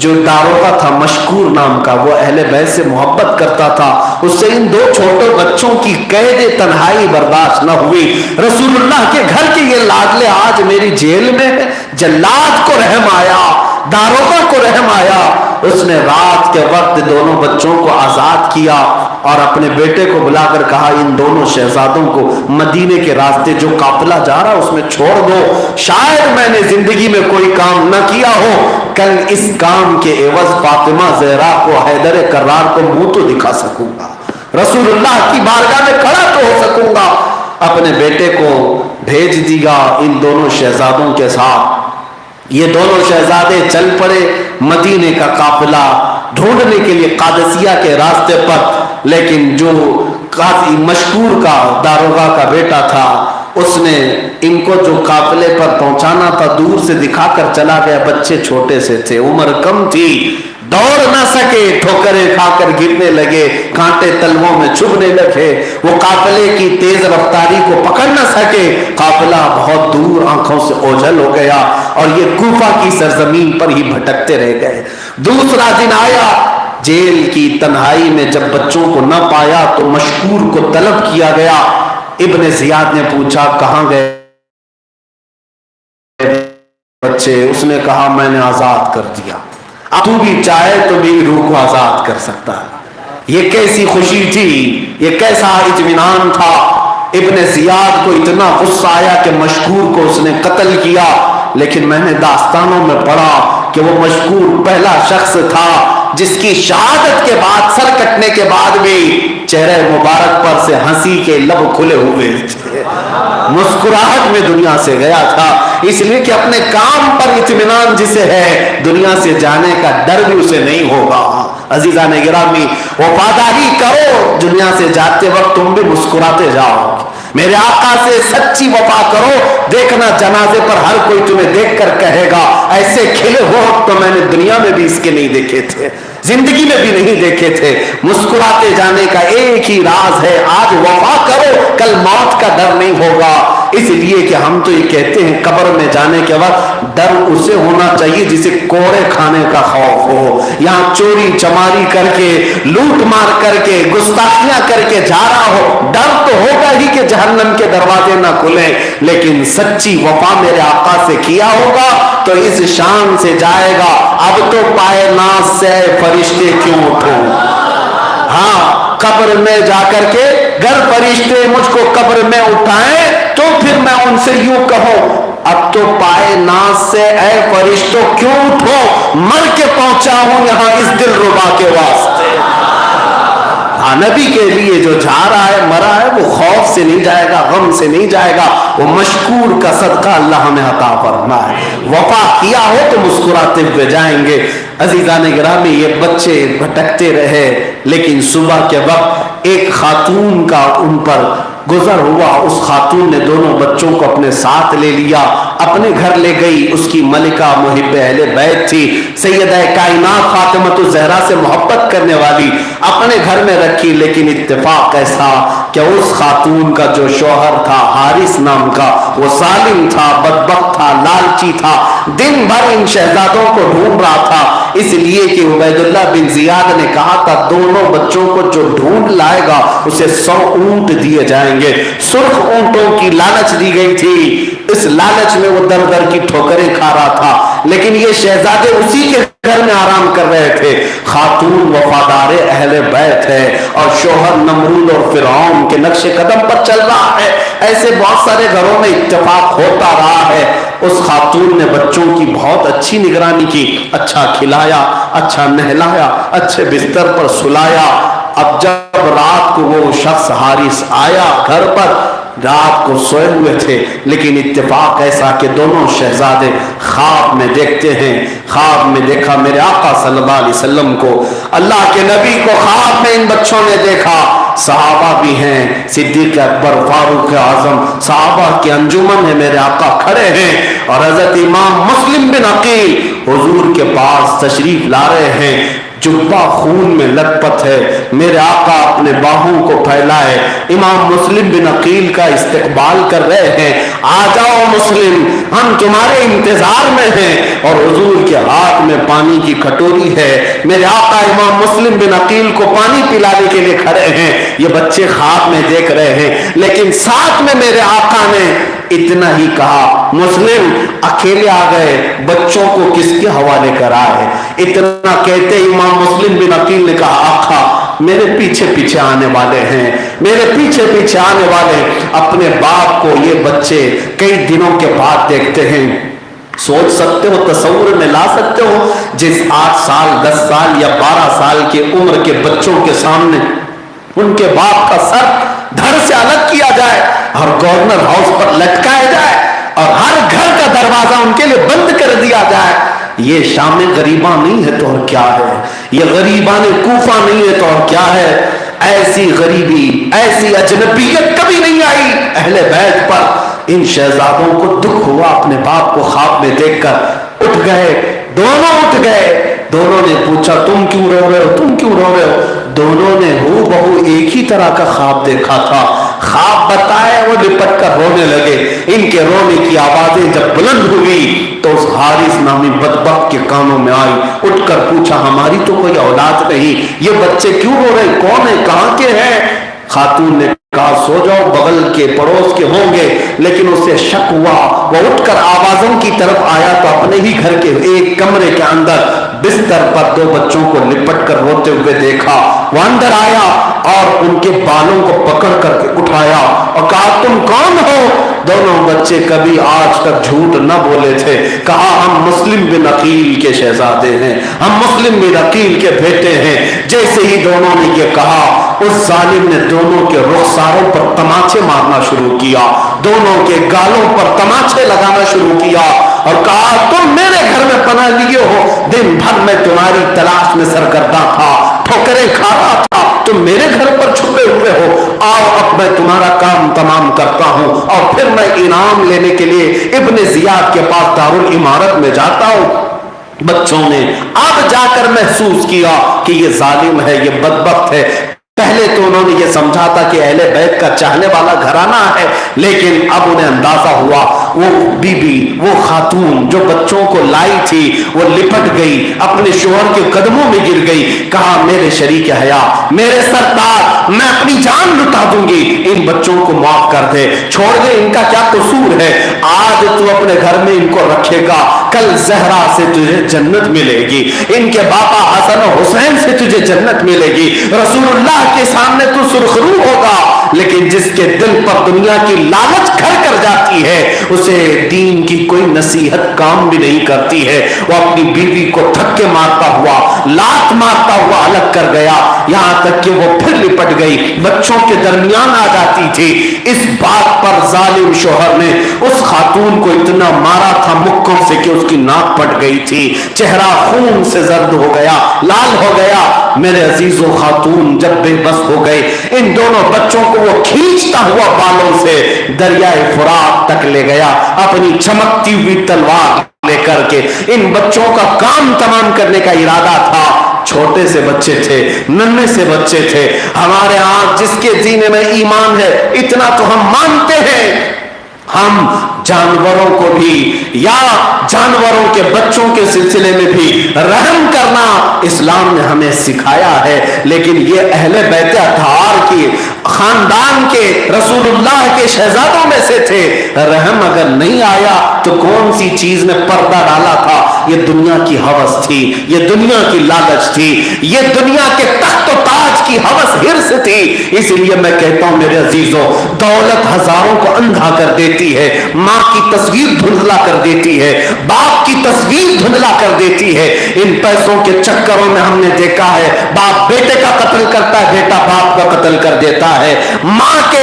جو داروغہ تھا مشکور نام کا، وہ اہل بیت سے محبت کرتا تھا، اس سے ان دو چھوٹے بچوں کی قید تنہائی برداشت نہ ہوئی۔ رسول اللہ کے گھر کے یہ لاڈلے آج میری جیل میں ہیں۔ جلاد کو رحم آیا، داروغہ کو رحم آیا، اس نے رات کے وقت دونوں بچوں کو آزاد کیا اور اپنے بیٹے کو بلا کر کہا ان دونوں شہزادوں کو مدینے کے راستے جو قافلہ جا رہا اس میں چھوڑ دو، شاید میں نے زندگی میں کوئی کام نہ کیا ہو، کل اس کام کے عوض فاطمہ زہرا کو، حیدر کرار کو منہ تو دکھا سکوں گا، رسول اللہ کی بارگاہ میں کھڑا تو ہو سکوں گا۔ اپنے بیٹے کو بھیج دیا ان دونوں شہزادوں کے ساتھ۔ یہ دونوں شہزادے چل پڑے مدینے کا قافلہ ڈھونڈنے کے لیے قادسیہ کے راستے پر، لیکن جو قاضی مشکور کا داروغہ کا بیٹا تھا اس نے ان کو جو قافلے پر پہنچانا تھا دور سے دکھا کر چلا گیا۔ بچے چھوٹے سے تھے، عمر کم تھی، دوڑ نہ سکے، ٹھوکریں کھا کر گرنے لگے، کانٹے تلووں میں چبھنے لگے، وہ قافلے کی تیز رفتاری کو پکڑ نہ سکے، قافلہ بہت دور آنکھوں سے اوجھل ہو گیا اور یہ کوفہ کی سرزمین پر ہی بھٹکتے رہ گئے۔ دوسرا دن آیا، جیل کی تنہائی میں جب بچوں کو نہ پایا تو مشکور کو طلب کیا گیا۔ ابن زیاد نے پوچھا کہاں گئے بچے؟ اس نے کہا میں نے آزاد کر دیا، اب تو بھی چاہے تو میری روح کو آزاد کر سکتا ہے۔ یہ کیسی خوشی تھی، یہ کیسا اطمینان تھا۔ ابن زیاد کو اتنا غصہ آیا کہ مشکور کو اس نے قتل کیا، لیکن میں نے داستانوں میں پڑھا کہ وہ مشکور پہلا شخص تھا جس کی شہادت کے بعد، سر کٹنے کے بعد بھی چہرے مبارک پر سے ہنسی کے لب کھلے ہوئے تھے، مسکراہٹ میں دنیا سے گیا تھا، اس لیے کہ اپنے کام پر اطمینان جسے ہے دنیا سے جانے کا ڈر بھی اسے نہیں ہوگا۔ عزیزان گرامی، وفاداری کرو، دنیا سے جاتے وقت تم بھی مسکراتے جاؤ، میرے آقا سے سچی وفا کرو، دیکھنا جنازے پر ہر کوئی تمہیں دیکھ کر کہے گا ایسے کھلے ہو تو میں نے دنیا میں بھی اس کے نہیں دیکھے تھے، زندگی میں بھی نہیں دیکھے تھے۔ مسکراتے جانے کا ایک ہی راز ہے، آج وفا کرو، کل موت کا ڈر نہیں ہوگا۔ اس لیے کہ ہم تو یہ کہتے ہیں قبر میں جانے کے وقت ڈر اسے ہونا چاہیے جسے کوڑے کھانے کا خوف ہو، یہاں چوری چماری کر کے، لوٹ مار کر کے، گستاخیاں کر کے جا رہا ہو، ڈر تو ہوگا ہی کہ جہنم کے دروازے نہ کھلیں، لیکن سچی وفا میرے آقا سے کیا ہوگا تو اس شان سے جائے گا اب تو پائے ناز سے فرشتے کیوں اٹھوں۔ ہاں، قبر میں جا کر کے گر فرشتے مجھ کو قبر میں اٹھائیں تو پھر میں ان سے یوں کہوں اب تو پائے ناز سے اے فرشتوں کیوں اٹھو، مر کے پہنچا ہوں یہاں اس دل ربا کے واسطے۔ نبی کے لیے جو جا رہا ہے مرا ہے وہ خوف سے نہیں جائے گا، غم سے نہیں جائے گا، وہ مشکور کا صدقہ اللہ ہمیں عطا فرمائے۔ وفا کیا ہو تو مسکراتے ہوئے جائیں گے۔ عزیزان گرامی، یہ بچے بھٹکتے رہے، لیکن صبح کے وقت ایک خاتون کا ان پر گزر ہوا، اس خاتون نے دونوں بچوں کو اپنے ساتھ لے لیا، اپنے گھر لے گئی، اس کی ملکہ محب اہل بیت تھی، سیدہ کائنات فاطمہ الزہرا سے محبت کرنے والی، اپنے گھر میں رکھی۔ لیکن اتفاق ایسا کہ اس خاتون کا جو شوہر تھا حارث نام کا، وہ ظالم تھا، بدبخت تھا، لالچی تھا، دن بھر ان شہزادوں کو ڈھونڈ رہا تھا، اس لیے کہ عبید اللہ بن زیاد نے کہا تھا دونوں بچوں کو جو ڈھونڈ لائے گا اسے 100 اونٹ دیے جائیں گے، سرخ اونٹوں کی لالچ دی گئی تھی، اس لالچ میں وہ در در کی ٹھوکریں کھا رہا تھا، لیکن یہ شہزادے اسی کے گھر میں آرام کر رہے تھے۔ خاتون وفادار اہل بیت ہے اور شوہر نمرود اور فرعون کے نقش قدم پر چل رہا ہے، ایسے بہت سارے گھروں میں اتفاق ہوتا رہا ہے۔ اس خاتون نے بچوں کی بہت اچھی نگرانی کی، اچھا کھلایا، اچھا نہلایا، اچھے بستر پر سلایا۔ اب جب رات کو وہ شخص حارث آیا گھر پر رات کو سوئے ہوئے تھے، لیکن اتفاق ایسا کہ دونوں شہزادے خواب میں دیکھتے ہیں. خواب میں دیکھا میرے آقا صلی اللہ علیہ وسلم کو، اللہ کے نبی کو خواب میں ان بچوں نے دیکھا. صحابہ بھی ہیں، صدیق اکبر، فاروق اعظم، صحابہ کی انجمن ہے، میرے آقا کھڑے ہیں اور حضرت امام مسلم بن عقیل حضور کے پاس تشریف لا رہے ہیں. جبہ خون میں لت پت ہے، میرے آقا اپنے باہوں کو پھیلائے امام مسلم بن عقیل کا استقبال کر رہے ہیں. آ جاؤ مسلم، ہم تمہارے انتظار میں ہیں. اور حضور کے ہاتھ میں پانی کی کٹوری ہے، میرے آقا امام مسلم بن عقیل کو پانی پلانے کے لیے کھڑے ہیں. یہ بچے خواب میں دیکھ رہے ہیں، لیکن ساتھ میں میرے آقا نے اتنا ہی کہا، مسلم اکیلے آ گئے، بچوں کو کس کے حوالے کرا ہے؟ اتنا کہتے امام مسلم بن عقیل نے کہا، آقا میرے پیچھے پیچھے آنے والے ہیں، میرے پیچھے پیچھے آنے والے. اپنے باپ کو یہ بچے کئی دنوں کے بعد دیکھتے ہیں. سوچ سکتے ہو، تصور میں لا سکتے ہو، جس 8 سال 10 سال یا 12 سال کی عمر کے بچوں کے سامنے ان کے باپ کا سر دھڑ سے الگ کیا جائے اور گورنر ہاؤس پر لٹکایا جائے اور ہر گھر کا دروازہ ان کے لیے بند کر دیا جائے. یہ شام غریباں نہیں ہے تو اور کیا ہے، یہ غریبان کوفہ نہیں ہے تو اور کیا ہے. ایسی غریبی، ایسی اجنبیت کبھی نہیں آئی اہل بیت پر. ان شہزادوں کو دکھ ہوا اپنے باپ کو خواب میں دیکھ کر. اٹھ گئے، دونوں اٹھ گئے. دونوں نے پوچھا، تم کیوں رو رہے ہو، تم کیوں رو رہے ہو؟ دونوں نے ہو بہو ایک ہی طرح کا خواب دیکھا تھا. خواب بتائے، وہ لپٹ کر رونے لگے. ان کے رونے کی آوازیں جب بلند ہوئی تو اس حارث نامی بدبخت کے کانوں میں آئی. اٹھ کر پوچھا، ہماری تو کوئی اولاد نہیں، یہ بچے کیوں رو رہے، کون ہے، کہاں کے ہیں؟ خاتون نے کہا، سو جاؤ، بغل کے پڑوس کے ہوں گے. لیکن اسے شک ہوا، وہ اٹھ کر آوازوں کی طرف آیا تو اپنے ہی گھر کے ایک کمرے کے اندر بستر پر 2 بچوں کو لپٹ کر روتے ہوئے دیکھا. وہ اندر آیا اور ان کے بالوں کو پکڑ کر کے اٹھایا اور کہا، تم کون ہو؟ دونوں بچے کبھی آج تک جھوٹ نہ بولے تھے. کہا، ہم مسلم بن عقیل کے شہزادے ہیں، ہم مسلم بن عقیل کے بیٹے ہیں. جیسے ہی دونوں نے یہ کہا، اس ظالم نے دونوں کے رخساروں پر تماچے مارنا شروع کیا، دونوں کے گالوں پر تماچے لگانا شروع کیا اور کہا، تم میرے گھر میں پناہ لیے ہو، دن بھر میں تمہاری تلاش میں سرگرداں تھا، ٹھوکریں کھا رہا تھا، تم میرے گھر پر چھپے ہوئے ہو. آؤ اب میں تمہارا کام تمام کرتا ہوں اور پھر میں انعام لینے کے لیے ابن زیاد کے پاس دارالعمارت میں جاتا ہوں. بچوں نے اب جا کر محسوس کیا کہ یہ ظالم ہے، یہ بدبخت ہے. پہلے تو انہوں نے یہ سمجھا تھا کہ اہل بیت کا چاہنے والا گھرانہ ہے، لیکن اب انہیں اندازہ ہوا وہ بی بی، وہ خاتون جو بچوں کو لائی تھی، وہ لپٹ گئی، اپنے شوہر کے قدموں میں گر گئی. کہا، میرے شریک حیا، میرے سردار، میں اپنی جان لٹا دوں گی، ان بچوں کو معاف کر دے، چھوڑ دے، ان کا کیا قصور ہے. آج تو اپنے گھر میں ان کو رکھے گا، کل زہرا سے تجھے جنت ملے گی، ان کے باپا حسن و حسین سے تجھے جنت ملے گی، رسول اللہ کے سامنے تو سرخرو ہوگا. لیکن جس کے دل پر دنیا کی لالچ گھر کر جاتی ہے، اسے دین کی کوئی نصیحت کام بھی نہیں کرتی ہے. وہ اپنی بیوی کو دھکے مارتا ہوا، لات مارتا ہوا الگ کر گیا، یہاں تک کہ وہ پھر لپٹ گئی، بچوں کے درمیان آ جاتی تھی. اس بات پر ظالم شوہر نے اس خاتون کو اتنا مارا تھا مکوں سے کہ اس کی ناک پھٹ گئی تھی، چہرہ خون سے زرد ہو گیا، لال ہو گیا. میرے عزیز و خاتون جب بے بس ہو گئے، ان دونوں بچوں کو وہ کھینچتا ہوا بالوں سے دریائے فرات تک لے گیا، اپنی چمکتی ہوئی تلوار لے کر کے. ان بچوں کا کام تمام کرنے کا ارادہ تھا. چھوٹے سے بچے تھے، ننھے سے بچے تھے. ہمارے ہاں جس کے سینے میں ایمان ہے، اتنا تو ہم مانتے ہیں، ہم جانوروں کو بھی یا جانوروں کے بچوں کے سلسلے میں بھی رحم کرنا اسلام نے ہمیں سکھایا ہے. لیکن یہ اہل بیت اطہار کی خاندان کے رسول اللہ کے شہزادوں میں سے تھے. رحم اگر نہیں آیا تو کون سی چیز نے پردہ ڈالا تھا؟ یہ دنیا کی ہوس تھی، یہ دنیا کی لالچ تھی، یہ دنیا کے تخت و تاج کی ہوس ہرس تھی. اس لیے میں کہتا ہوں میرے عزیزوں، دولت ہزاروں کو اندھا کر دیتی ہے، ماں کی تصویر دھندلا کر دیتی ہے، باپ کی تصویر دھندلا کر دیتی ہے. ان پیسوں کے چکروں میں ہم نے دیکھا ہے باپ بیٹے کا قتل کرتا ہے، بیٹا باپ کا قتل کر دیتا ہے، ماں کے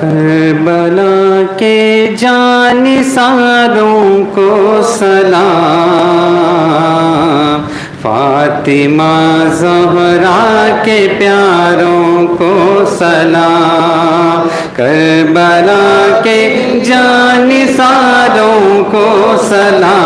کربلا کے جانثاروں کو سلام، فاطمہ زہرا کے پیاروں کو سلام، کربلا کے جانثاروں کو سلام،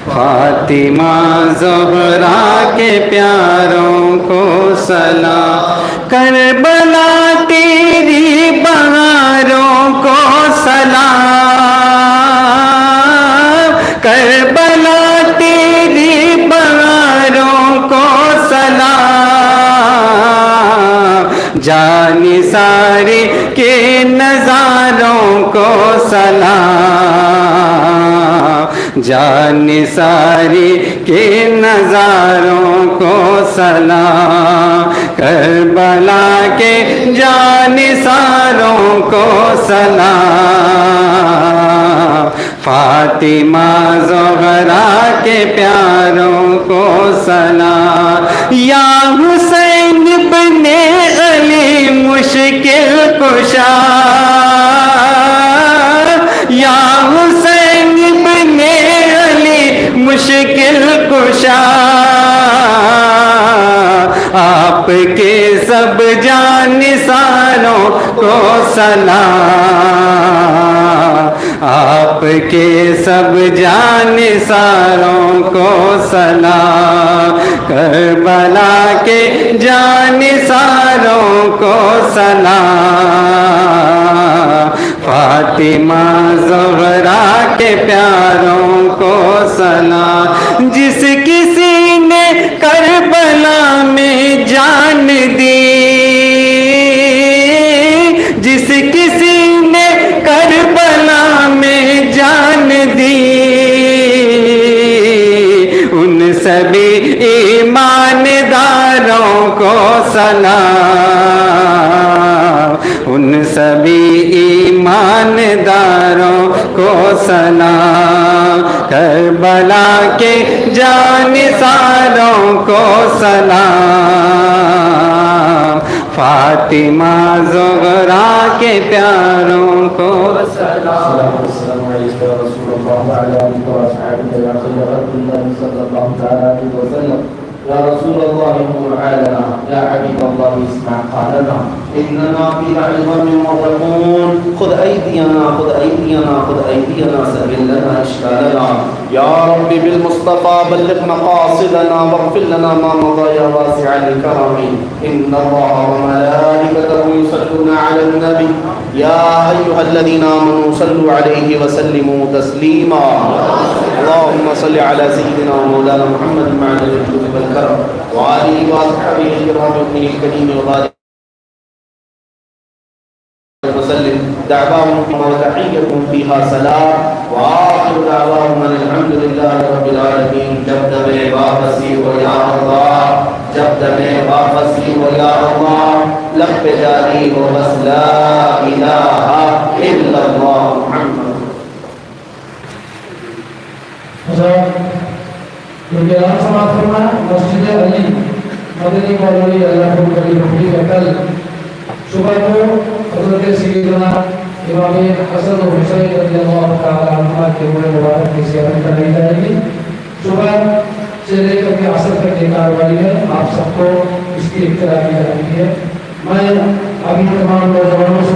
فاطمہ زہرا کے پیاروں کو سلام، کربلا تیری بہاروں کو سلام، کربلا تیری بہاروں کو سلام، جانثاری کے نظاروں کو سلام، جانثاری کے نظاروں کو سلام، کربلا کے جانثاروں کو سلام، فاطمہ زہرا کے پیاروں کو سلام، یا حسین ابن علی مشکل کشا، یا حسین ابن علی مشکل کشا، آپ کے سب جانثاروں کو سلام، آپ کے سب جانثاروں کو سلام، کربلا کے جانثاروں کو سلام، فاطمہ زہرا کے پیاروں کو سلام، جس کسی نے کربلا میں جان دی، جس کسی نے کربلا میں جان دی، ان سبھی ایمانداروں کو سلام، ان سبھی ایمانداروں کو سلام، کربلا کے جانثاروں کو سلام، فاطمہ زہرا کے پیاروں کو سلام۔ السلام علیکم یا رسول اللہ وعلی آلہ وصحبہ یا خیر خلق اللہ صلی اللہ علیہ وسلم، یا رسول اللہ معاذنا، یا حبیب اللہ اسمع قالنا، اننا فی عظم مغرقون، خذ ایدینا خذ ایدینا خذ ایدینا سهل لنا اشکالنا، یا رب بالمصطفى بلغ مقاصدنا واغفر لنا ما مضى یا واسع الکرم، ان اللہ وملائکته یصلون علی النبی، یا ایها الذین آمنوا صلوا علیہ وسلموا تسلیما، اللهم صل على سيدنا ومولانا محمد معدن الجود والكرم وآله وأصحابه الكرام الكريم وبارك وسلم، دعواهم وتحيتهم فيها سلام، وآخر دعواهم أن الحمد لله رب العالمين۔ جب تمہیں واپسی ہو یا اللہ، جب تمہیں واپسی ہو یا اللہ، لب پہ جاری ہو بس لا الہ الا اللہ محمد۔ کیونکہ اللہ سماعت فرمایا مسجد علی مدنی کالونی اللہ کو بڑی بھولی کا کل صبح کو حضرت سیدنا امام حسن و حسین رضی اللہ تعالی عنہما کے روح مبارک کی زیارت کرائی جائے گی۔ صبح سے لے کر کے عصر تک یہ کارروائی ہے، آپ سب کو اس کی اطلاع کی جا رہی ہے۔ میں ابھی تمام نوجوانوں سے